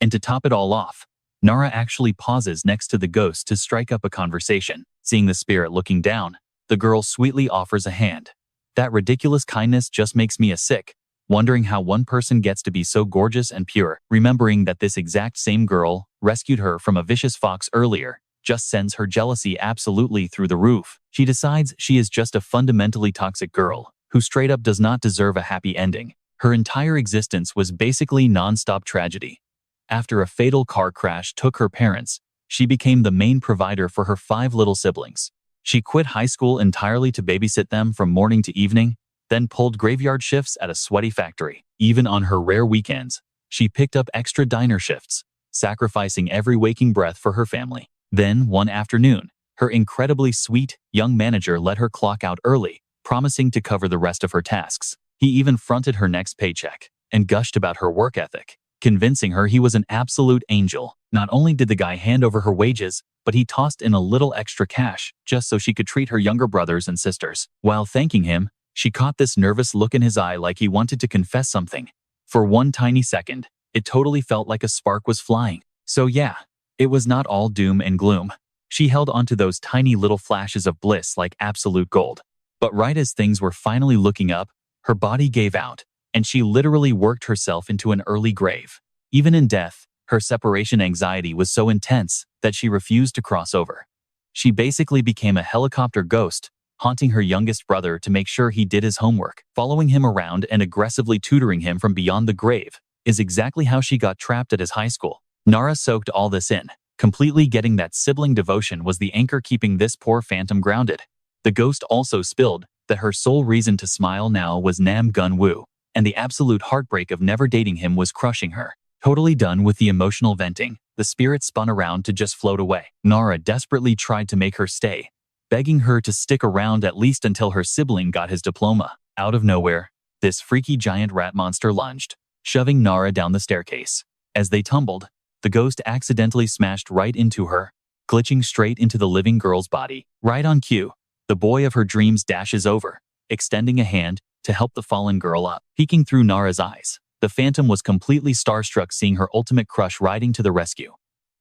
And to top it all off, Nara actually pauses next to the ghost to strike up a conversation. Seeing the spirit looking down, the girl sweetly offers a hand. That ridiculous kindness just makes Mia sick, wondering how one person gets to be so gorgeous and pure. Remembering that this exact same girl rescued her from a vicious fox earlier just sends her jealousy absolutely through the roof. She decides she is just a fundamentally toxic girl who straight up does not deserve a happy ending. Her entire existence was basically non-stop tragedy. After a fatal car crash took her parents, she became the main provider for her 5 little siblings. She quit high school entirely to babysit them from morning to evening, then pulled graveyard shifts at a sweaty factory. Even on her rare weekends, she picked up extra diner shifts, sacrificing every waking breath for her family. Then, one afternoon, her incredibly sweet, young manager let her clock out early, promising to cover the rest of her tasks. He even fronted her next paycheck and gushed about her work ethic, convincing her he was an absolute angel. Not only did the guy hand over her wages, but he tossed in a little extra cash just so she could treat her younger brothers and sisters. While thanking him, she caught this nervous look in his eye like he wanted to confess something. For one tiny second, it totally felt like a spark was flying. So yeah, it was not all doom and gloom. She held onto those tiny little flashes of bliss like absolute gold. But right as things were finally looking up, her body gave out, and she literally worked herself into an early grave. Even in death, her separation anxiety was so intense that she refused to cross over. She basically became a helicopter ghost, haunting her youngest brother to make sure he did his homework. Following him around and aggressively tutoring him from beyond the grave is exactly how she got trapped at his high school. Nara soaked all this in, completely getting that sibling devotion was the anchor keeping this poor phantom grounded. The ghost also spilled that her sole reason to smile now was Nam Gun Woo, and the absolute heartbreak of never dating him was crushing her. Totally done with the emotional venting, the spirit spun around to just float away. Nara desperately tried to make her stay, begging her to stick around at least until her sibling got his diploma. Out of nowhere, this freaky giant rat monster lunged, shoving Nara down the staircase. As they tumbled, the ghost accidentally smashed right into her, glitching straight into the living girl's body. Right on cue, the boy of her dreams dashes over, extending a hand to help the fallen girl up. Peeking through Nara's eyes, the phantom was completely starstruck seeing her ultimate crush riding to the rescue.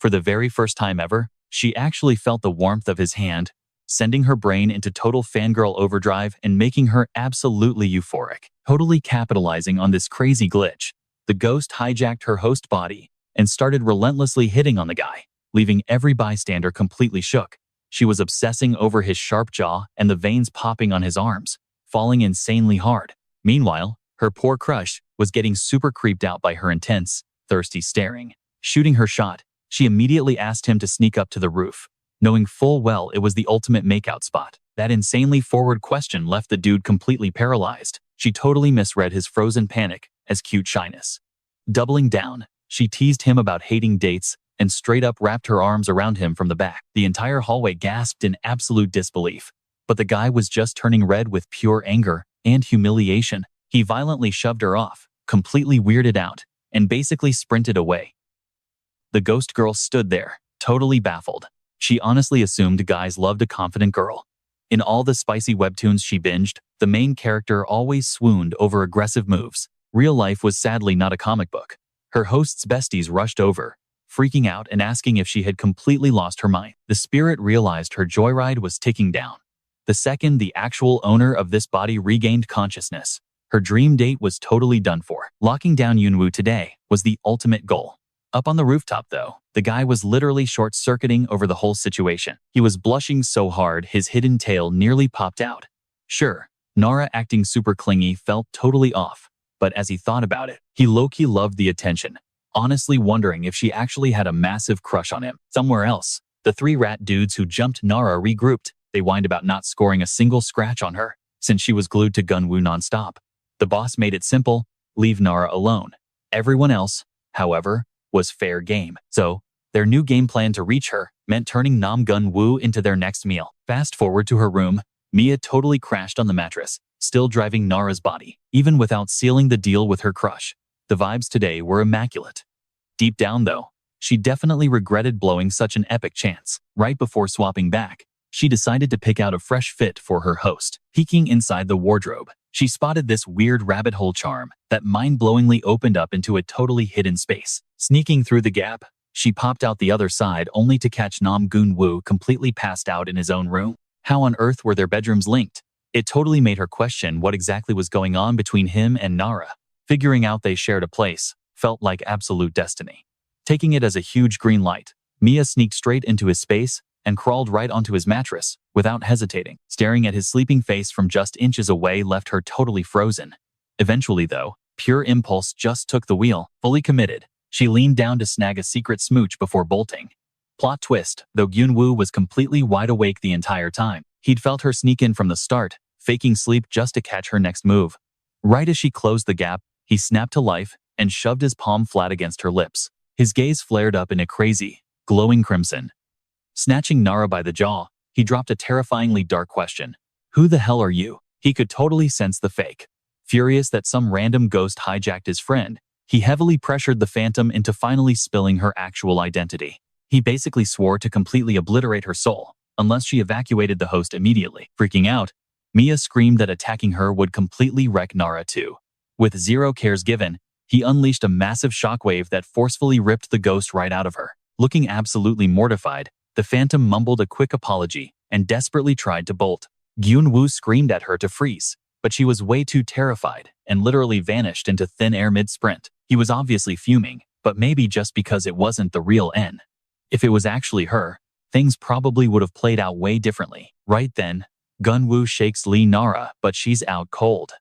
For the very first time ever, she actually felt the warmth of his hand, sending her brain into total fangirl overdrive and making her absolutely euphoric. Totally capitalizing on this crazy glitch, the ghost hijacked her host body and started relentlessly hitting on the guy, leaving every bystander completely shook. She was obsessing over his sharp jaw and the veins popping on his arms, falling insanely hard. Meanwhile, her poor crush was getting super creeped out by her intense, thirsty staring. Shooting her shot, she immediately asked him to sneak up to the roof, knowing full well it was the ultimate makeout spot. That insanely forward question left the dude completely paralyzed. She totally misread his frozen panic as cute shyness. Doubling down, she teased him about hating dates and straight up wrapped her arms around him from the back. The entire hallway gasped in absolute disbelief, but the guy was just turning red with pure anger and humiliation. He violently shoved her off, completely weirded out, and basically sprinted away. The ghost girl stood there, totally baffled. She honestly assumed guys loved a confident girl. In all the spicy webtoons she binged, the main character always swooned over aggressive moves. Real life was sadly not a comic book. Her host's besties rushed over, freaking out and asking if she had completely lost her mind. The spirit realized her joyride was ticking down. The second the actual owner of this body regained consciousness, her dream date was totally done for. Locking down Yunwoo today was the ultimate goal. Up on the rooftop, though, the guy was literally short-circuiting over the whole situation. He was blushing so hard his hidden tail nearly popped out. Sure, Nara acting super clingy felt totally off, but as he thought about it, he low-key loved the attention, honestly wondering if she actually had a massive crush on him. Somewhere else, the three rat dudes who jumped Nara regrouped. They whined about not scoring a single scratch on her, since she was glued to Gunwoo nonstop. The boss made it simple: leave Nara alone. Everyone else, however, was fair game. So, their new game plan to reach her meant turning Nam Gun-woo into their next meal. Fast forward to her room, Mia totally crashed on the mattress, still driving Nara's body. Even without sealing the deal with her crush, the vibes today were immaculate. Deep down though, she definitely regretted blowing such an epic chance. Right before swapping back, she decided to pick out a fresh fit for her host. Peeking inside the wardrobe, she spotted this weird rabbit hole charm that mind-blowingly opened up into a totally hidden space. Sneaking through the gap, she popped out the other side only to catch Nam Gun-woo completely passed out in his own room. How on earth were their bedrooms linked? It totally made her question what exactly was going on between him and Nara. Figuring out they shared a place felt like absolute destiny. Taking it as a huge green light, Mia sneaked straight into his space and crawled right onto his mattress without hesitating. Staring at his sleeping face from just inches away left her totally frozen. Eventually though, pure impulse just took the wheel. Fully committed, she leaned down to snag a secret smooch before bolting. Plot twist, though Gyunwoo was completely wide awake the entire time. He'd felt her sneak in from the start, faking sleep just to catch her next move. Right as she closed the gap, he snapped to life and shoved his palm flat against her lips. His gaze flared up in a crazy, glowing crimson. Snatching Nara by the jaw, he dropped a terrifyingly dark question. Who the hell are you? He could totally sense the fake. Furious that some random ghost hijacked his friend, he heavily pressured the phantom into finally spilling her actual identity. He basically swore to completely obliterate her soul, unless she evacuated the host immediately. Freaking out, Mia screamed that attacking her would completely wreck Nara too. With zero cares given, he unleashed a massive shockwave that forcefully ripped the ghost right out of her. Looking absolutely mortified, the phantom mumbled a quick apology and desperately tried to bolt. Gyunwoo screamed at her to freeze, but she was way too terrified and literally vanished into thin air mid-sprint. He was obviously fuming, but maybe just because it wasn't the real N. If it was actually her, things probably would have played out way differently. Right then, Gunwoo shakes Lee Nara, but she's out cold.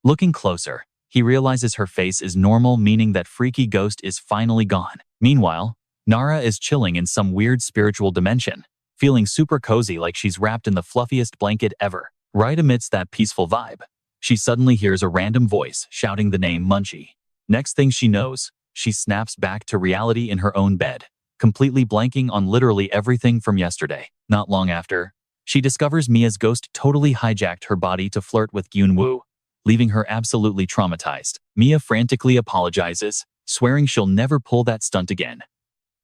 Looking closer, he realizes her face is normal, meaning that freaky ghost is finally gone. Meanwhile, Nara is chilling in some weird spiritual dimension, feeling super cozy like she's wrapped in the fluffiest blanket ever. Right amidst that peaceful vibe, she suddenly hears a random voice shouting the name Munchie. Next thing she knows, she snaps back to reality in her own bed, completely blanking on literally everything from yesterday. Not long after, she discovers Mia's ghost totally hijacked her body to flirt with Gyunwoo, leaving her absolutely traumatized. Mia frantically apologizes, swearing she'll never pull that stunt again.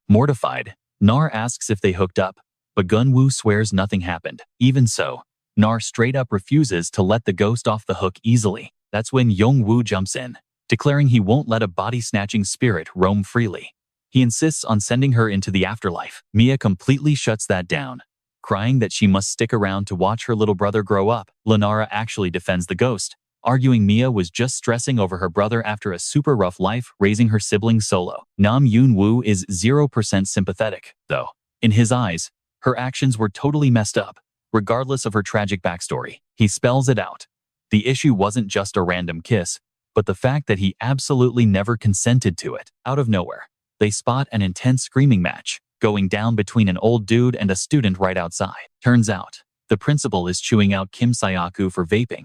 Mortified, Nar asks if they hooked up, but Gunwoo swears nothing happened. Even so, Nar straight up refuses to let the ghost off the hook easily. That's when Yongwoo jumps in, declaring he won't let a body-snatching spirit roam freely. He insists on sending her into the afterlife. Mia completely shuts that down, crying that she must stick around to watch her little brother grow up. Lee Nara actually defends the ghost, arguing Mia was just stressing over her brother after a super rough life raising her siblings solo. Nam Yoon-woo is 0% sympathetic, though. In his eyes, her actions were totally messed up, regardless of her tragic backstory. He spells it out. The issue wasn't just a random kiss, but the fact that he absolutely never consented to it. Out of nowhere, they spot an intense screaming match going down between an old dude and a student right outside. Turns out, the principal is chewing out Kim Sayaku for vaping.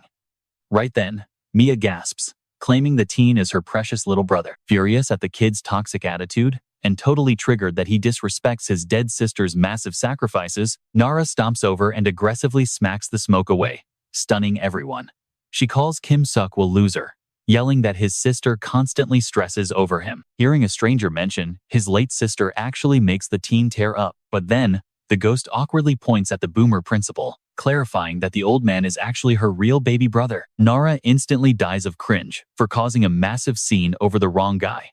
Right then, Mia gasps, claiming the teen is her precious little brother. Furious at the kid's toxic attitude, and totally triggered that he disrespects his dead sister's massive sacrifices, Nara stomps over and aggressively smacks the smoke away, stunning everyone. She calls Kim Suk a loser, yelling that his sister constantly stresses over him. Hearing a stranger mention his late sister actually makes the teen tear up, but then, the ghost awkwardly points at the boomer principal, clarifying that the old man is actually her real baby brother. Nara instantly dies of cringe for causing a massive scene over the wrong guy.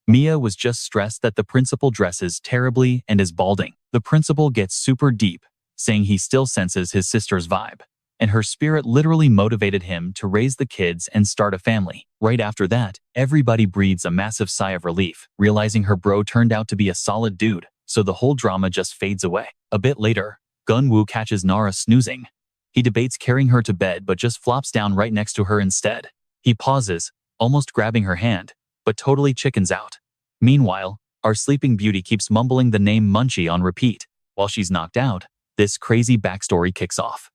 Mia was just stressed that the principal dresses terribly and is balding. The principal gets super deep, saying he still senses his sister's vibe, and her spirit literally motivated him to raise the kids and start a family. Right after that, everybody breathes a massive sigh of relief, realizing her bro turned out to be a solid dude, so the whole drama just fades away. A bit later, Gun-woo catches Nara snoozing. He debates carrying her to bed but just flops down right next to her instead. He pauses, almost grabbing her hand, but totally chickens out. Meanwhile, our sleeping beauty keeps mumbling the name Munchie on repeat. While she's knocked out, this crazy backstory kicks off.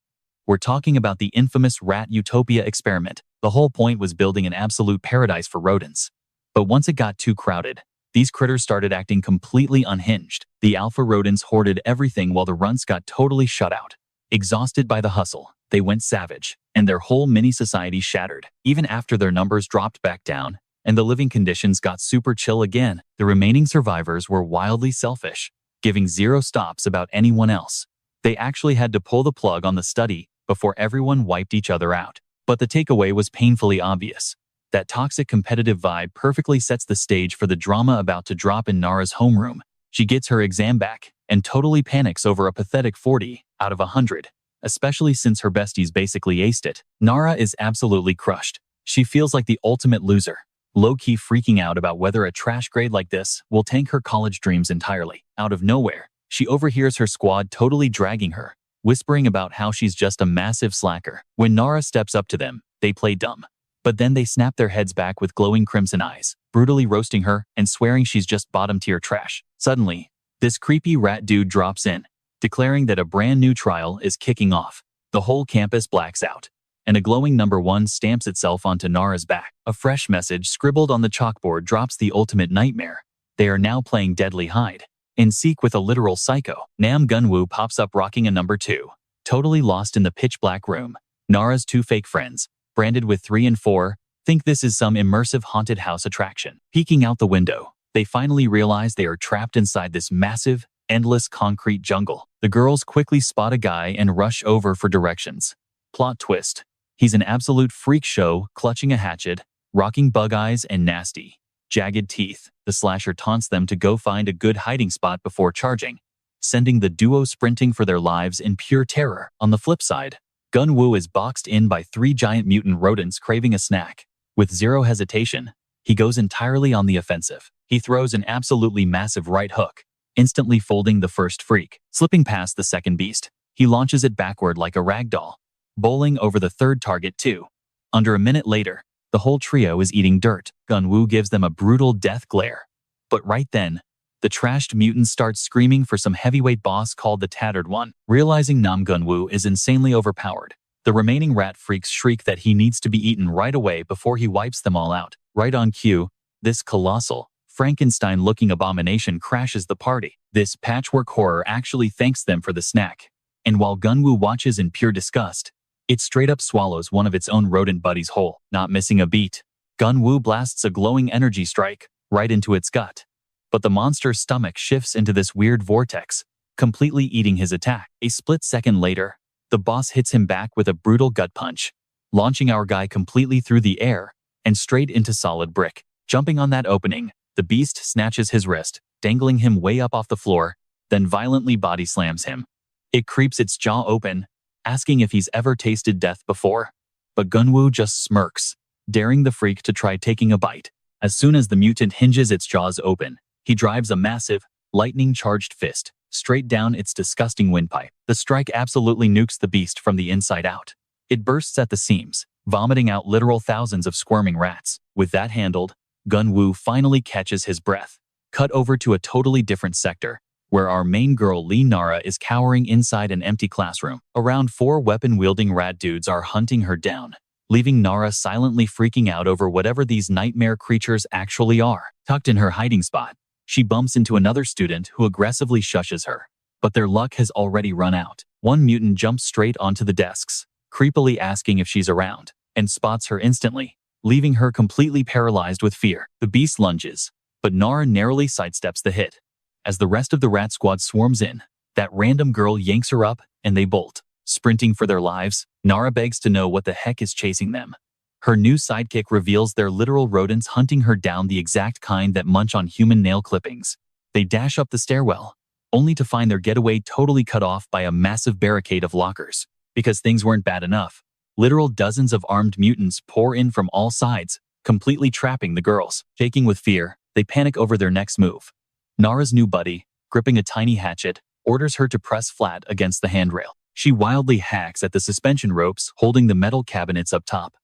We're talking about the infamous rat utopia experiment. The whole point was building an absolute paradise for rodents. But once it got too crowded, these critters started acting completely unhinged. The alpha rodents hoarded everything while the runts got totally shut out. Exhausted by the hustle, they went savage, and their whole mini-society shattered. Even after their numbers dropped back down, and the living conditions got super chill again, the remaining survivors were wildly selfish, giving zero stops about anyone else. They actually had to pull the plug on the study before everyone wiped each other out. But the takeaway was painfully obvious. That toxic competitive vibe perfectly sets the stage for the drama about to drop in Nara's homeroom. She gets her exam back and totally panics over a pathetic 40 out of 100, especially since her besties basically aced it. Nara is absolutely crushed. She feels like the ultimate loser, low-key freaking out about whether a trash grade like this will tank her college dreams entirely. Out of nowhere, she overhears her squad totally dragging her, whispering about how she's just a massive slacker. When Nara steps up to them, they play dumb. But then they snap their heads back with glowing crimson eyes, brutally roasting her and swearing she's just bottom-tier trash. Suddenly, this creepy rat dude drops in, declaring that a brand new trial is kicking off. The whole campus blacks out, and a glowing number 1 stamps itself onto Nara's back. A fresh message scribbled on the chalkboard drops the ultimate nightmare. They are now playing Deadly Hide and Seek with a literal psycho. Nam Gun-woo pops up rocking a number 2, totally lost in the pitch-black room. Nara's 2 fake friends, branded with 3 and 4, think this is some immersive haunted house attraction. Peeking out the window, they finally realize they are trapped inside this massive, endless concrete jungle. The girls quickly spot a guy and rush over for directions. Plot twist. He's an absolute freak show, clutching a hatchet, rocking bug eyes and nasty, jagged teeth. The slasher taunts them to go find a good hiding spot before charging, sending the duo sprinting for their lives in pure terror. On the flip side, Gun-woo is boxed in by 3 giant mutant rodents craving a snack. With zero hesitation, he goes entirely on the offensive. He throws an absolutely massive right hook, instantly folding the first freak. Slipping past the second beast, he launches it backward like a ragdoll, bowling over the third target too. Under a minute later, the whole trio is eating dirt. Gun-woo gives them a brutal death glare. But right then, the trashed mutant starts screaming for some heavyweight boss called the Tattered One. Realizing Nam Gun-woo is insanely overpowered, the remaining rat freaks shriek that he needs to be eaten right away before he wipes them all out. Right on cue, this colossal, Frankenstein-looking abomination crashes the party. This patchwork horror actually thanks them for the snack, and while Gun-woo watches in pure disgust, it straight up swallows one of its own rodent buddies whole. Not missing a beat, Gun-woo blasts a glowing energy strike right into its gut. But the monster's stomach shifts into this weird vortex, completely eating his attack. A split second later, the boss hits him back with a brutal gut punch, launching our guy completely through the air and straight into solid brick. Jumping on that opening, the beast snatches his wrist, dangling him way up off the floor, then violently body slams him. It creeps its jaw open, asking if he's ever tasted death before. But Gunwoo just smirks, daring the freak to try taking a bite. As soon as the mutant hinges its jaws open, he drives a massive, lightning-charged fist straight down its disgusting windpipe. The strike absolutely nukes the beast from the inside out. It bursts at the seams, vomiting out literal thousands of squirming rats. With that handled, Gunwoo finally catches his breath. Cut over to a totally different sector, where our main girl Lee Nara is cowering inside an empty classroom. Around 4 weapon-wielding rat dudes are hunting her down, leaving Nara silently freaking out over whatever these nightmare creatures actually are. Tucked in her hiding spot, she bumps into another student who aggressively shushes her. But their luck has already run out. One mutant jumps straight onto the desks, creepily asking if she's around, and spots her instantly, leaving her completely paralyzed with fear. The beast lunges, but Nara narrowly sidesteps the hit. As the rest of the rat squad swarms in, that random girl yanks her up, and they bolt. Sprinting for their lives, Nara begs to know what the heck is chasing them. Her new sidekick reveals they're literal rodents hunting her down, the exact kind that munch on human nail clippings. They dash up the stairwell, only to find their getaway totally cut off by a massive barricade of lockers. Because things weren't bad enough, literal dozens of armed mutants pour in from all sides, completely trapping the girls. Shaking with fear, they panic over their next move. Nara's new buddy, gripping a tiny hatchet, orders her to press flat against the handrail. She wildly hacks at the suspension ropes holding the metal cabinets up top.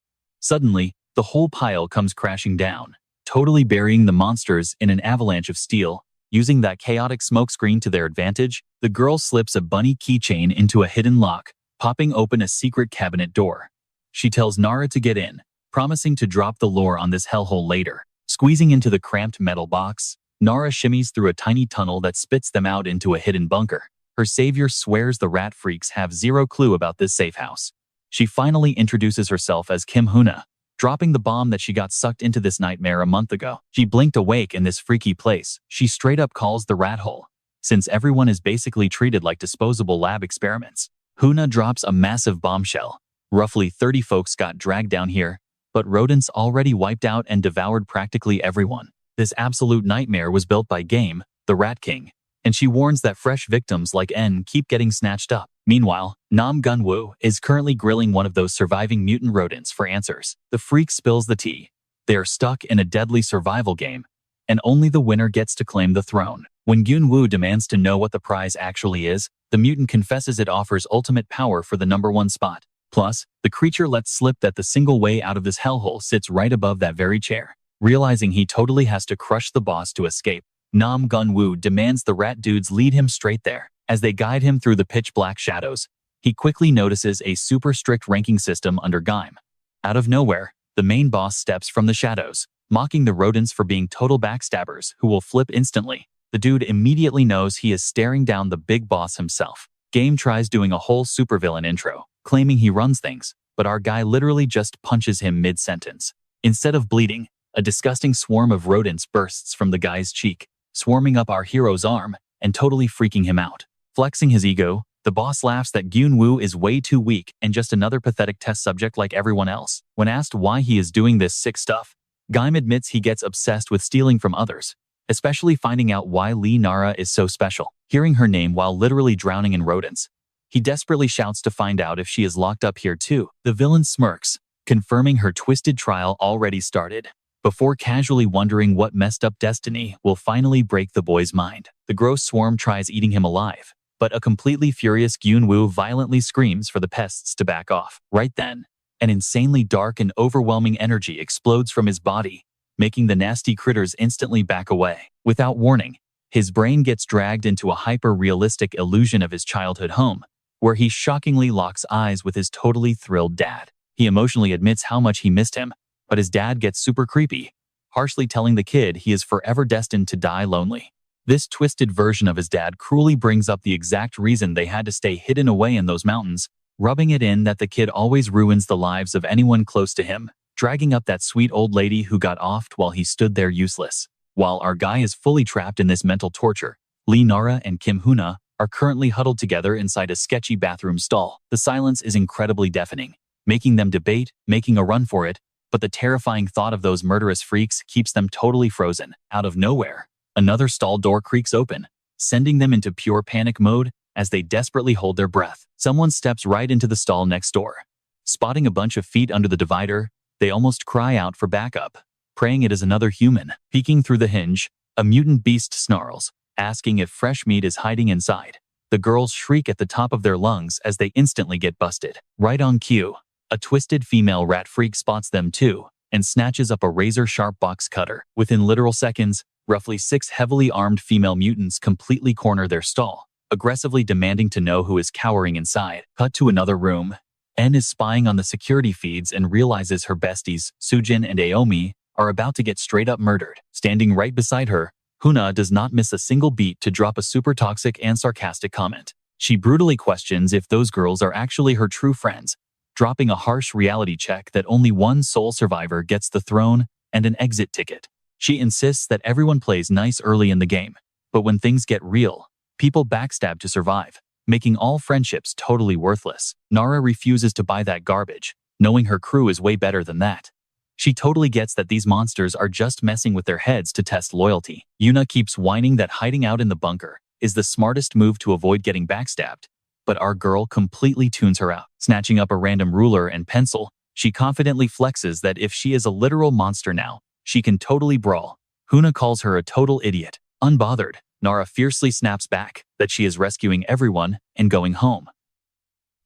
Suddenly, the whole pile comes crashing down, totally burying the monsters in an avalanche of steel. Using that chaotic smokescreen to their advantage, the girl slips a bunny keychain into a hidden lock, popping open a secret cabinet door. She tells Nara to get in, promising to drop the lore on this hellhole later. Squeezing into the cramped metal box, Nara shimmies through a tiny tunnel that spits them out into a hidden bunker. Her savior swears the rat freaks have zero clue about this safe house. She finally introduces herself as Kim Huna, dropping the bomb that she got sucked into this nightmare a month ago. She blinked awake in this freaky place. She straight up calls the rat hole, since everyone is basically treated like disposable lab experiments. Huna drops a massive bombshell. Roughly 30 folks got dragged down here, but rodents already wiped out and devoured practically everyone. This absolute nightmare was built by Game, the Rat King, and she warns that fresh victims like N keep getting snatched up. Meanwhile, Nam Gunwoo is currently grilling one of those surviving mutant rodents for answers. The freak spills the tea. They are stuck in a deadly survival game, and only the winner gets to claim the throne. When Gunwoo demands to know what the prize actually is, the mutant confesses it offers ultimate power for the #1 spot. Plus, the creature lets slip that the single way out of this hellhole sits right above that very chair. Realizing he totally has to crush the boss to escape, Nam Gunwoo demands the rat dudes lead him straight there. As they guide him through the pitch-black shadows, he quickly notices a super strict ranking system under Gaim. Out of nowhere, the main boss steps from the shadows, mocking the rodents for being total backstabbers who will flip instantly. The dude immediately knows he is staring down the big boss himself. Game tries doing a whole supervillain intro, claiming he runs things, but our guy literally just punches him mid-sentence. Instead of bleeding, a disgusting swarm of rodents bursts from the guy's cheek, swarming up our hero's arm and totally freaking him out. Flexing his ego, the boss laughs that Gunwoo is way too weak and just another pathetic test subject like everyone else. When asked why he is doing this sick stuff, Gaim admits he gets obsessed with stealing from others, especially finding out why Lee Nara is so special. Hearing her name while literally drowning in rodents, he desperately shouts to find out if she is locked up here too. The villain smirks, confirming her twisted trial already started, before casually wondering what messed up destiny will finally break the boy's mind. The gross swarm tries eating him alive, but a completely furious Gunwoo violently screams for the pests to back off. Right then, an insanely dark and overwhelming energy explodes from his body, making the nasty critters instantly back away. Without warning, his brain gets dragged into a hyper-realistic illusion of his childhood home, where he shockingly locks eyes with his totally thrilled dad. He emotionally admits how much he missed him, but his dad gets super creepy, harshly telling the kid he is forever destined to die lonely. This twisted version of his dad cruelly brings up the exact reason they had to stay hidden away in those mountains, rubbing it in that the kid always ruins the lives of anyone close to him, dragging up that sweet old lady who got offed while he stood there useless. While our guy is fully trapped in this mental torture, Lee Nara and Kim Huna are currently huddled together inside a sketchy bathroom stall. The silence is incredibly deafening, making them debate making a run for it, but the terrifying thought of those murderous freaks keeps them totally frozen. Out of nowhere, Another stall door creaks open, sending them into pure panic mode as they desperately hold their breath. Someone steps right into the stall next door. Spotting a bunch of feet under the divider, they almost cry out for backup, praying it is another human. Peeking through the hinge, a mutant beast snarls, asking if fresh meat is hiding inside. The girls shriek at the top of their lungs as they instantly get busted. Right on cue, a twisted female rat freak spots them too and snatches up a razor-sharp box cutter. Within literal seconds, roughly 6 heavily armed female mutants completely corner their stall, aggressively demanding to know who is cowering inside. Cut to another room. En is spying on the security feeds and realizes her besties, Sujin and Aomi, are about to get straight up murdered. Standing right beside her, Huna does not miss a single beat to drop a super toxic and sarcastic comment. She brutally questions if those girls are actually her true friends, dropping a harsh reality check that only one sole survivor gets the throne and an exit ticket. She insists that everyone plays nice early in the game, but when things get real, people backstab to survive, making all friendships totally worthless. Nara refuses to buy that garbage, knowing her crew is way better than that. She totally gets that these monsters are just messing with their heads to test loyalty. Yuna keeps whining that hiding out in the bunker is the smartest move to avoid getting backstabbed, but our girl completely tunes her out. Snatching up a random ruler and pencil, she confidently flexes that if she is a literal monster now, she can totally brawl. Huna calls her a total idiot. Unbothered, Nara fiercely snaps back that she is rescuing everyone and going home.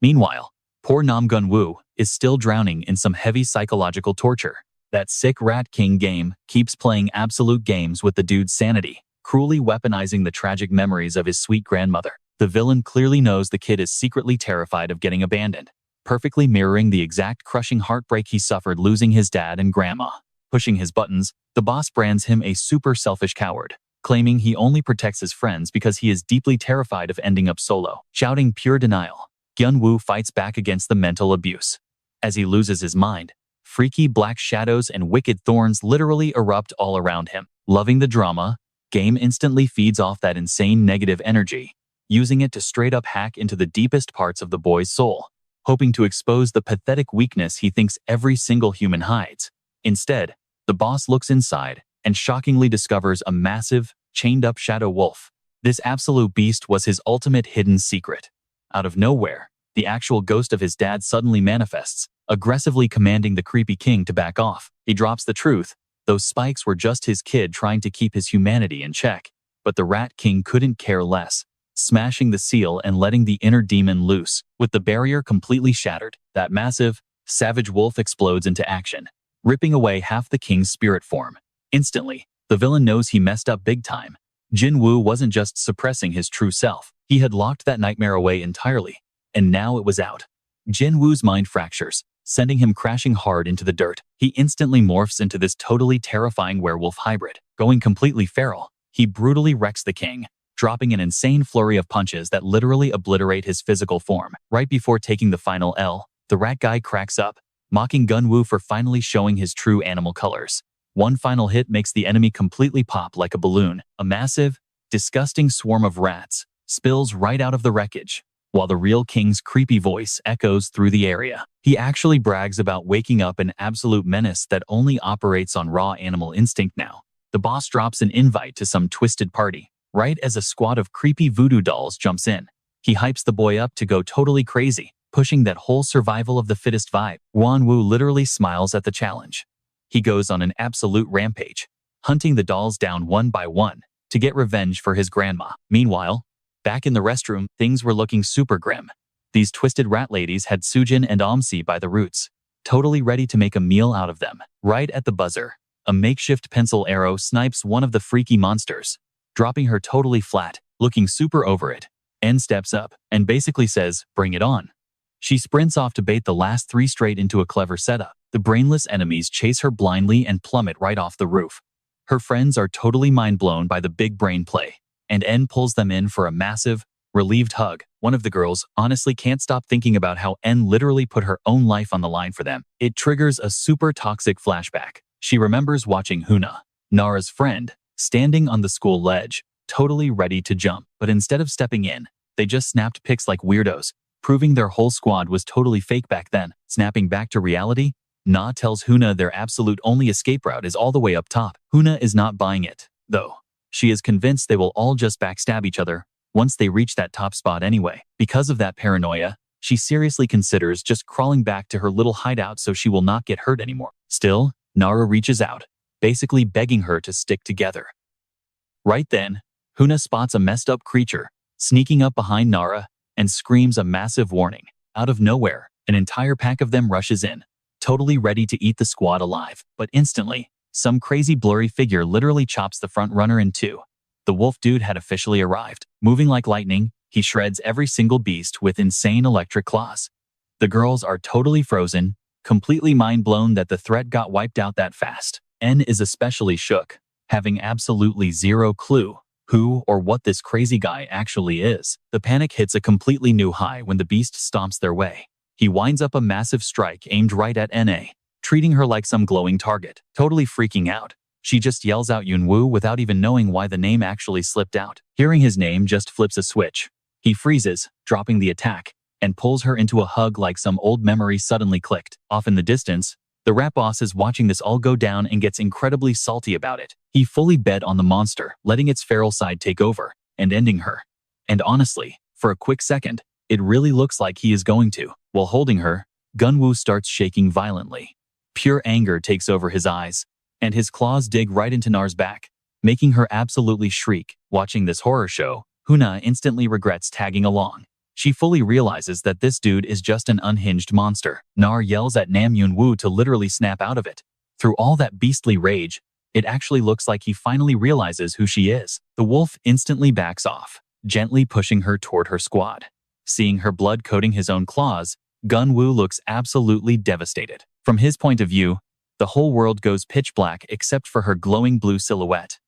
Meanwhile, poor Nam Gun-woo is still drowning in some heavy psychological torture. That sick Rat King game keeps playing absolute games with the dude's sanity, cruelly weaponizing the tragic memories of his sweet grandmother. The villain clearly knows the kid is secretly terrified of getting abandoned, perfectly mirroring the exact crushing heartbreak he suffered losing his dad and grandma. Pushing his buttons, the boss brands him a super selfish coward, claiming he only protects his friends because he is deeply terrified of ending up solo. Shouting pure denial, Gyun-woo fights back against the mental abuse. As he loses his mind, freaky black shadows and wicked thorns literally erupt all around him. Loving the drama, Game instantly feeds off that insane negative energy, using it to straight up hack into the deepest parts of the boy's soul, hoping to expose the pathetic weakness he thinks every single human hides. Instead, the boss looks inside and shockingly discovers a massive, chained-up shadow wolf. This absolute beast was his ultimate hidden secret. Out of nowhere, the actual ghost of his dad suddenly manifests, aggressively commanding the creepy king to back off. He drops the truth. Those spikes were just his kid trying to keep his humanity in check, but the Rat King couldn't care less, smashing the seal and letting the inner demon loose. With the barrier completely shattered, that massive, savage wolf explodes into action, ripping away half the king's spirit form. Instantly, the villain knows he messed up big time. Jin-woo wasn't just suppressing his true self, he had locked that nightmare away entirely, and now it was out. Jin-woo's mind fractures, sending him crashing hard into the dirt. He instantly morphs into this totally terrifying werewolf hybrid. Going completely feral, he brutally wrecks the king, dropping an insane flurry of punches that literally obliterate his physical form. Right before taking the final L, the rat guy cracks up, mocking Gun-woo for finally showing his true animal colors. One final hit makes the enemy completely pop like a balloon. A massive, disgusting swarm of rats spills right out of the wreckage, while the real king's creepy voice echoes through the area. He actually brags about waking up an absolute menace that only operates on raw animal instinct now. The boss drops an invite to some twisted party, right as a squad of creepy voodoo dolls jumps in. He hypes the boy up to go totally crazy, pushing that whole survival of the fittest vibe. Wan-woo literally smiles at the challenge. He goes on an absolute rampage, hunting the dolls down one by one to get revenge for his grandma. Meanwhile, back in the restroom, things were looking super grim. These twisted rat ladies had Sujin and Omsi by the roots, totally ready to make a meal out of them. Right at the buzzer, a makeshift pencil arrow snipes one of the freaky monsters, dropping her totally flat, looking super over it. En steps up and basically says, "Bring it on." She sprints off to bait the last 3 straight into a clever setup. The brainless enemies chase her blindly and plummet right off the roof. Her friends are totally mind-blown by the big brain play, and En pulls them in for a massive, relieved hug. One of the girls honestly can't stop thinking about how En literally put her own life on the line for them. It triggers a super toxic flashback. She remembers watching Huna, Nara's friend, standing on the school ledge, totally ready to jump. But instead of stepping in, they just snapped pics like weirdos, proving their whole squad was totally fake back then. Snapping back to reality, Na tells Huna their absolute only escape route is all the way up top. Huna is not buying it, though. She is convinced they will all just backstab each other once they reach that top spot anyway. Because of that paranoia, she seriously considers just crawling back to her little hideout so she will not get hurt anymore. Still, Nara reaches out, basically begging her to stick together. Right then, Huna spots a messed up creature sneaking up behind Nara and screams a massive warning. Out of nowhere, an entire pack of them rushes in, totally ready to eat the squad alive. But instantly, some crazy blurry figure literally chops the front runner in two. The wolf dude had officially arrived. Moving like lightning, he shreds every single beast with insane electric claws. The girls are totally frozen, completely mind-blown that the threat got wiped out that fast. N is especially shook, having absolutely zero clue who or what this crazy guy actually is. The panic hits a completely new high when the beast stomps their way. He winds up a massive strike aimed right at NA, treating her like some glowing target. Totally freaking out, she just yells out Yunwoo without even knowing why the name actually slipped out. Hearing his name just flips a switch. He freezes, dropping the attack, and pulls her into a hug like some old memory suddenly clicked. Off in the distance, the rat boss is watching this all go down and gets incredibly salty about it. He fully bet on the monster, letting its feral side take over and ending her. And honestly, for a quick second, it really looks like he is going to. While holding her, Gunwoo starts shaking violently. Pure anger takes over his eyes, and his claws dig right into Nar's back, making her absolutely shriek. Watching this horror show, Huna instantly regrets tagging along. She fully realizes that this dude is just an unhinged monster. Nar yells at Nam Yunwoo to literally snap out of it. Through all that beastly rage, it actually looks like he finally realizes who she is. The wolf instantly backs off, gently pushing her toward her squad. Seeing her blood coating his own claws, Gunwoo looks absolutely devastated. From his point of view, the whole world goes pitch black except for her glowing blue silhouette.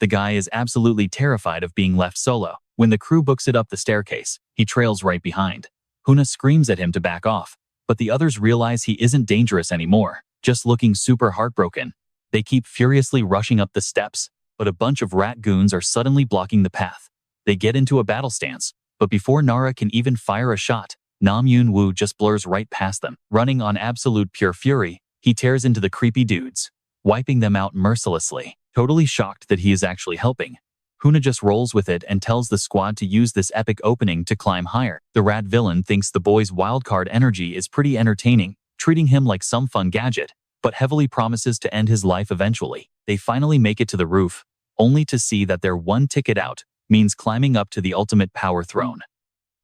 The guy is absolutely terrified of being left solo. When the crew books it up the staircase, he trails right behind. Huna screams at him to back off, but the others realize he isn't dangerous anymore, just looking super heartbroken. They keep furiously rushing up the steps, but a bunch of rat goons are suddenly blocking the path. They get into a battle stance, but before Nara can even fire a shot, Nam Yunwoo just blurs right past them. Running on absolute pure fury, he tears into the creepy dudes, wiping them out mercilessly. Totally shocked that he is actually helping, Huna just rolls with it and tells the squad to use this epic opening to climb higher. The rat villain thinks the boy's wildcard energy is pretty entertaining, treating him like some fun gadget, but heavily promises to end his life eventually. They finally make it to the roof, only to see that their one ticket out means climbing up to the ultimate power throne.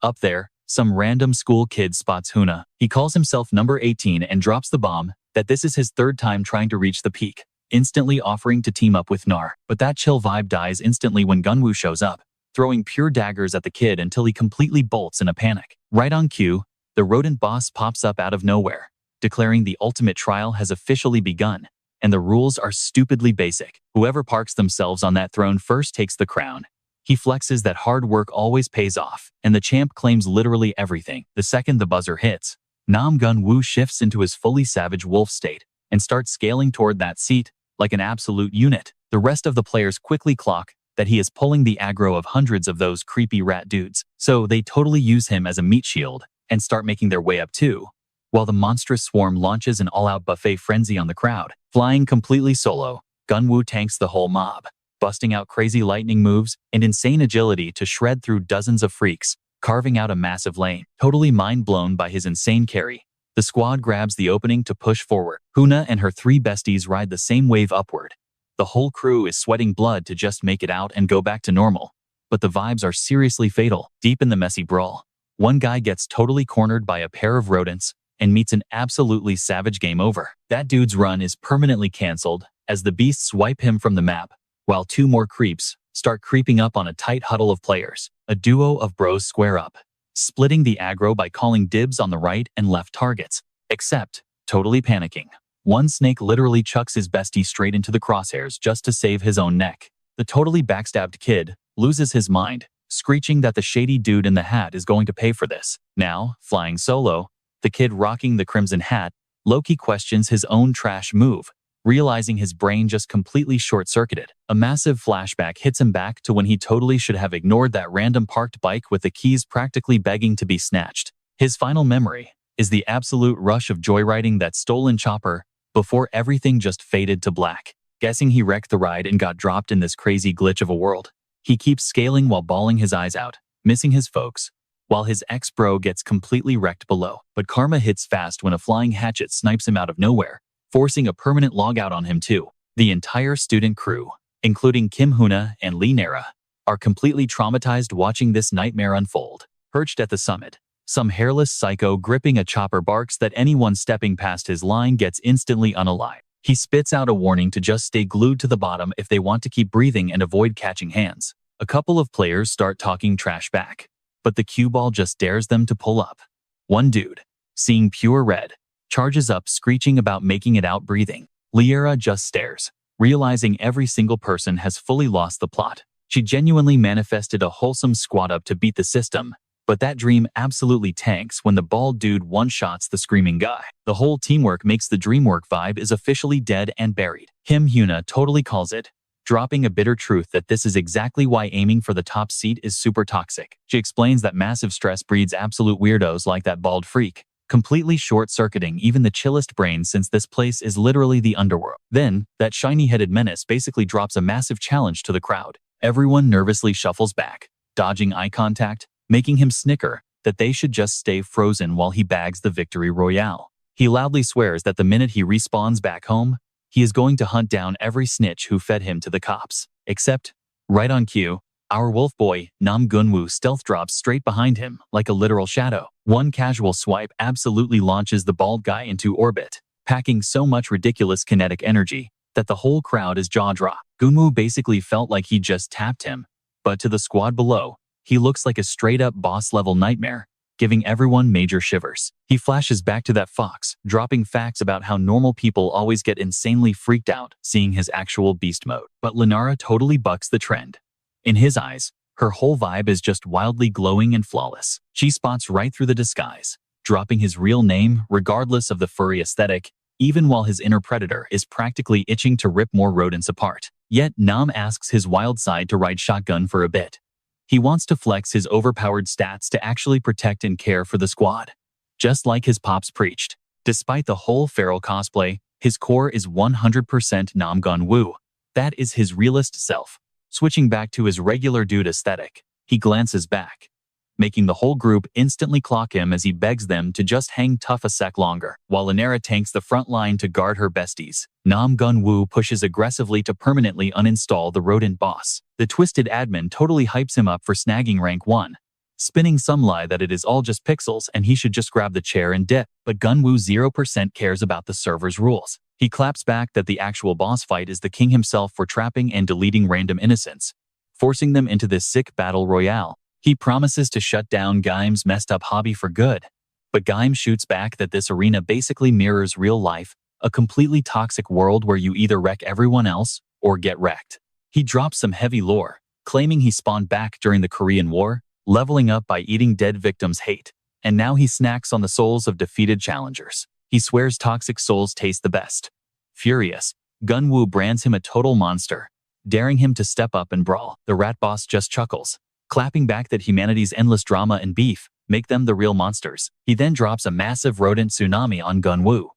Up there, some random school kid spots Huna. He calls himself number 18 and drops the bomb that this is his third time trying to reach the peak, instantly offering to team up with Nar. But that chill vibe dies instantly when Gunwoo shows up, throwing pure daggers at the kid until he completely bolts in a panic. Right on cue, the rodent boss pops up out of nowhere, declaring the ultimate trial has officially begun, and the rules are stupidly basic. Whoever parks themselves on that throne first takes the crown. He flexes that hard work always pays off, and the champ claims literally everything. The second the buzzer hits, Nam Gunwoo shifts into his fully savage wolf state and starts scaling toward that seat like an absolute unit. The rest of the players quickly clock that he is pulling the aggro of hundreds of those creepy rat dudes, so they totally use him as a meat shield and start making their way up too, while the monstrous swarm launches an all-out buffet frenzy on the crowd. Flying completely solo, Gunwoo tanks the whole mob, busting out crazy lightning moves and insane agility to shred through dozens of freaks, carving out a massive lane. Totally mind-blown by his insane carry, the squad grabs the opening to push forward. Huna and her three besties ride the same wave upward. The whole crew is sweating blood to just make it out and go back to normal, but the vibes are seriously fatal. Deep in the messy brawl, one guy gets totally cornered by a pair of rodents and meets an absolutely savage game over. That dude's run is permanently cancelled as the beasts wipe him from the map, while two more creeps start creeping up on a tight huddle of players. A duo of bros square up, splitting the aggro by calling dibs on the right and left targets. Except, totally panicking, one snake literally chucks his bestie straight into the crosshairs just to save his own neck. The totally backstabbed kid loses his mind, screeching that the shady dude in the hat is going to pay for this. Now, flying solo, the kid rocking the crimson hat low-key questions his own trash move, realizing his brain just completely short-circuited. A massive flashback hits him back to when he totally should have ignored that random parked bike with the keys practically begging to be snatched. His final memory is the absolute rush of joyriding that stolen chopper before everything just faded to black. guessing he wrecked the ride and got dropped in this crazy glitch of a world. He keeps scaling while bawling his eyes out, missing his folks, while his ex-bro gets completely wrecked below. But karma hits fast when a flying hatchet snipes him out of nowhere, forcing a permanent logout on him too. The entire student crew, including Kim Huna and Lee Nara, are completely traumatized watching this nightmare unfold. Perched at the summit, some hairless psycho gripping a chopper barks that anyone stepping past his line gets instantly unalive. He spits out a warning to just stay glued to the bottom if they want to keep breathing and avoid catching hands. A couple of players start talking trash back, but the cue ball just dares them to pull up. One dude, seeing pure red, charges up screeching about making it out breathing. Lee Nara just stares, realizing every single person has fully lost the plot. She genuinely manifested a wholesome squad up to beat the system, but that dream absolutely tanks when the bald dude one-shots the screaming guy. The whole teamwork makes the dreamwork vibe is officially dead and buried. Kim Huna totally calls it, dropping a bitter truth that this is exactly why aiming for the top seat is super toxic. She explains that massive stress breeds absolute weirdos like that bald freak, completely short-circuiting even the chillest brains since this place is literally the underworld. Then, that shiny-headed menace basically drops a massive challenge to the crowd. Everyone nervously shuffles back, dodging eye contact, making him snicker that they should just stay frozen while he bags the victory royale. He loudly swears that the minute he respawns back home, he is going to hunt down every snitch who fed him to the cops. Except, right on cue, our wolf boy, Nam Gunwoo, stealth drops straight behind him, like a literal shadow. One casual swipe absolutely launches the bald guy into orbit, packing so much ridiculous kinetic energy that the whole crowd is jaw-dropped. Gunwoo basically felt like he just tapped him, but to the squad below, he looks like a straight-up boss-level nightmare, giving everyone major shivers. He flashes back to that fox, dropping facts about how normal people always get insanely freaked out seeing his actual beast mode. But Lee Nara totally bucks the trend. In his eyes, her whole vibe is just wildly glowing and flawless. She spots right through the disguise, dropping his real name regardless of the furry aesthetic, even while his inner predator is practically itching to rip more rodents apart. Yet Nam asks his wild side to ride shotgun for a bit. He wants to flex his overpowered stats to actually protect and care for the squad, just like his pops preached. Despite the whole feral cosplay, his core is 100% Nam Gunwoo. That is his realist self. Switching back to his regular dude aesthetic, he glances back, making the whole group instantly clock him as he begs them to just hang tough a sec longer. While Lee Nara tanks the front line to guard her besties, Nam Gunwoo pushes aggressively to permanently uninstall the rodent boss. The twisted admin totally hypes him up for snagging rank 1, spinning some lie that it is all just pixels and he should just grab the chair and dip. But Gunwoo 0% cares about the server's rules. He claps back that the actual boss fight is the king himself for trapping and deleting random innocents, forcing them into this sick battle royale. He promises to shut down Gaim's messed up hobby for good, but Gaim shoots back that this arena basically mirrors real life, a completely toxic world where you either wreck everyone else or get wrecked. He drops some heavy lore, claiming he spawned back during the Korean War, leveling up by eating dead victims' hate, and now he snacks on the souls of defeated challengers. He swears toxic souls taste the best. Furious, Gunwoo brands him a total monster, daring him to step up and brawl. The rat boss just chuckles, clapping back that humanity's endless drama and beef make them the real monsters. He then drops a massive rodent tsunami on Gunwoo,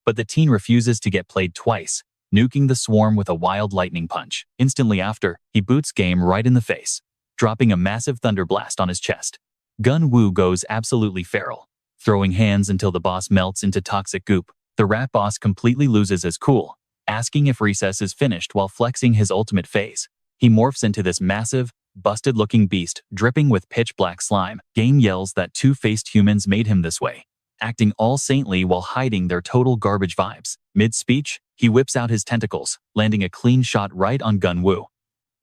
but the teen refuses to get played twice, nuking the swarm with a wild lightning punch. Instantly after, he boots Game right in the face, dropping a massive thunder blast on his chest. Gunwoo goes absolutely feral, throwing hands until the boss melts into toxic goop. The rat boss completely loses his cool, asking if recess is finished while flexing his ultimate phase. He morphs into this massive, busted-looking beast dripping with pitch-black slime. Game yells that two-faced humans made him this way, acting all saintly while hiding their total garbage vibes. Mid-speech, he whips out his tentacles, landing a clean shot right on Gunwoo.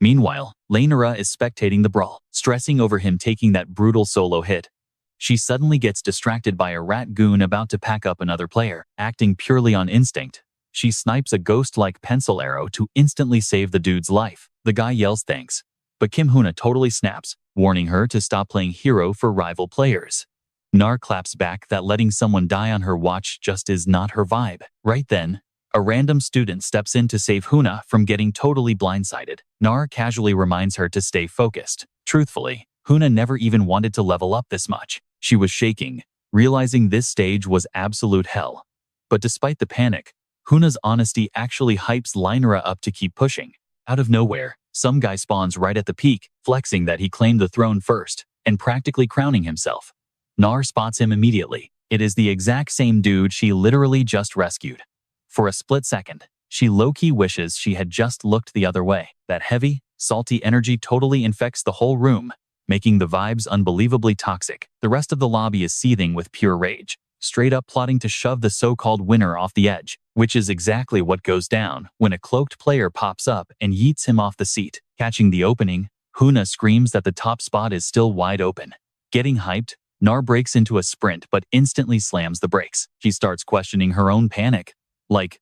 Meanwhile, Lee Nara is spectating the brawl, stressing over him taking that brutal solo hit. She suddenly gets distracted by a rat goon about to pack up another player. Acting purely on instinct, she snipes a ghost-like pencil arrow to instantly save the dude's life. The guy yells thanks, but Kim Huna totally snaps, warning her to stop playing hero for rival players. Nar claps back that letting someone die on her watch just is not her vibe. Right then, a random student steps in to save Huna from getting totally blindsided. Nar casually reminds her to stay focused. Truthfully, Huna never even wanted to level up this much. She was shaking, realizing this stage was absolute hell. But despite the panic, Huna's honesty actually hypes Lee Nara up to keep pushing. Out of nowhere, some guy spawns right at the peak, flexing that he claimed the throne first, and practically crowning himself. Nar spots him immediately. It is the exact same dude she literally just rescued. For a split second, she low-key wishes she had just looked the other way. That heavy, salty energy totally infects the whole room, making the vibes unbelievably toxic. The rest of the lobby is seething with pure rage, straight up plotting to shove the so-called winner off the edge, which is exactly what goes down when a cloaked player pops up and yeets him off the seat. Catching the opening, Huna screams that the top spot is still wide open. Getting hyped, Nar breaks into a sprint but instantly slams the brakes. She starts questioning her own panic. Like,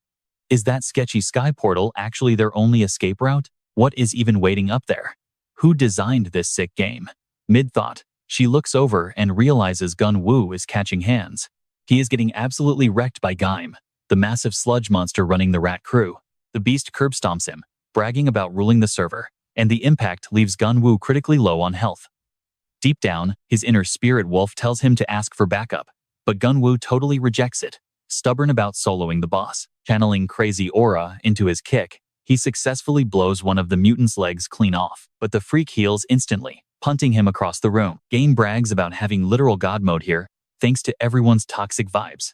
is that sketchy sky portal actually their only escape route? What is even waiting up there? Who designed this sick game? Mid-thought, she looks over and realizes Gun Wu is catching hands. He is getting absolutely wrecked by Gaim, the massive sludge monster running the rat crew. The beast curb stomps him, bragging about ruling the server, and the impact leaves Gun Wu critically low on health. Deep down, his inner spirit wolf tells him to ask for backup, but Gun Wu totally rejects it, stubborn about soloing the boss. Channeling crazy aura into his kick, he successfully blows one of the mutant's legs clean off, but the freak heals instantly, punting him across the room. Game brags about having literal god mode here, thanks to everyone's toxic vibes.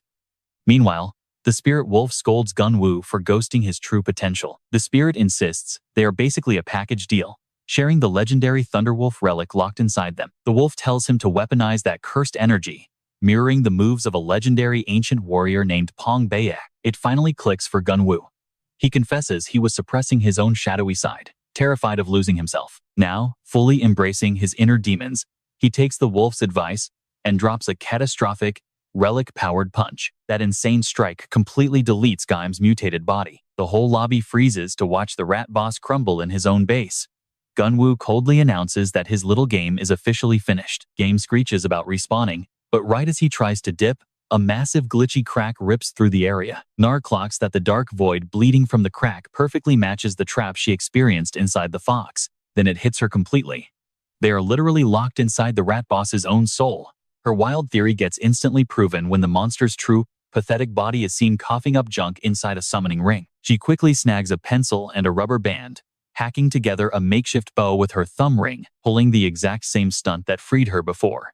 Meanwhile, the spirit wolf scolds Gun Wu for ghosting his true potential. The spirit insists they are basically a package deal, sharing the legendary Thunderwolf relic locked inside them. The wolf tells him to weaponize that cursed energy, mirroring the moves of a legendary ancient warrior named Pungbeek. It finally clicks for Gun Wu. He confesses he was suppressing his own shadowy side, terrified of losing himself. Now, fully embracing his inner demons, he takes the wolf's advice and drops a catastrophic, relic-powered punch. That insane strike completely deletes Gaim's mutated body. The whole lobby freezes to watch the rat boss crumble in his own base. Gun Wu coldly announces that his little game is officially finished. Game screeches about respawning, but right as he tries to dip, a massive glitchy crack rips through the area. Nar clocks that the dark void bleeding from the crack perfectly matches the trap she experienced inside the fox. Then it hits her completely. They are literally locked inside the rat boss's own soul. Her wild theory gets instantly proven when the monster's true, pathetic body is seen coughing up junk inside a summoning ring. She quickly snags a pencil and a rubber band, hacking together a makeshift bow with her thumb ring, pulling the exact same stunt that freed her before.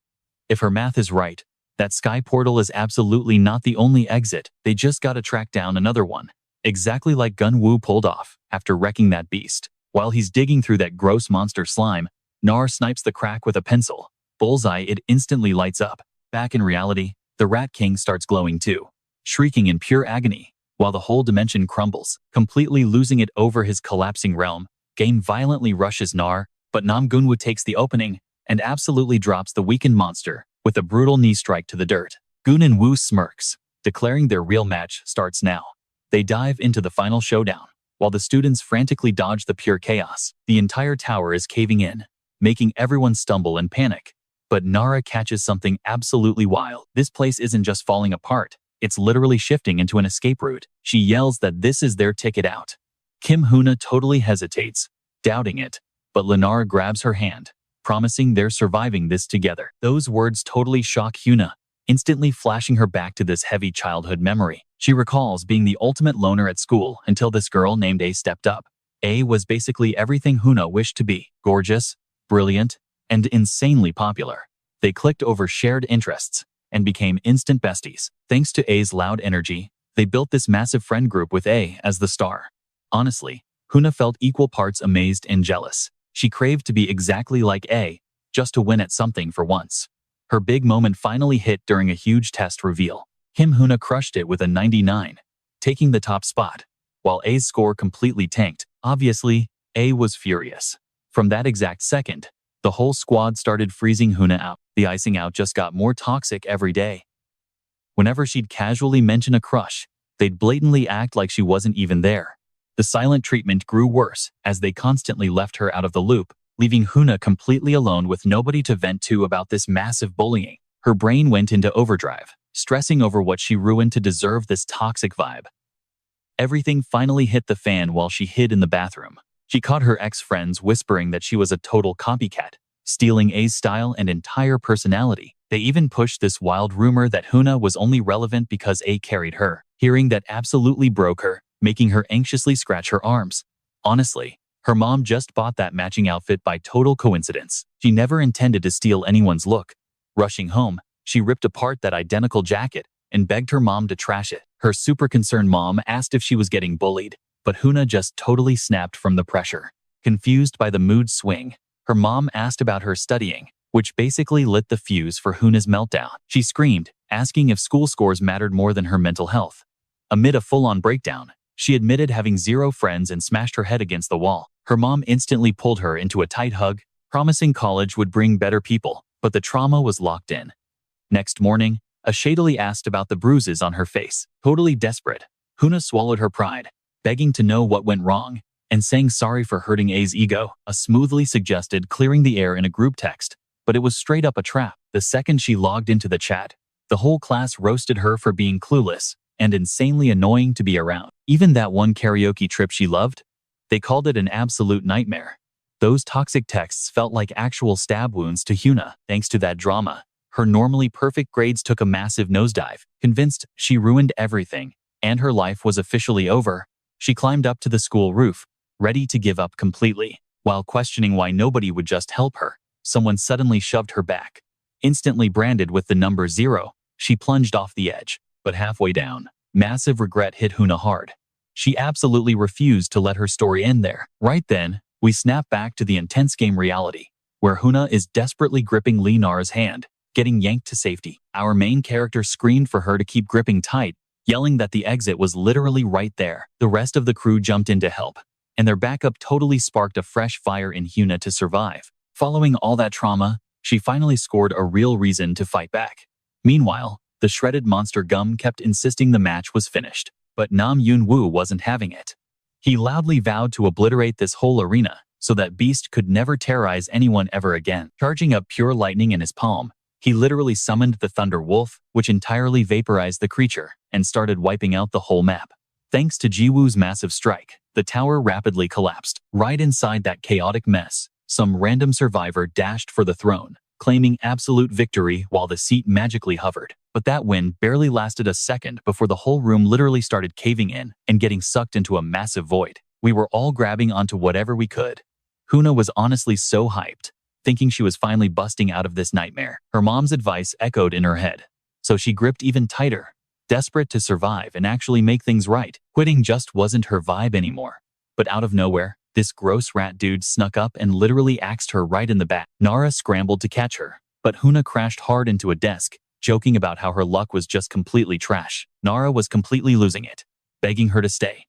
If her math is right, that sky portal is absolutely not the only exit. They just gotta track down another one, exactly like Gun Wu pulled off after wrecking that beast. While he's digging through that gross monster slime, Nar snipes the crack with a pencil. Bullseye, it instantly lights up. Back in reality, the Rat King starts glowing too, shrieking in pure agony, while the whole dimension crumbles, completely losing it over his collapsing realm. Game violently rushes Nar, but Nam Gunwu takes the opening and absolutely drops the weakened monster with a brutal knee strike to the dirt. Gun and Wu smirks, declaring their real match starts now. They dive into the final showdown, while the students frantically dodge the pure chaos. The entire tower is caving in, making everyone stumble and panic. But Nara catches something absolutely wild. This place isn't just falling apart, it's literally shifting into an escape route. She yells that this is their ticket out. Kim Huna totally hesitates, doubting it, but Lee Nara grabs her hand, promising they're surviving this together. Those words totally shock Huna, instantly flashing her back to this heavy childhood memory. She recalls being the ultimate loner at school until this girl named A stepped up. A was basically everything Huna wished to be: gorgeous, brilliant, and insanely popular. They clicked over shared interests and became instant besties. Thanks to A's loud energy, they built this massive friend group with A as the star. Honestly, Huna felt equal parts amazed and jealous. She craved to be exactly like A, just to win at something for once. Her big moment finally hit during a huge test reveal. Kim Huna crushed it with a 99, taking the top spot, while A's score completely tanked. Obviously, A was furious. From that exact second, the whole squad started freezing Huna out. The icing out just got more toxic every day. Whenever she'd casually mention a crush, they'd blatantly act like she wasn't even there. The silent treatment grew worse as they constantly left her out of the loop, leaving Huna completely alone with nobody to vent to about this massive bullying. Her brain went into overdrive, stressing over what she ruined to deserve this toxic vibe. Everything finally hit the fan while she hid in the bathroom. She caught her ex-friends whispering that she was a total copycat, stealing A's style and entire personality. They even pushed this wild rumor that Huna was only relevant because A carried her. Hearing that absolutely broke her, making her anxiously scratch her arms. Honestly, her mom just bought that matching outfit by total coincidence. She never intended to steal anyone's look. Rushing home, she ripped apart that identical jacket and begged her mom to trash it. Her super concerned mom asked if she was getting bullied, but Huna just totally snapped from the pressure. Confused by the mood swing, her mom asked about her studying, which basically lit the fuse for Huna's meltdown. She screamed, asking if school scores mattered more than her mental health. Amid a full-on breakdown, she admitted having zero friends and smashed her head against the wall. Her mom instantly pulled her into a tight hug, promising college would bring better people, but the trauma was locked in. Next morning, shadily asked about the bruises on her face. Totally desperate, Huna swallowed her pride, begging to know what went wrong, and saying sorry for hurting A's ego. Smoothly suggested clearing the air in a group text, but it was straight up a trap. The second she logged into the chat, the whole class roasted her for being clueless and insanely annoying to be around. Even that one karaoke trip she loved, they called it an absolute nightmare. Those toxic texts felt like actual stab wounds to Huna. Thanks to that drama, her normally perfect grades took a massive nosedive. Convinced she ruined everything and her life was officially over, she climbed up to the school roof, ready to give up completely. While questioning why nobody would just help her, someone suddenly shoved her back. Instantly branded with the number 0, she plunged off the edge, but halfway down, massive regret hit Huna hard. She absolutely refused to let her story end there. Right then, we snap back to the intense game reality, where Huna is desperately gripping Lee Nara's hand, getting yanked to safety. Our main character screamed for her to keep gripping tight, yelling that the exit was literally right there. The rest of the crew jumped in to help, and their backup totally sparked a fresh fire in Huna to survive. Following all that trauma, she finally scored a real reason to fight back. Meanwhile, the shredded monster Gum kept insisting the match was finished, but Nam Yoon-woo wasn't having it. He loudly vowed to obliterate this whole arena so that Beast could never terrorize anyone ever again. Charging up pure lightning in his palm, he literally summoned the Thunder Wolf, which entirely vaporized the creature and started wiping out the whole map. Thanks to Jiwoo's massive strike, the tower rapidly collapsed. Right inside that chaotic mess, some random survivor dashed for the throne, claiming absolute victory while the seat magically hovered. But that win barely lasted a second before the whole room literally started caving in and getting sucked into a massive void. We were all grabbing onto whatever we could. Huna was honestly so hyped, thinking she was finally busting out of this nightmare. Her mom's advice echoed in her head, so she gripped even tighter, desperate to survive and actually make things right. Quitting just wasn't her vibe anymore. But out of nowhere, this gross rat dude snuck up and literally axed her right in the back. Nara scrambled to catch her, but Huna crashed hard into a desk, joking about how her luck was just completely trash. Nara was completely losing it, begging her to stay.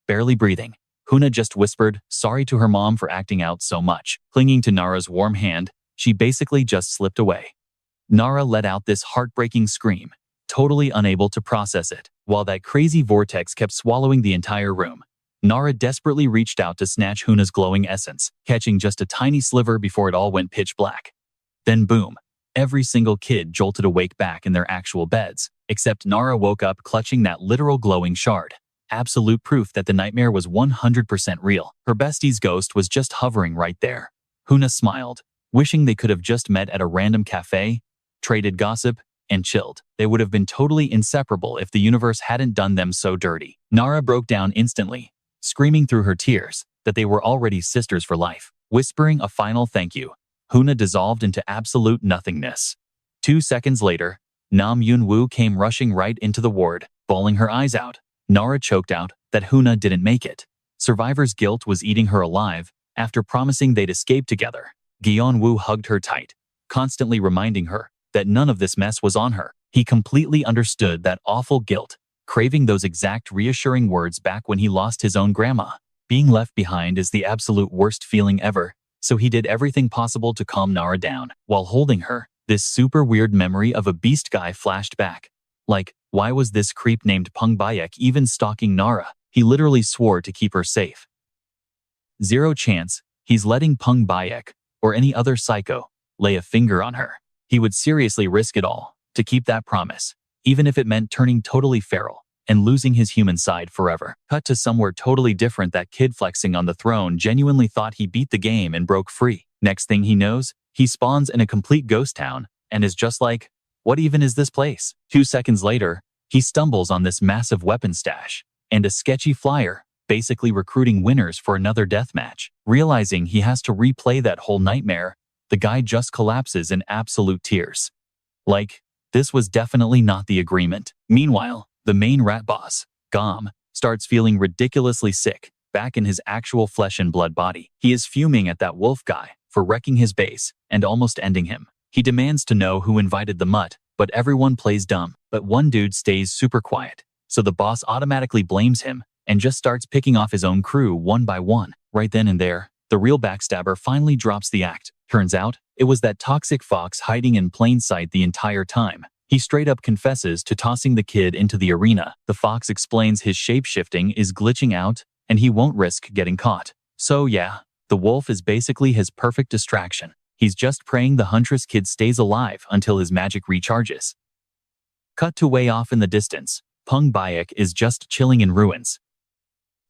Barely breathing, Huna just whispered sorry to her mom for acting out so much. Clinging to Nara's warm hand, she basically just slipped away. Nara let out this heartbreaking scream, totally unable to process it. While that crazy vortex kept swallowing the entire room, Nara desperately reached out to snatch Huna's glowing essence, catching just a tiny sliver before it all went pitch black. Then boom, every single kid jolted awake back in their actual beds, except Nara woke up clutching that literal glowing shard. Absolute proof that the nightmare was 100% real. Her bestie's ghost was just hovering right there. Huna smiled, wishing they could have just met at a random cafe, traded gossip, and chilled. They would have been totally inseparable if the universe hadn't done them so dirty. Nara broke down instantly, screaming through her tears that they were already sisters for life. Whispering a final thank you, Huna dissolved into absolute nothingness. 2 seconds later, Nam Yoon-woo came rushing right into the ward, bawling her eyes out. Nara choked out that Huna didn't make it. Survivor's guilt was eating her alive after promising they'd escape together. Gyeon-woo hugged her tight, constantly reminding her that none of this mess was on her. He completely understood that awful guilt, craving those exact reassuring words back when he lost his own grandma. Being left behind is the absolute worst feeling ever, so he did everything possible to calm Nara down. While holding her, this super weird memory of a beast guy flashed back. Like, why was this creep named Pungbeek even stalking Nara? He literally swore to keep her safe. Zero chance he's letting Pungbeek, or any other psycho, lay a finger on her. He would seriously risk it all to keep that promise, even if it meant turning totally feral and losing his human side forever. Cut to somewhere totally different. That kid flexing on the throne genuinely thought he beat the game and broke free. Next thing he knows, he spawns in a complete ghost town and is just like, what even is this place? 2 seconds later, He stumbles on this massive weapon stash and a sketchy flyer, basically recruiting winners for another deathmatch. Realizing he has to replay that whole nightmare, the guy just collapses in absolute tears. Like, this was definitely not the agreement. Meanwhile, the main rat boss, Gom, starts feeling ridiculously sick, back in his actual flesh and blood body. He is fuming at that wolf guy for wrecking his base and almost ending him. He demands to know who invited the mutt, but everyone plays dumb. But one dude stays super quiet, so the boss automatically blames him and just starts picking off his own crew one by one. Right then and there, the real backstabber finally drops the act. Turns out, it was that toxic fox hiding in plain sight the entire time. He straight up confesses to tossing the kid into the arena. The fox explains his shapeshifting is glitching out and he won't risk getting caught. So yeah, the wolf is basically his perfect distraction. He's just praying the huntress kid stays alive until his magic recharges. Cut to way off in the distance, Pungbeek is just chilling in ruins,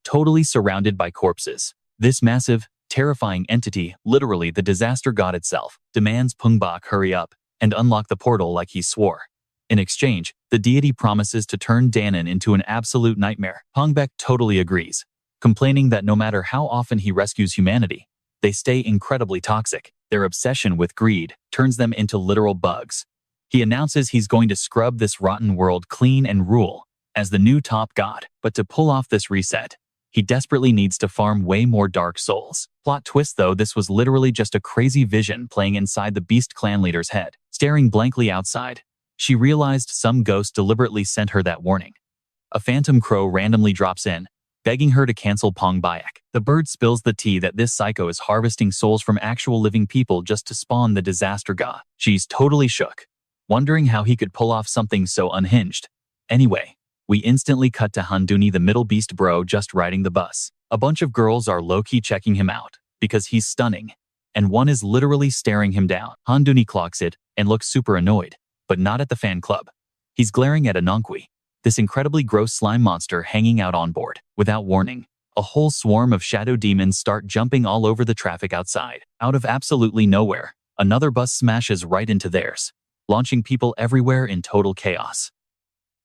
totally surrounded by corpses. This massive, terrifying entity, literally the disaster god itself, demands Pungbeek hurry up and unlock the portal like he swore. In exchange, the deity promises to turn Danon into an absolute nightmare. Pungbeek totally agrees, complaining that no matter how often he rescues humanity, they stay incredibly toxic. Their obsession with greed turns them into literal bugs. He announces he's going to scrub this rotten world clean and rule as the new top god. But to pull off this reset, he desperately needs to farm way more dark souls. Plot twist though, this was literally just a crazy vision playing inside the Beast clan leader's head. Staring blankly outside, she realized some ghost deliberately sent her that warning. A phantom crow randomly drops in, begging her to cancel Pungbeek. The bird spills the tea that this psycho is harvesting souls from actual living people just to spawn the disaster god. She's totally shook, wondering how he could pull off something so unhinged. Anyway, we instantly cut to Hondo, the middle beast bro, just riding the bus. A bunch of girls are low-key checking him out because he's stunning, and one is literally staring him down. Hondo clocks it and looks super annoyed, but not at the fan club. He's glaring at Anonkwi, this incredibly gross slime monster hanging out on board. Without warning, a whole swarm of shadow demons start jumping all over the traffic outside. Out of absolutely nowhere, another bus smashes right into theirs, launching people everywhere in total chaos.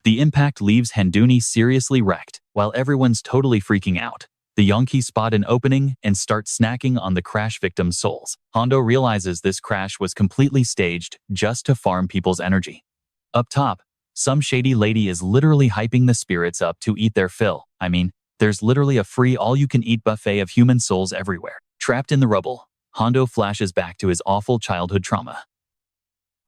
The impact leaves Hondo seriously wrecked. While everyone's totally freaking out, the Yonki spot an opening and start snacking on the crash victims' souls. Hondo realizes this crash was completely staged just to farm people's energy. Up top, some shady lady is literally hyping the spirits up to eat their fill. I mean, there's literally a free all-you-can-eat buffet of human souls everywhere. Trapped in the rubble, Hondo flashes back to his awful childhood trauma.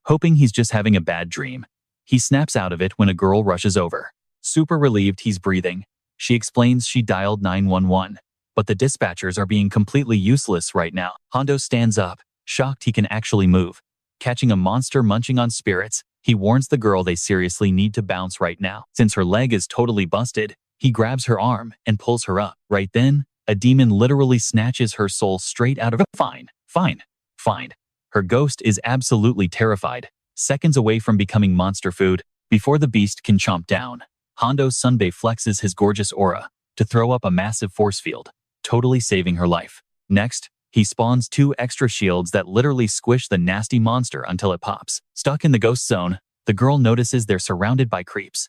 Hoping he's just having a bad dream, he snaps out of it when a girl rushes over. Super relieved he's breathing, she explains she dialed 911, but the dispatchers are being completely useless right now. Hondo stands up, shocked he can actually move. Catching a monster munching on spirits, he warns the girl they seriously need to bounce right now. Since her leg is totally busted, he grabs her arm and pulls her up. Right then, a demon literally snatches her soul straight out of her. Fine. Her ghost is absolutely terrified, seconds away from becoming monster food. Before the beast can chomp down, Hondo Sunbae flexes his gorgeous aura to throw up a massive force field, totally saving her life. Next, he spawns 2 extra shields that literally squish the nasty monster until it pops. Stuck in the ghost zone, the girl notices they're surrounded by creeps.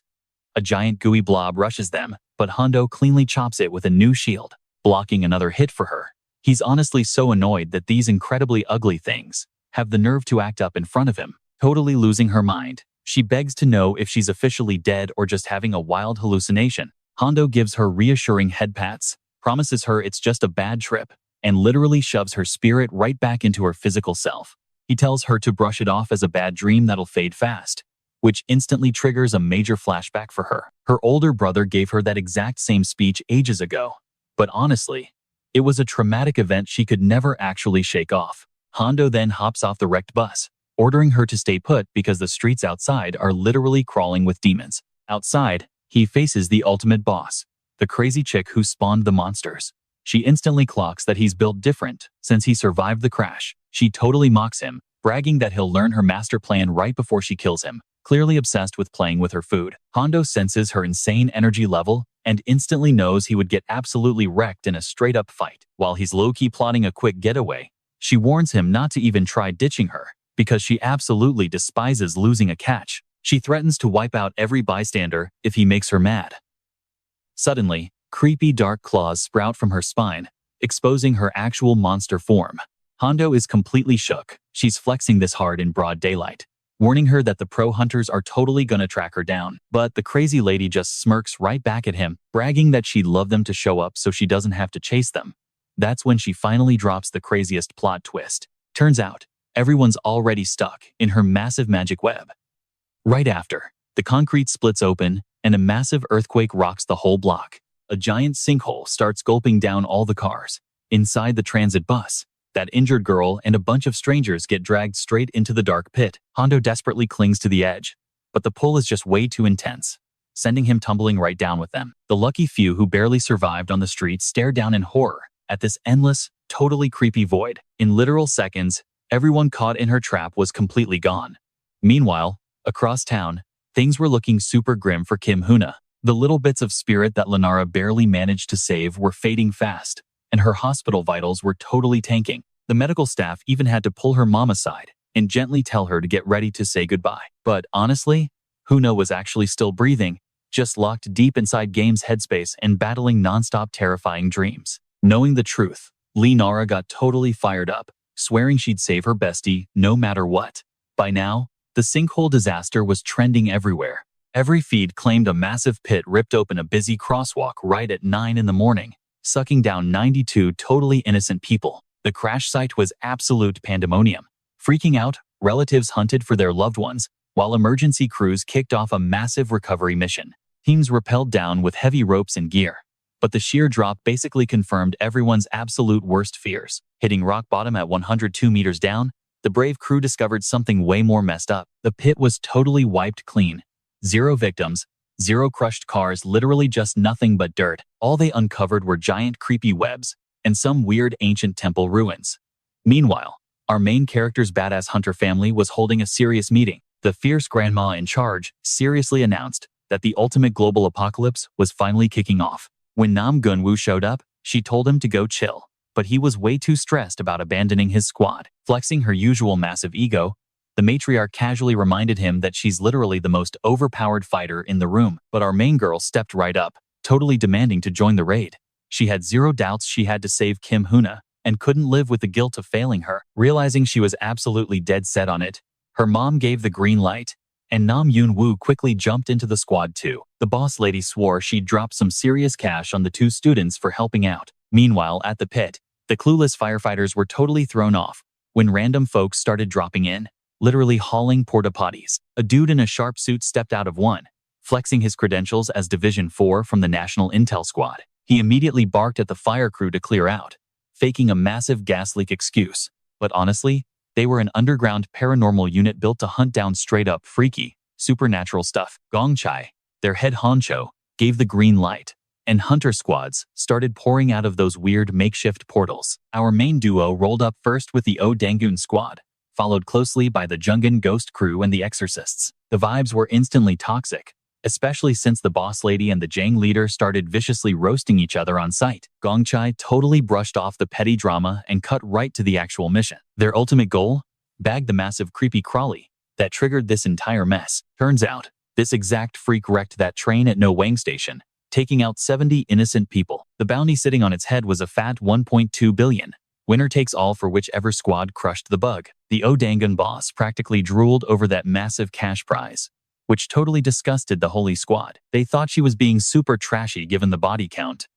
A giant gooey blob rushes them, but Hondo cleanly chops it with a new shield, blocking another hit for her. He's honestly so annoyed that these incredibly ugly things have the nerve to act up in front of him. Totally losing her mind, she begs to know if she's officially dead or just having a wild hallucination. Hondo gives her reassuring head pats, promises her it's just a bad trip, and literally shoves her spirit right back into her physical self. He tells her to brush it off as a bad dream that'll fade fast, which instantly triggers a major flashback for her. Her older brother gave her that exact same speech ages ago, but honestly, it was a traumatic event she could never actually shake off. Hondo then hops off the wrecked bus, ordering her to stay put because the streets outside are literally crawling with demons. Outside, he faces the ultimate boss, the crazy chick who spawned the monsters. She instantly clocks that he's built different since he survived the crash. She totally mocks him, bragging that he'll learn her master plan right before she kills him, clearly obsessed with playing with her food. Hondo senses her insane energy level and instantly knows he would get absolutely wrecked in a straight-up fight. While he's low-key plotting a quick getaway, she warns him not to even try ditching her because she absolutely despises losing a catch. She threatens to wipe out every bystander if he makes her mad. Suddenly, creepy dark claws sprout from her spine, exposing her actual monster form. Hondo is completely shook. She's flexing this hard in broad daylight, warning her that the pro hunters are totally gonna track her down. But the crazy lady just smirks right back at him, bragging that she'd love them to show up so she doesn't have to chase them. That's when she finally drops the craziest plot twist. Turns out, everyone's already stuck in her massive magic web. Right after, the concrete splits open and a massive earthquake rocks the whole block. A giant sinkhole starts gulping down all the cars. Inside the transit bus, that injured girl and a bunch of strangers get dragged straight into the dark pit. Hondo desperately clings to the edge, but the pull is just way too intense, sending him tumbling right down with them. The lucky few who barely survived on the street stare down in horror at this endless, totally creepy void. In literal seconds, everyone caught in her trap was completely gone. Meanwhile, across town, things were looking super grim for Kim Huna. The little bits of spirit that Lee Nara barely managed to save were fading fast, and her hospital vitals were totally tanking. The medical staff even had to pull her mom aside and gently tell her to get ready to say goodbye. But honestly, Huna was actually still breathing, just locked deep inside Game's headspace and battling nonstop terrifying dreams. Knowing the truth, Lee Nara got totally fired up, swearing she'd save her bestie no matter what. By now, the sinkhole disaster was trending everywhere. Every feed claimed a massive pit ripped open a busy crosswalk right at 9 in the morning, sucking down 92 totally innocent people. The crash site was absolute pandemonium. Freaking out, relatives hunted for their loved ones, while emergency crews kicked off a massive recovery mission. Teams rappelled down with heavy ropes and gear. But the sheer drop basically confirmed everyone's absolute worst fears. Hitting rock bottom at 102 meters down, the brave crew discovered something way more messed up. The pit was totally wiped clean. 0 victims, 0 crushed cars, literally just nothing but dirt. All they uncovered were giant creepy webs and some weird ancient temple ruins. Meanwhile, our main character's badass hunter family was holding a serious meeting. The fierce grandma in charge seriously announced that the ultimate global apocalypse was finally kicking off. When Nam Gun-woo showed up, she told him to go chill, but he was way too stressed about abandoning his squad. Flexing her usual massive ego, the matriarch casually reminded him that she's literally the most overpowered fighter in the room. But our main girl stepped right up, totally demanding to join the raid. She had 0 doubts she had to save Kim Huna and couldn't live with the guilt of failing her. Realizing she was absolutely dead set on it, her mom gave the green light, and Nam Yoon-woo quickly jumped into the squad too. The boss lady swore she'd drop some serious cash on the 2 students for helping out. Meanwhile, at the pit, the clueless firefighters were totally thrown off when random folks started dropping in, literally hauling porta potties. A dude in a sharp suit stepped out of one, flexing his credentials as Division 4 from the National Intel Squad. He immediately barked at the fire crew to clear out, faking a massive gas leak excuse. But honestly, they were an underground paranormal unit built to hunt down straight-up freaky, supernatural stuff. Gong Chai, their head honcho, gave the green light, and hunter squads started pouring out of those weird makeshift portals. Our main duo rolled up first with the O Dangun squad, followed closely by the Jungan Ghost crew and the Exorcists. The vibes were instantly toxic, especially since the boss lady and the Jang leader started viciously roasting each other on sight. Gong Chai totally brushed off the petty drama and cut right to the actual mission. Their ultimate goal? Bag the massive creepy crawly that triggered this entire mess. Turns out, this exact freak wrecked that train at No Wang Station, taking out 70 innocent people. The bounty sitting on its head was a fat 1.2 billion. Winner takes all for whichever squad crushed the bug. The Odangan boss practically drooled over that massive cash prize, which totally disgusted the Holy Squad. They thought she was being super trashy given the body count.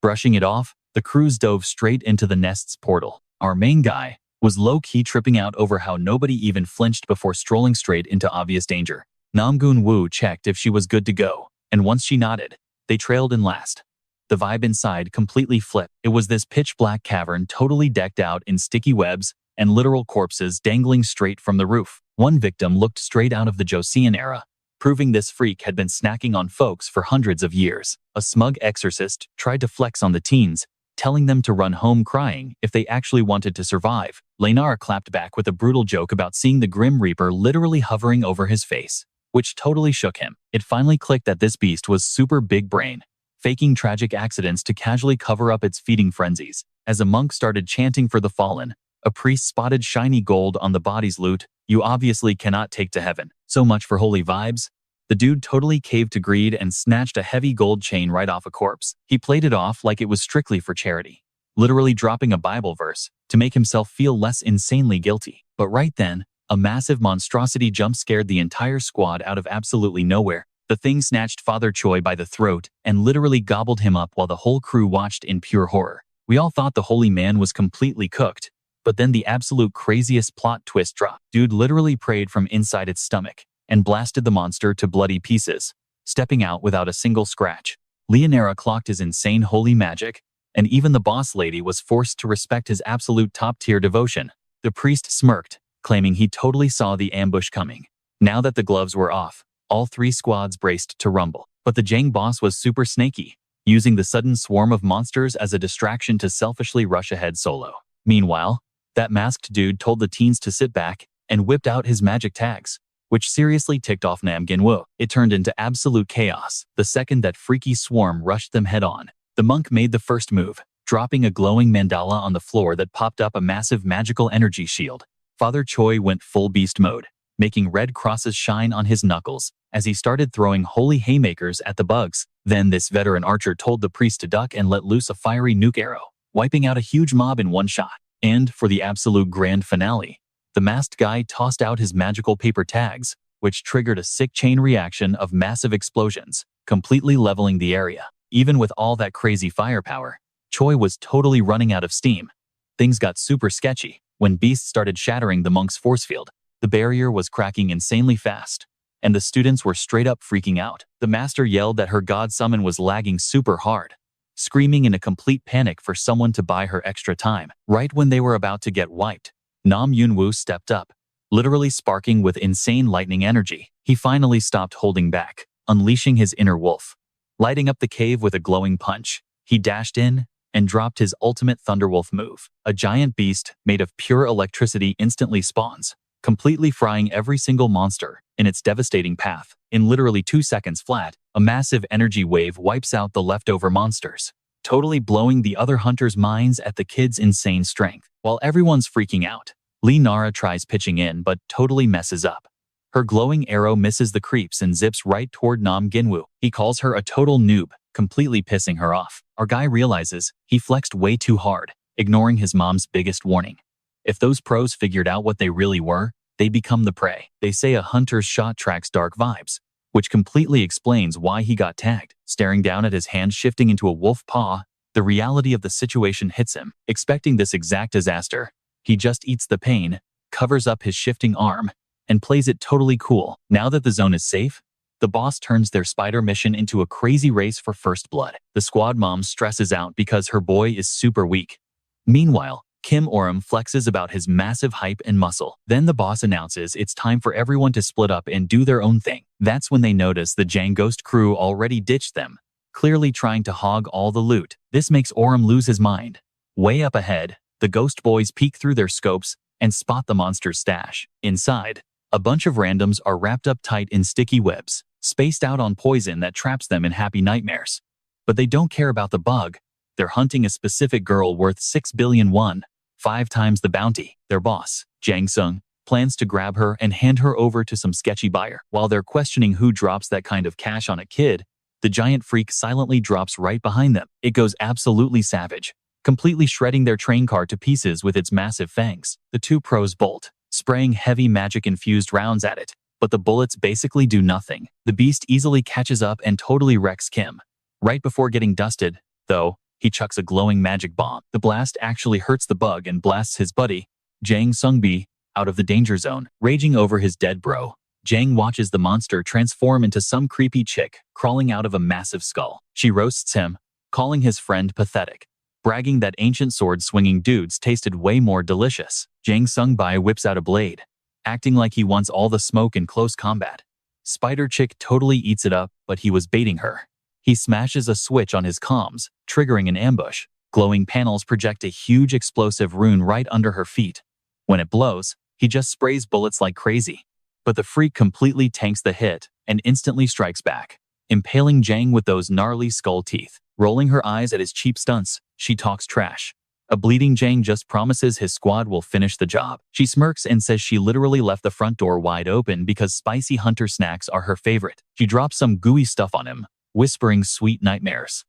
Brushing it off, the crews dove straight into the nest's portal. Our main guy was low-key tripping out over how nobody even flinched before strolling straight into obvious danger. Nam Gun-woo checked if she was good to go, and once she nodded, they trailed in last. The vibe inside completely flipped. It was this pitch-black cavern totally decked out in sticky webs and literal corpses dangling straight from the roof. One victim looked straight out of the Joseon era, proving this freak had been snacking on folks for hundreds of years. A smug exorcist tried to flex on the teens, telling them to run home crying if they actually wanted to survive. Lee Nara clapped back with a brutal joke about seeing the Grim Reaper literally hovering over his face, which totally shook him. It finally clicked that this beast was super big brain, faking tragic accidents to casually cover up its feeding frenzies. As a monk started chanting for the fallen, a priest spotted shiny gold on the body's loot, You obviously cannot take to heaven. So much for holy vibes. The dude totally caved to greed and snatched a heavy gold chain right off a corpse. He played it off like it was strictly for charity, literally dropping a Bible verse to make himself feel less insanely guilty. But right then, a massive monstrosity jump-scared the entire squad out of absolutely nowhere. The thing snatched Father Choi by the throat and literally gobbled him up while the whole crew watched in pure horror. We all thought the holy man was completely cooked, but then the absolute craziest plot twist dropped. Dude literally prayed from inside its stomach and blasted the monster to bloody pieces, stepping out without a single scratch. Lee Nara clocked his insane holy magic, and even the boss lady was forced to respect his absolute top-tier devotion. The priest smirked, claiming he totally saw the ambush coming. Now that the gloves were off, all three squads braced to rumble. But the Jang boss was super snaky, using the sudden swarm of monsters as a distraction to selfishly rush ahead solo. Meanwhile, that masked dude told the teens to sit back and whipped out his magic tags, which seriously ticked off Nam Ginwoo. It turned into absolute chaos the second that freaky swarm rushed them head-on. The monk made the first move, dropping a glowing mandala on the floor that popped up a massive magical energy shield. Father Choi went full beast mode, making red crosses shine on his knuckles as he started throwing holy haymakers at the bugs. Then this veteran archer told the priest to duck and let loose a fiery nuke arrow, wiping out a huge mob in one shot. And for the absolute grand finale, the masked guy tossed out his magical paper tags, which triggered a sick chain reaction of massive explosions, completely leveling the area. Even with all that crazy firepower, Choi was totally running out of steam. Things got super sketchy when beasts started shattering the monk's force field. The barrier was cracking insanely fast, and the students were straight up freaking out. The master yelled that her god summon was lagging super hard, screaming in a complete panic for someone to buy her extra time. Right when they were about to get wiped, Nam Yunwoo stepped up, literally sparking with insane lightning energy. He finally stopped holding back, unleashing his inner wolf. Lighting up the cave with a glowing punch, he dashed in and dropped his ultimate Thunderwolf move. A giant beast made of pure electricity instantly spawns, completely frying every single monster in its devastating path. In literally 2 seconds flat, a massive energy wave wipes out the leftover monsters, totally blowing the other hunters' minds at the kid's insane strength. While everyone's freaking out, Lee Nara tries pitching in but totally messes up. Her glowing arrow misses the creeps and zips right toward Nam Ginwoo. He calls her a total noob, completely pissing her off. Our guy realizes he flexed way too hard, ignoring his mom's biggest warning. If those pros figured out what they really were, they become the prey. They say a hunter's shot tracks dark vibes, which completely explains why he got tagged. Staring down at his hand shifting into a wolf paw, the reality of the situation hits him. Expecting this exact disaster, he just eats the pain, covers up his shifting arm, and plays it totally cool. Now that the zone is safe, the boss turns their spider mission into a crazy race for first blood. The squad mom stresses out because her boy is super weak. Meanwhile, Kim Oram flexes about his massive hype and muscle. Then the boss announces it's time for everyone to split up and do their own thing. That's when they notice the Jang Ghost crew already ditched them, clearly trying to hog all the loot. This makes Oram lose his mind. Way up ahead, the Ghost Boys peek through their scopes and spot the monster's stash. Inside, a bunch of randoms are wrapped up tight in sticky webs, spaced out on poison that traps them in happy nightmares. But they don't care about the bug. They're hunting a specific girl worth 6 billion won, 5 times the bounty. Their boss, Jang Sung, plans to grab her and hand her over to some sketchy buyer. While they're questioning who drops that kind of cash on a kid, the giant freak silently drops right behind them. It goes absolutely savage, completely shredding their train car to pieces with its massive fangs. The two pros bolt, spraying heavy magic-infused rounds at it, but the bullets basically do nothing. The beast easily catches up and totally wrecks Kim. Right before getting dusted, though, he chucks a glowing magic bomb. The blast actually hurts the bug and blasts his buddy, Jang Sungbi, out of the danger zone. Raging over his dead bro, Jang watches the monster transform into some creepy chick crawling out of a massive skull. She roasts him, calling his friend pathetic, bragging that ancient sword-swinging dudes tasted way more delicious. Jang Sungbi whips out a blade, acting like he wants all the smoke in close combat. Spider Chick totally eats it up, but he was baiting her. He smashes a switch on his comms, triggering an ambush. Glowing panels project a huge explosive rune right under her feet. When it blows, he just sprays bullets like crazy. But the freak completely tanks the hit and instantly strikes back, impaling Jang with those gnarly skull teeth. Rolling her eyes at his cheap stunts, she talks trash, A bleeding Jang just promises his squad will finish the job. She smirks and says she literally left the front door wide open because spicy hunter snacks are her favorite. She drops some gooey stuff on him, whispering sweet nightmares.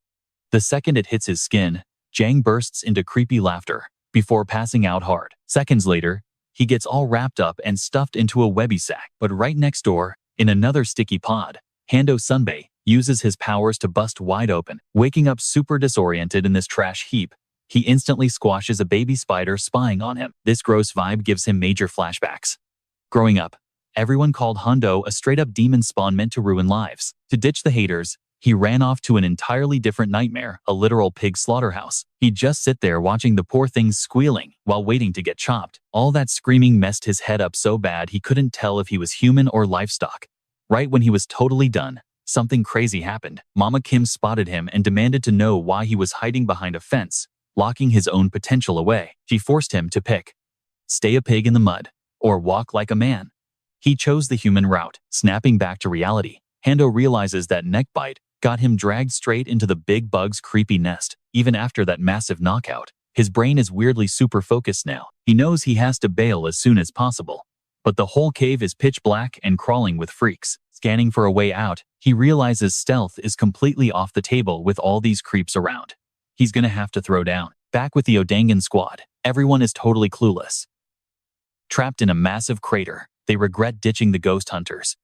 The second it hits his skin, Jang bursts into creepy laughter before passing out hard. Seconds later, he gets all wrapped up and stuffed into a webby sack. But right next door, in another sticky pod, Hondo Sunbae uses his powers to bust wide open. Waking up super disoriented in this trash heap, he instantly squashes a baby spider spying on him. This gross vibe gives him major flashbacks. Growing up, everyone called Hondo a straight-up demon spawn meant to ruin lives. To ditch the haters, he ran off to an entirely different nightmare, a literal pig slaughterhouse. He'd just sit there watching the poor things squealing while waiting to get chopped. All that screaming messed his head up so bad he couldn't tell if he was human or livestock. Right when he was totally done, something crazy happened. Mama Kim spotted him and demanded to know why he was hiding behind a fence, locking his own potential away. She forced him to pick: stay a pig in the mud, or walk like a man. He chose the human route. Snapping back to reality, Hondo realizes that neck bite got him dragged straight into the big bug's creepy nest. Even after that massive knockout, his brain is weirdly super focused now. He knows he has to bail as soon as possible. But the whole cave is pitch black and crawling with freaks. Scanning for a way out, he realizes stealth is completely off the table with all these creeps around. He's gonna have to throw down. Back with the Odangan squad, everyone is totally clueless. Trapped in a massive crater, they regret ditching the ghost hunters,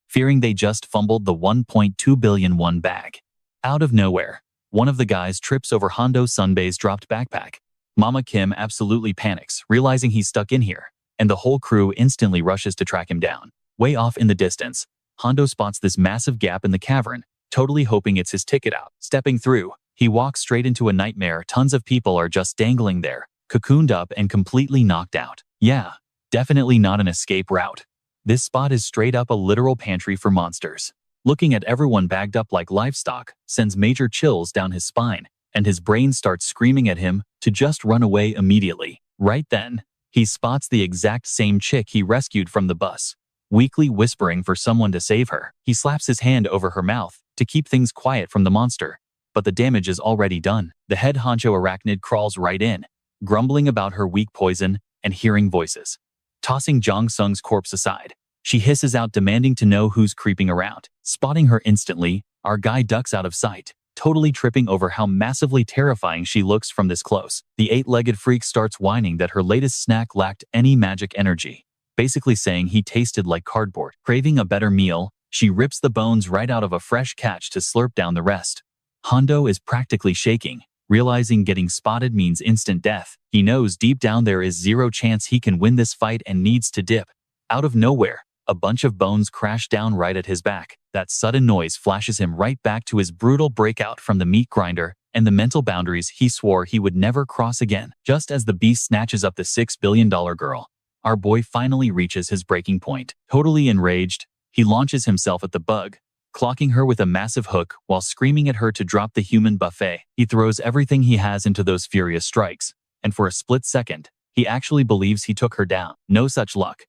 fearing they just fumbled the 1.2 billion won bag. Out of nowhere, one of the guys trips over Hondo Sunbae's dropped backpack. Mama Kim absolutely panics, realizing he's stuck in here, and the whole crew instantly rushes to track him down. Way off in the distance, Hondo spots this massive gap in the cavern, totally hoping it's his ticket out. Stepping through, he walks straight into a nightmare. Tons of people are just dangling there, cocooned up and completely knocked out. Yeah, definitely not an escape route. This spot is straight up a literal pantry for monsters. Looking at everyone bagged up like livestock sends major chills down his spine, and his brain starts screaming at him to just run away immediately. Right then, he spots the exact same chick he rescued from the bus, weakly whispering for someone to save her. He slaps his hand over her mouth to keep things quiet from the monster, but the damage is already done. The head honcho arachnid crawls right in, grumbling about her weak poison and hearing voices. Tossing Jong Sung's corpse aside, she hisses out, demanding to know who's creeping around. Spotting her instantly, our guy ducks out of sight, totally tripping over how massively terrifying she looks from this close. The eight-legged freak starts whining that her latest snack lacked any magic energy, basically saying he tasted like cardboard. Craving a better meal, she rips the bones right out of a fresh catch to slurp down the rest. Hondo is practically shaking, realizing getting spotted means instant death. He knows deep down there is zero chance he can win this fight and needs to dip. Out of nowhere, a bunch of bones crash down right at his back. That sudden noise flashes him right back to his brutal breakout from the meat grinder and the mental boundaries he swore he would never cross again. Just as the beast snatches up the $6 billion girl, our boy finally reaches his breaking point. Totally enraged, he launches himself at the bug, clocking her with a massive hook while screaming at her to drop the human buffet. He throws everything he has into those furious strikes, and for a split second, he actually believes he took her down. No such luck,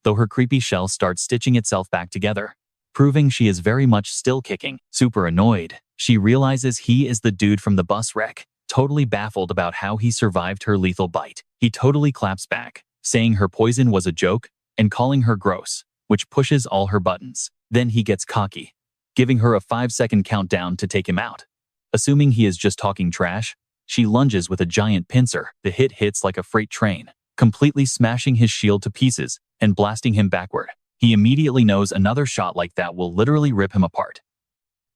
though her creepy shell starts stitching itself back together, proving she is very much still kicking. Super annoyed, she realizes he is the dude from the bus wreck, totally baffled about how he survived her lethal bite. He totally claps back, saying her poison was a joke and calling her gross, which pushes all her buttons. Then he gets cocky, giving her a 5-second countdown to take him out. Assuming he is just talking trash, she lunges with a giant pincer. The hit hits like a freight train, completely smashing his shield to pieces and blasting him backward. He immediately knows another shot like that will literally rip him apart.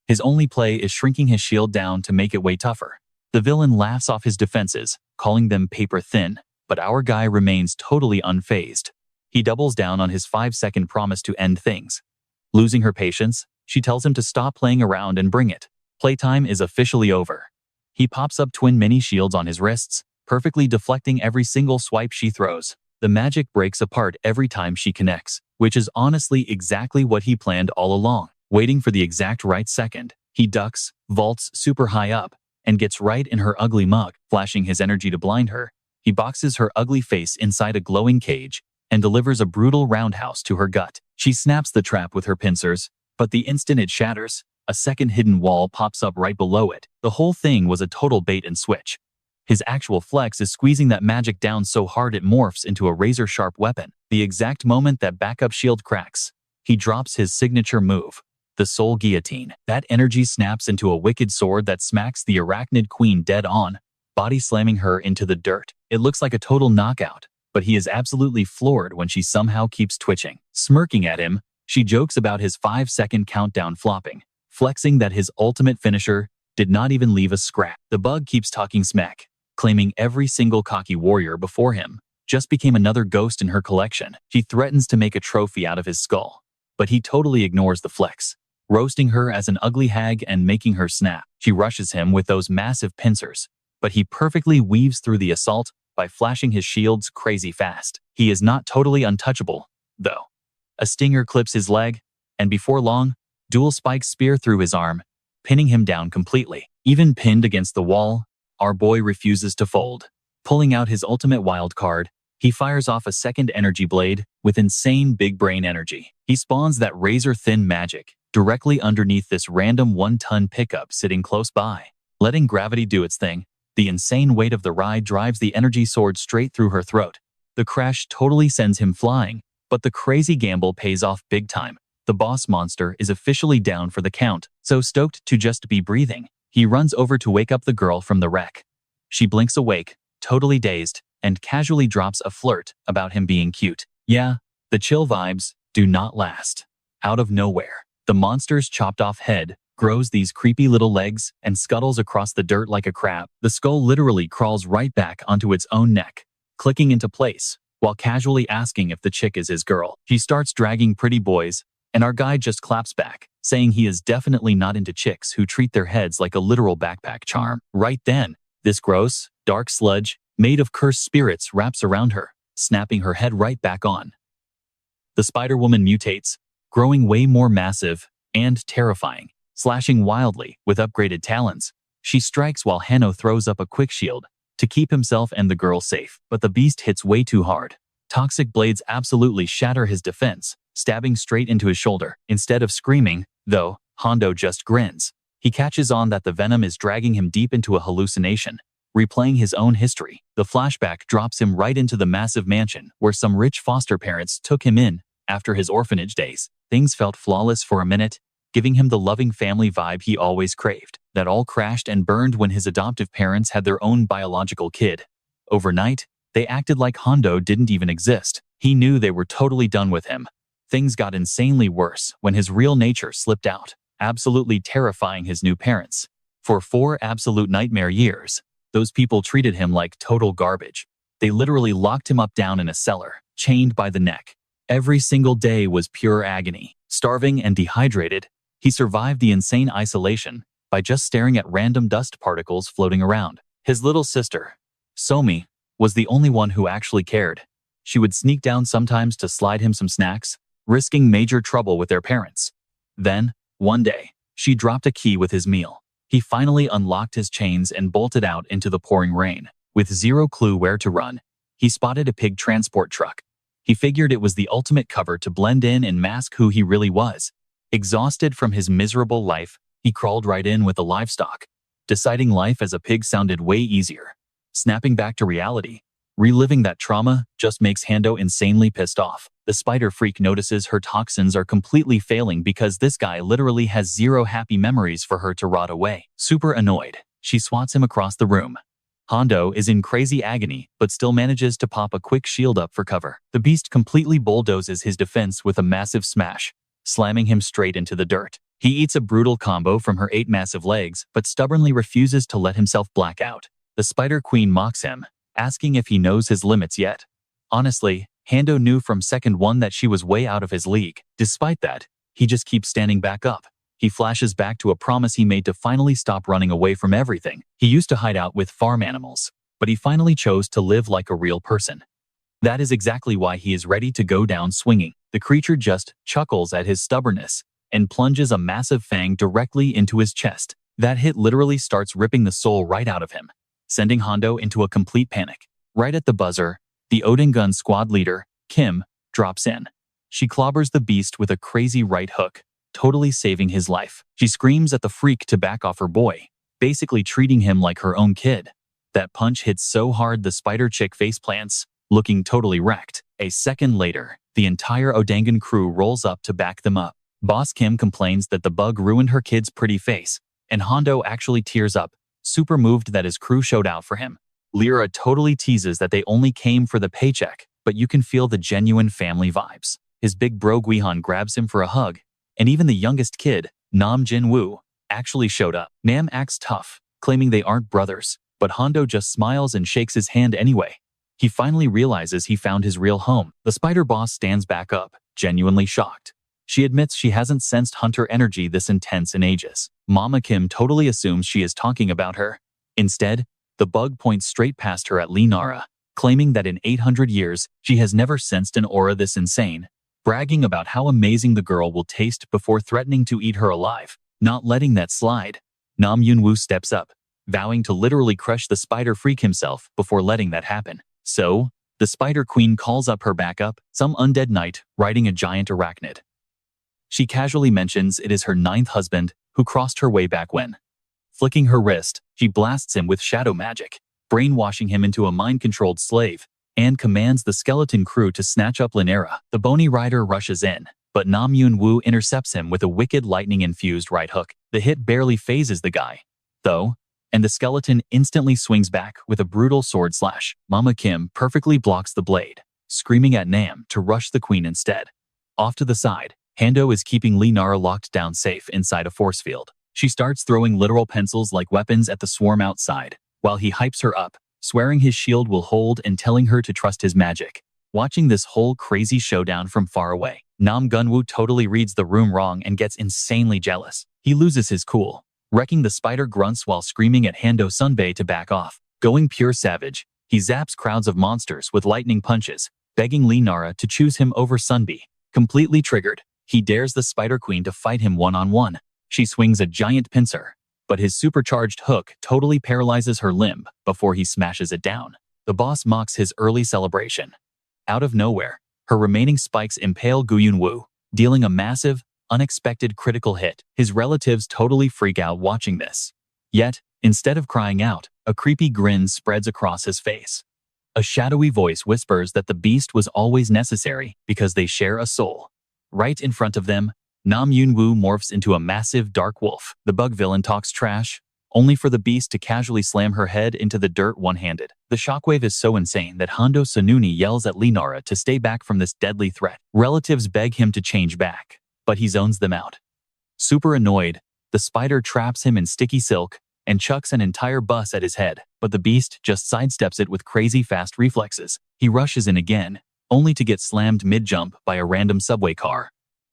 His only play is shrinking his shield down to make it way tougher. The villain laughs off his defenses, calling them paper thin, but our guy remains totally unfazed. He doubles down on his 5-second promise to end things. Losing her patience, she tells him to stop playing around and bring it. Playtime is officially over. He pops up twin mini shields on his wrists, perfectly deflecting every single swipe she throws. The magic breaks apart every time she connects, which is honestly exactly what he planned all along. Waiting for the exact right second, he ducks, vaults super high up, and gets right in her ugly mug. Flashing his energy to blind her, he boxes her ugly face inside a glowing cage and delivers a brutal roundhouse to her gut. She snaps the trap with her pincers, but the instant it shatters, a second hidden wall pops up right below it. The whole thing was a total bait and switch. His actual flex is squeezing that magic down so hard it morphs into a razor-sharp weapon. The exact moment that backup shield cracks, he drops his signature move, the soul guillotine. That energy snaps into a wicked sword that smacks the arachnid queen dead on, body slamming her into the dirt. It looks like a total knockout, but he is absolutely floored when she somehow keeps twitching. Smirking at him, she jokes about his 5-second countdown flopping, flexing that his ultimate finisher did not even leave a scrap. The bug keeps talking smack, claiming every single cocky warrior before him just became another ghost in her collection. She threatens to make a trophy out of his skull, but he totally ignores the flex, roasting her as an ugly hag and making her snap. She rushes him with those massive pincers, but he perfectly weaves through the assault by flashing his shields crazy fast. He is not totally untouchable, though. A stinger clips his leg, and before long, dual spikes spear through his arm, pinning him down completely. Even pinned against the wall, our boy refuses to fold. Pulling out his ultimate wild card, he fires off a second energy blade with insane big brain energy. He spawns that razor-thin magic directly underneath this random 1-ton pickup sitting close by. Letting gravity do its thing, the insane weight of the ride drives the energy sword straight through her throat. The crash totally sends him flying, but the crazy gamble pays off big time. The boss monster is officially down for the count, so stoked to just be breathing, he runs over to wake up the girl from the wreck. She blinks awake, totally dazed, and casually drops a flirt about him being cute. Yeah, the chill vibes do not last. Out of nowhere, the monster's chopped off head grows these creepy little legs and scuttles across the dirt like a crab. The skull literally crawls right back onto its own neck, clicking into place, while casually asking if the chick is his girl. He starts dragging pretty boys, and our guy just claps back, saying he is definitely not into chicks who treat their heads like a literal backpack charm. Right then, this gross, dark sludge, made of cursed spirits wraps around her, snapping her head right back on. The Spider-Woman mutates, growing way more massive and terrifying. Slashing wildly with upgraded talons, she strikes while Hanno throws up a quick shield to keep himself and the girl safe. But the beast hits way too hard. Toxic blades absolutely shatter his defense, stabbing straight into his shoulder. Instead of screaming, though, Hondo just grins. He catches on that the venom is dragging him deep into a hallucination, replaying his own history. The flashback drops him right into the massive mansion where some rich foster parents took him in after his orphanage days. Things felt flawless for a minute, giving him the loving family vibe he always craved. That all crashed and burned when his adoptive parents had their own biological kid. Overnight, they acted like Hondo didn't even exist. He knew they were totally done with him. Things got insanely worse when his real nature slipped out, absolutely terrifying his new parents. For 4 absolute nightmare years, those people treated him like total garbage. They literally locked him up down in a cellar, chained by the neck. Every single day was pure agony. Starving and dehydrated, he survived the insane isolation by just staring at random dust particles floating around. His little sister, Somi, was the only one who actually cared. She would sneak down sometimes to slide him some snacks, risking major trouble with their parents. Then, one day, she dropped a key with his meal. He finally unlocked his chains and bolted out into the pouring rain. With zero clue where to run, he spotted a pig transport truck. He figured it was the ultimate cover to blend in and mask who he really was. Exhausted from his miserable life, he crawled right in with the livestock, deciding life as a pig sounded way easier. Snapping back to reality, reliving that trauma just makes Hondo insanely pissed off. The spider freak notices her toxins are completely failing because this guy literally has 0 happy memories for her to rot away. Super annoyed, she swats him across the room. Hondo is in crazy agony, but still manages to pop a quick shield up for cover. The beast completely bulldozes his defense with a massive smash, slamming him straight into the dirt. He eats a brutal combo from her 8 massive legs, but stubbornly refuses to let himself black out. The Spider Queen mocks him, asking if he knows his limits yet. Honestly, Hondo knew from second one that she was way out of his league. Despite that, he just keeps standing back up. He flashes back to a promise he made to finally stop running away from everything. He used to hide out with farm animals, but he finally chose to live like a real person. That is exactly why he is ready to go down swinging. The creature just chuckles at his stubbornness and plunges a massive fang directly into his chest. That hit literally starts ripping the soul right out of him, sending Hondo into a complete panic. Right at the buzzer, the Odin Gun squad leader, Kim, drops in. She clobbers the beast with a crazy right hook, totally saving his life. She screams at the freak to back off her boy, basically treating him like her own kid. That punch hits so hard the spider chick faceplants, looking totally wrecked. A second later, the entire Odangan crew rolls up to back them up. Boss Kim complains that the bug ruined her kid's pretty face, and Hondo actually tears up, super moved that his crew showed out for him. Lyra totally teases that they only came for the paycheck, but you can feel the genuine family vibes. His big bro Guihan grabs him for a hug, and even the youngest kid, Nam Jin-woo, actually showed up. Nam acts tough, claiming they aren't brothers, but Hondo just smiles and shakes his hand anyway. He finally realizes he found his real home. The spider boss stands back up, genuinely shocked. She admits she hasn't sensed hunter energy this intense in ages. Mama Kim totally assumes she is talking about her. Instead, the bug points straight past her at Lee Nara, claiming that in 800 years, she has never sensed an aura this insane, bragging about how amazing the girl will taste before threatening to eat her alive. Not letting that slide, Nam Yun-woo steps up, vowing to literally crush the spider freak himself before letting that happen. So, the Spider Queen calls up her backup, some undead knight riding a giant arachnid. She casually mentions it is her 9th husband, who crossed her way back when. Flicking her wrist, she blasts him with shadow magic, brainwashing him into a mind-controlled slave, and commands the skeleton crew to snatch up Lee Nara. The bony rider rushes in, but Nam Yun-woo intercepts him with a wicked lightning-infused right hook. The hit barely phases the guy, though, and the skeleton instantly swings back with a brutal sword slash. Mama Kim perfectly blocks the blade, screaming at Nam to rush the queen instead. Off to the side, Hondo is keeping Lee Nara locked down safe inside a force field. She starts throwing literal pencils like weapons at the swarm outside, while he hypes her up, swearing his shield will hold and telling her to trust his magic. Watching this whole crazy showdown from far away, Nam Gun-woo totally reads the room wrong and gets insanely jealous. He loses his cool, wrecking the spider grunts while screaming at Hondo Sunbae to back off. Going pure savage, he zaps crowds of monsters with lightning punches, begging Lee Nara to choose him over Sunbae. Completely triggered, he dares the Spider Queen to fight him one-on-one. She swings a giant pincer, but his supercharged hook totally paralyzes her limb before he smashes it down. The boss mocks his early celebration. Out of nowhere, her remaining spikes impale Gu-yun-woo, dealing a massive, unexpected critical hit. His relatives totally freak out watching this. Yet, instead of crying out, a creepy grin spreads across his face. A shadowy voice whispers that the beast was always necessary because they share a soul. Right in front of them, Nam Yun-woo morphs into a massive dark wolf. The bug villain talks trash, only for the beast to casually slam her head into the dirt one-handed. The shockwave is so insane that Hondo Sununi yells at Lee Nara to stay back from this deadly threat. Relatives beg him to change back, but he zones them out. Super annoyed, the spider traps him in sticky silk and chucks an entire bus at his head, but the beast just sidesteps it with crazy fast reflexes. He rushes in again, only to get slammed mid-jump by a random subway car.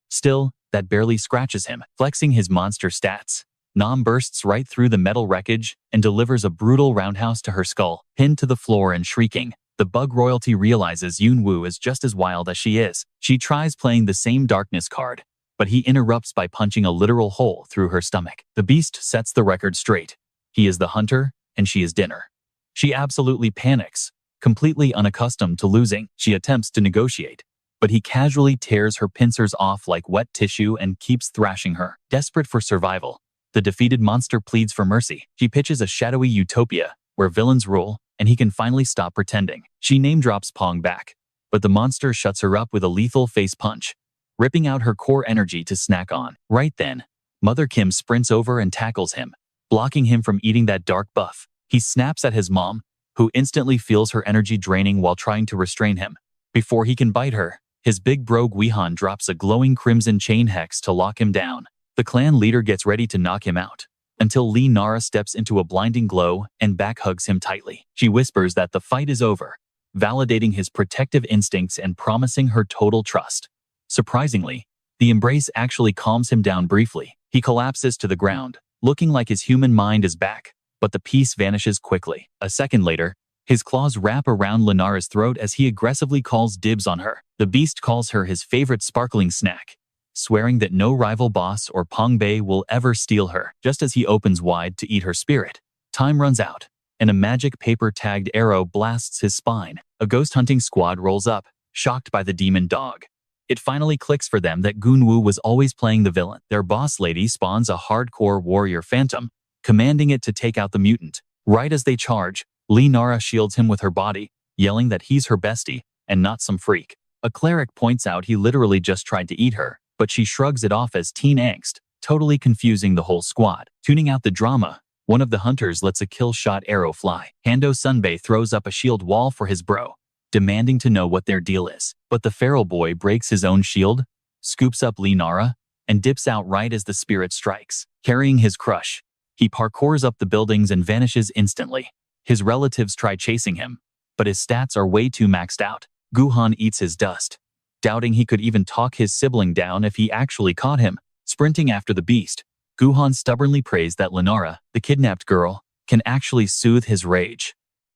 Still, that barely scratches him. Flexing his monster stats, Nam bursts right through the metal wreckage and delivers a brutal roundhouse to her skull. Pinned to the floor and shrieking, the bug royalty realizes Yun-woo is just as wild as she is. She tries playing the same darkness card, but he interrupts by punching a literal hole through her stomach. The beast sets the record straight. He is the hunter, and she is dinner. She absolutely panics, completely unaccustomed to losing. She attempts to negotiate, but he casually tears her pincers off like wet tissue and keeps thrashing her. Desperate for survival, the defeated monster pleads for mercy. She pitches a shadowy utopia where villains rule, and he can finally stop pretending. She name-drops Pungbeek, but the monster shuts her up with a lethal face punch, ripping out her core energy to snack on. Right then, Mother Kim sprints over and tackles him, blocking him from eating that dark buff. He snaps at his mom, who instantly feels her energy draining while trying to restrain him. Before he can bite her, his big bro Guihan drops a glowing crimson chain hex to lock him down. The clan leader gets ready to knock him out, until Lee Nara steps into a blinding glow and back-hugs him tightly. She whispers that the fight is over, validating his protective instincts and promising her total trust. Surprisingly, the embrace actually calms him down briefly. He collapses to the ground, looking like his human mind is back, but the peace vanishes quickly. A second later, his claws wrap around Lee Nara's throat as he aggressively calls dibs on her. The beast calls her his favorite sparkling snack, swearing that no rival boss or Pungbeek will ever steal her. Just as he opens wide to eat her spirit, time runs out, and a magic paper-tagged arrow blasts his spine. A ghost hunting squad rolls up, shocked by the demon dog. It finally clicks for them that Gun-woo was always playing the villain. Their boss lady spawns a hardcore warrior phantom, commanding it to take out the mutant. Right as they charge, Lee Nara shields him with her body, yelling that he's her bestie and not some freak. A cleric points out he literally just tried to eat her, but she shrugs it off as teen angst, totally confusing the whole squad. Tuning out the drama, one of the hunters lets a kill shot arrow fly. Hondo Sunbae throws up a shield wall for his bro, demanding to know what their deal is. But the feral boy breaks his own shield, scoops up Lee Nara, and dips out right as the spirit strikes. Carrying his crush, he parkours up the buildings and vanishes instantly. His relatives try chasing him, but his stats are way too maxed out. Guhan eats his dust, doubting he could even talk his sibling down if he actually caught him. Sprinting after the beast, Guhan stubbornly prays that Nara, the kidnapped girl, can actually soothe his rage.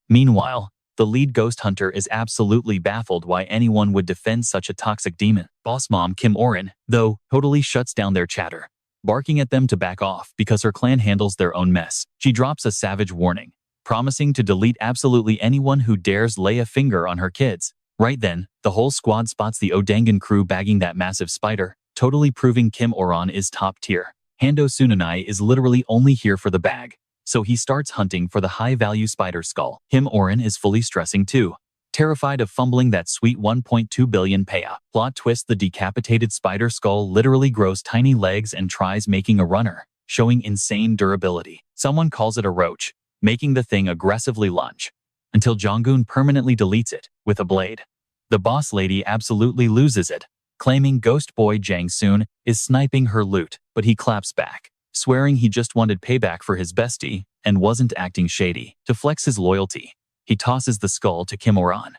Meanwhile, the lead ghost hunter is absolutely baffled why anyone would defend such a toxic demon. Boss mom Kim Oren, though, totally shuts down their chatter, barking at them to back off because her clan handles their own mess. She drops a savage warning, promising to delete absolutely anyone who dares lay a finger on her kids. Right then, the whole squad spots the Odangan crew bagging that massive spider, totally proving Kim Oran is top tier. Hondo Sununai is literally only here for the bag, so he starts hunting for the high-value spider skull. Kim Oran is fully stressing too, terrified of fumbling that sweet 1.2 billion payout. Plot twist: the decapitated spider skull literally grows tiny legs and tries making a runner, showing insane durability. Someone calls it a roach, making the thing aggressively lunge, until Jonggun permanently deletes it with a blade. The boss lady absolutely loses it, claiming Ghost Boy Jang Soon is sniping her loot, but he claps back, swearing he just wanted payback for his bestie and wasn't acting shady. To flex his loyalty, he tosses the skull to Kim Oran.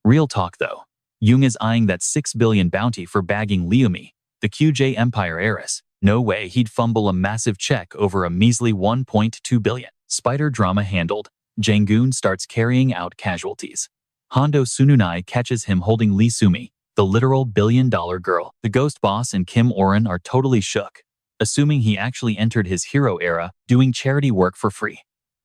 Real talk though, Jung is eyeing that 6 billion bounty for bagging Liumi, the QJ Empire heiress. No way he'd fumble a massive check over a measly 1.2 billion. Spider drama handled, Janggun starts carrying out casualties. Hondo Sununai catches him holding Lee Sumi, the literal billion-dollar girl. The ghost boss and Kim Oren are totally shook, assuming he actually entered his hero era doing charity work for free.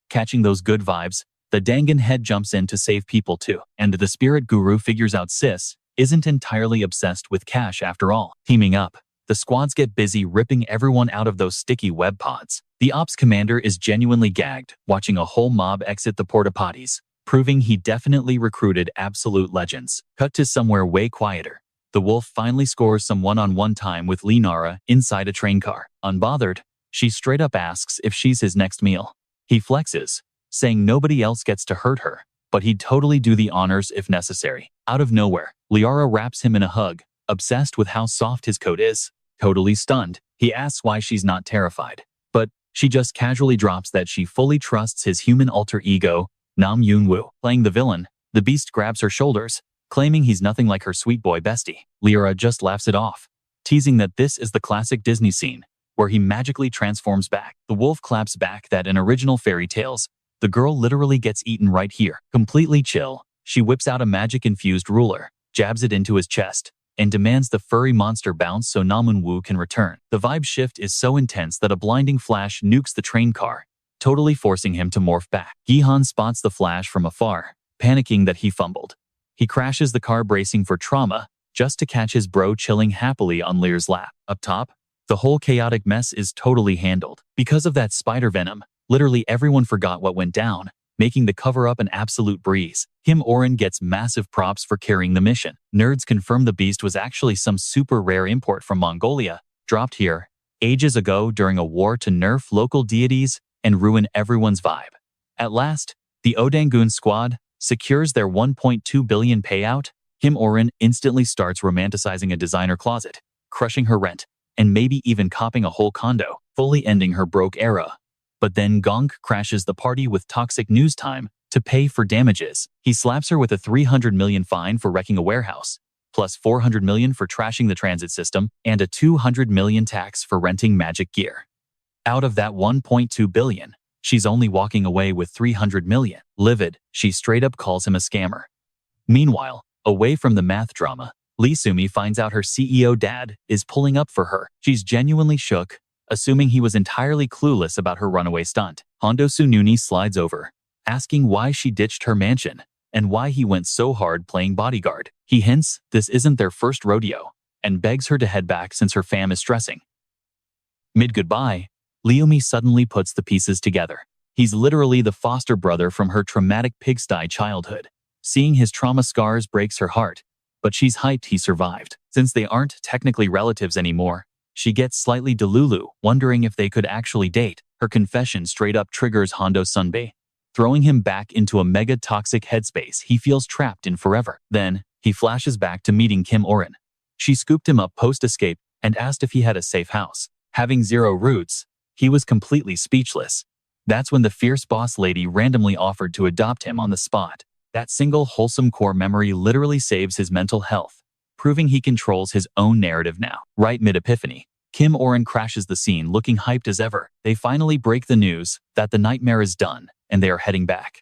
Catching those good vibes, the Dangan head jumps in to save people too, and the spirit guru figures out Sis isn't entirely obsessed with cash after all. Teaming up, the squads get busy ripping everyone out of those sticky web pods. The ops commander is genuinely gagged watching a whole mob exit the porta potties, proving he definitely recruited absolute legends. Cut to somewhere way quieter. The wolf finally scores some one-on-one time with Lee Nara inside a train car. Unbothered, she straight up asks if she's his next meal. He flexes, saying nobody else gets to hurt her, but he'd totally do the honors if necessary. Out of nowhere, Liara wraps him in a hug, obsessed with how soft his coat is. Totally stunned, he asks why she's not terrified, but she just casually drops that she fully trusts his human alter ego, Nam Yoon-woo. Playing the villain, the beast grabs her shoulders, claiming he's nothing like her sweet boy bestie. Liara just laughs it off, teasing that this is the classic Disney scene, where he magically transforms back. The wolf claps back that in original fairy tales, the girl literally gets eaten right here. Completely chill, she whips out a magic-infused ruler, jabs it into his chest, and demands the furry monster bounce so Namun-woo can return. The vibe shift is so intense that a blinding flash nukes the train car, totally forcing him to morph back. Gihan spots the flash from afar, panicking that he fumbled. He crashes the car bracing for trauma, just to catch his bro chilling happily on Lear's lap. Up top, the whole chaotic mess is totally handled. Because of that spider venom, literally everyone forgot what went down, making the cover-up an absolute breeze. Kim Oren gets massive props for carrying the mission. Nerds confirm the beast was actually some super rare import from Mongolia, dropped here ages ago during a war to nerf local deities and ruin everyone's vibe. At last, the Odangun squad secures their 1.2 billion payout. Kim Oren instantly starts romanticizing a designer closet, crushing her rent, and maybe even copping a whole condo, fully ending her broke era. But then Gonk crashes the party with toxic news time to pay for damages. He slaps her with a 300 million fine for wrecking a warehouse, plus 400 million for trashing the transit system, and a 200 million tax for renting magic gear. Out of that 1.2 billion, she's only walking away with 300 million. Livid, she straight up calls him a scammer. Meanwhile, away from the math drama, Lee Sumi finds out her CEO dad is pulling up for her. She's genuinely shook, assuming he was entirely clueless about her runaway stunt. Hondo Sununi slides over, asking why she ditched her mansion and why he went so hard playing bodyguard. He hints this isn't their first rodeo and begs her to head back since her fam is stressing. Mid-goodbye, Liumi suddenly puts the pieces together. He's literally the foster brother from her traumatic pigsty childhood. Seeing his trauma scars breaks her heart, but she's hyped he survived. Since they aren't technically relatives anymore, she gets slightly delulu, wondering if they could actually date. Her confession straight up triggers Hondo Sunbae, throwing him back into a mega toxic headspace he feels trapped in forever. Then, he flashes back to meeting Kim Oren. She scooped him up post-escape and asked if he had a safe house. Having zero roots, he was completely speechless. That's when the fierce boss lady randomly offered to adopt him on the spot. That single wholesome core memory literally saves his mental health, proving he controls his own narrative now. Right mid-epiphany, Kim Oren crashes the scene looking hyped as ever. They finally break the news that the nightmare is done and they are heading back.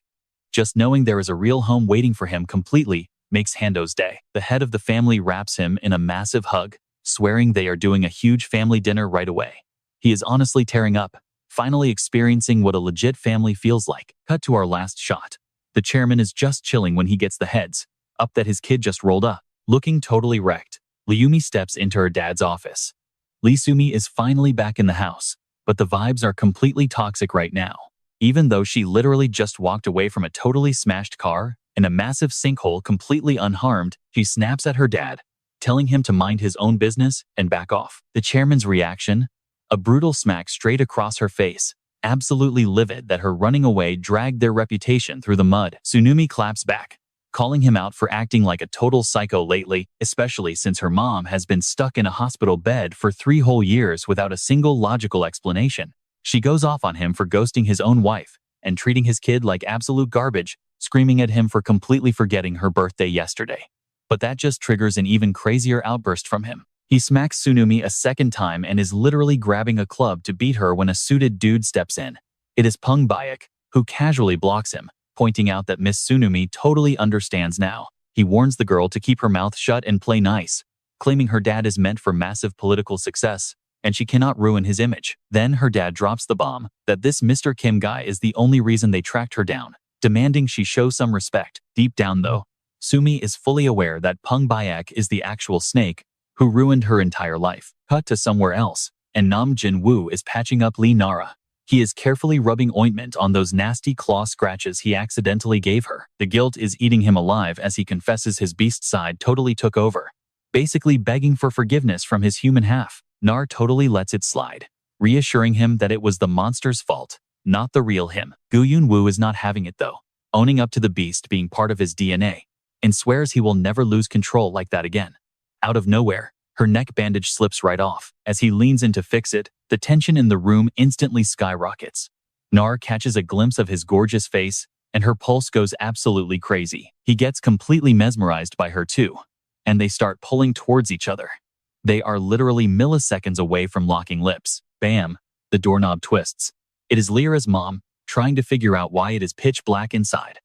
Just knowing there is a real home waiting for him completely makes Hondo's day. The head of the family wraps him in a massive hug, swearing they are doing a huge family dinner right away. He is honestly tearing up, finally experiencing what a legit family feels like. Cut to our last shot. The chairman is just chilling when he gets the heads up that his kid just rolled up. Looking totally wrecked, Liumi steps into her dad's office. Lee Sumi is finally back in the house, but the vibes are completely toxic right now. Even though she literally just walked away from a totally smashed car and a massive sinkhole completely unharmed, she snaps at her dad, telling him to mind his own business and back off. The chairman's reaction? A brutal smack straight across her face, absolutely livid that her running away dragged their reputation through the mud. Tsunumi claps back, calling him out for acting like a total psycho lately, especially since her mom has been stuck in a hospital bed for 3 whole years without a single logical explanation. She goes off on him for ghosting his own wife and treating his kid like absolute garbage, screaming at him for completely forgetting her birthday yesterday. But that just triggers an even crazier outburst from him. He smacks Tsunumi a second time and is literally grabbing a club to beat her when a suited dude steps in. It is Pungbeek, who casually blocks him, pointing out that Miss Tsunumi totally understands now. He warns the girl to keep her mouth shut and play nice, claiming her dad is meant for massive political success, and she cannot ruin his image. Then her dad drops the bomb that this Mr. Kim guy is the only reason they tracked her down, demanding she show some respect. Deep down though, Sumi is fully aware that Pungbeek is the actual snake who ruined her entire life. Cut to somewhere else, and Nam Jin-woo is patching up Lee Nara. He is carefully rubbing ointment on those nasty claw scratches he accidentally gave her. The guilt is eating him alive as he confesses his beast side totally took over, basically begging for forgiveness from his human half. Nar totally lets it slide, reassuring him that it was the monster's fault, not the real him. Gu Yun-woo is not having it though, owning up to the beast being part of his DNA, and swears he will never lose control like that again. Out of nowhere, her neck bandage slips right off. As he leans in to fix it, the tension in the room instantly skyrockets. Nar catches a glimpse of his gorgeous face, and her pulse goes absolutely crazy. He gets completely mesmerized by her too, and they start pulling towards each other. They are literally milliseconds away from locking lips. Bam! The doorknob twists. It is Lyra's mom, trying to figure out why it is pitch black inside.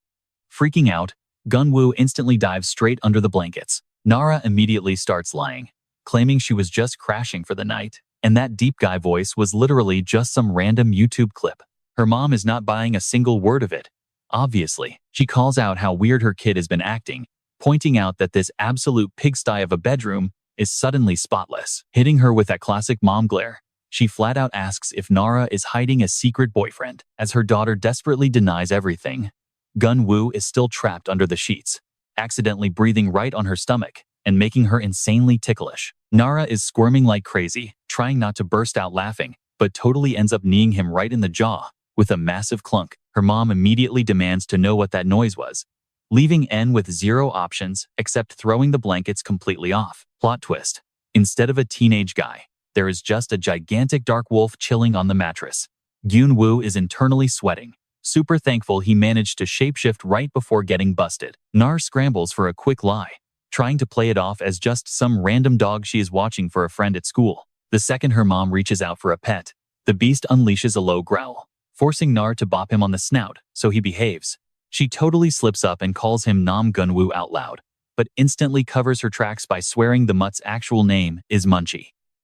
Freaking out, Gunwoo instantly dives straight under the blankets. Nara immediately starts lying, claiming she was just crashing for the night, and that deep guy voice was literally just some random YouTube clip. Her mom is not buying a single word of it. Obviously, she calls out how weird her kid has been acting, pointing out that this absolute pigsty of a bedroom is suddenly spotless. Hitting her with that classic mom glare, she flat out asks if Nara is hiding a secret boyfriend. As her daughter desperately denies everything, Gunwoo is still trapped under the sheets, accidentally breathing right on her stomach and making her insanely ticklish. Nara is squirming like crazy, trying not to burst out laughing, but totally ends up kneeing him right in the jaw with a massive clunk. Her mom immediately demands to know what that noise was, leaving N with zero options except throwing the blankets completely off. Plot twist. Instead of a teenage guy, there is just a gigantic dark wolf chilling on the mattress. Gyun-woo is internally sweating, super thankful he managed to shapeshift right before getting busted. Nar scrambles for a quick lie, trying to play it off as just some random dog she is watching for a friend at school. The second her mom reaches out for a pet, the beast unleashes a low growl, forcing Nar to bop him on the snout, so he behaves. She totally slips up and calls him Nam Gunwoo out loud, but instantly covers her tracks by swearing the mutt's actual name is Munchie.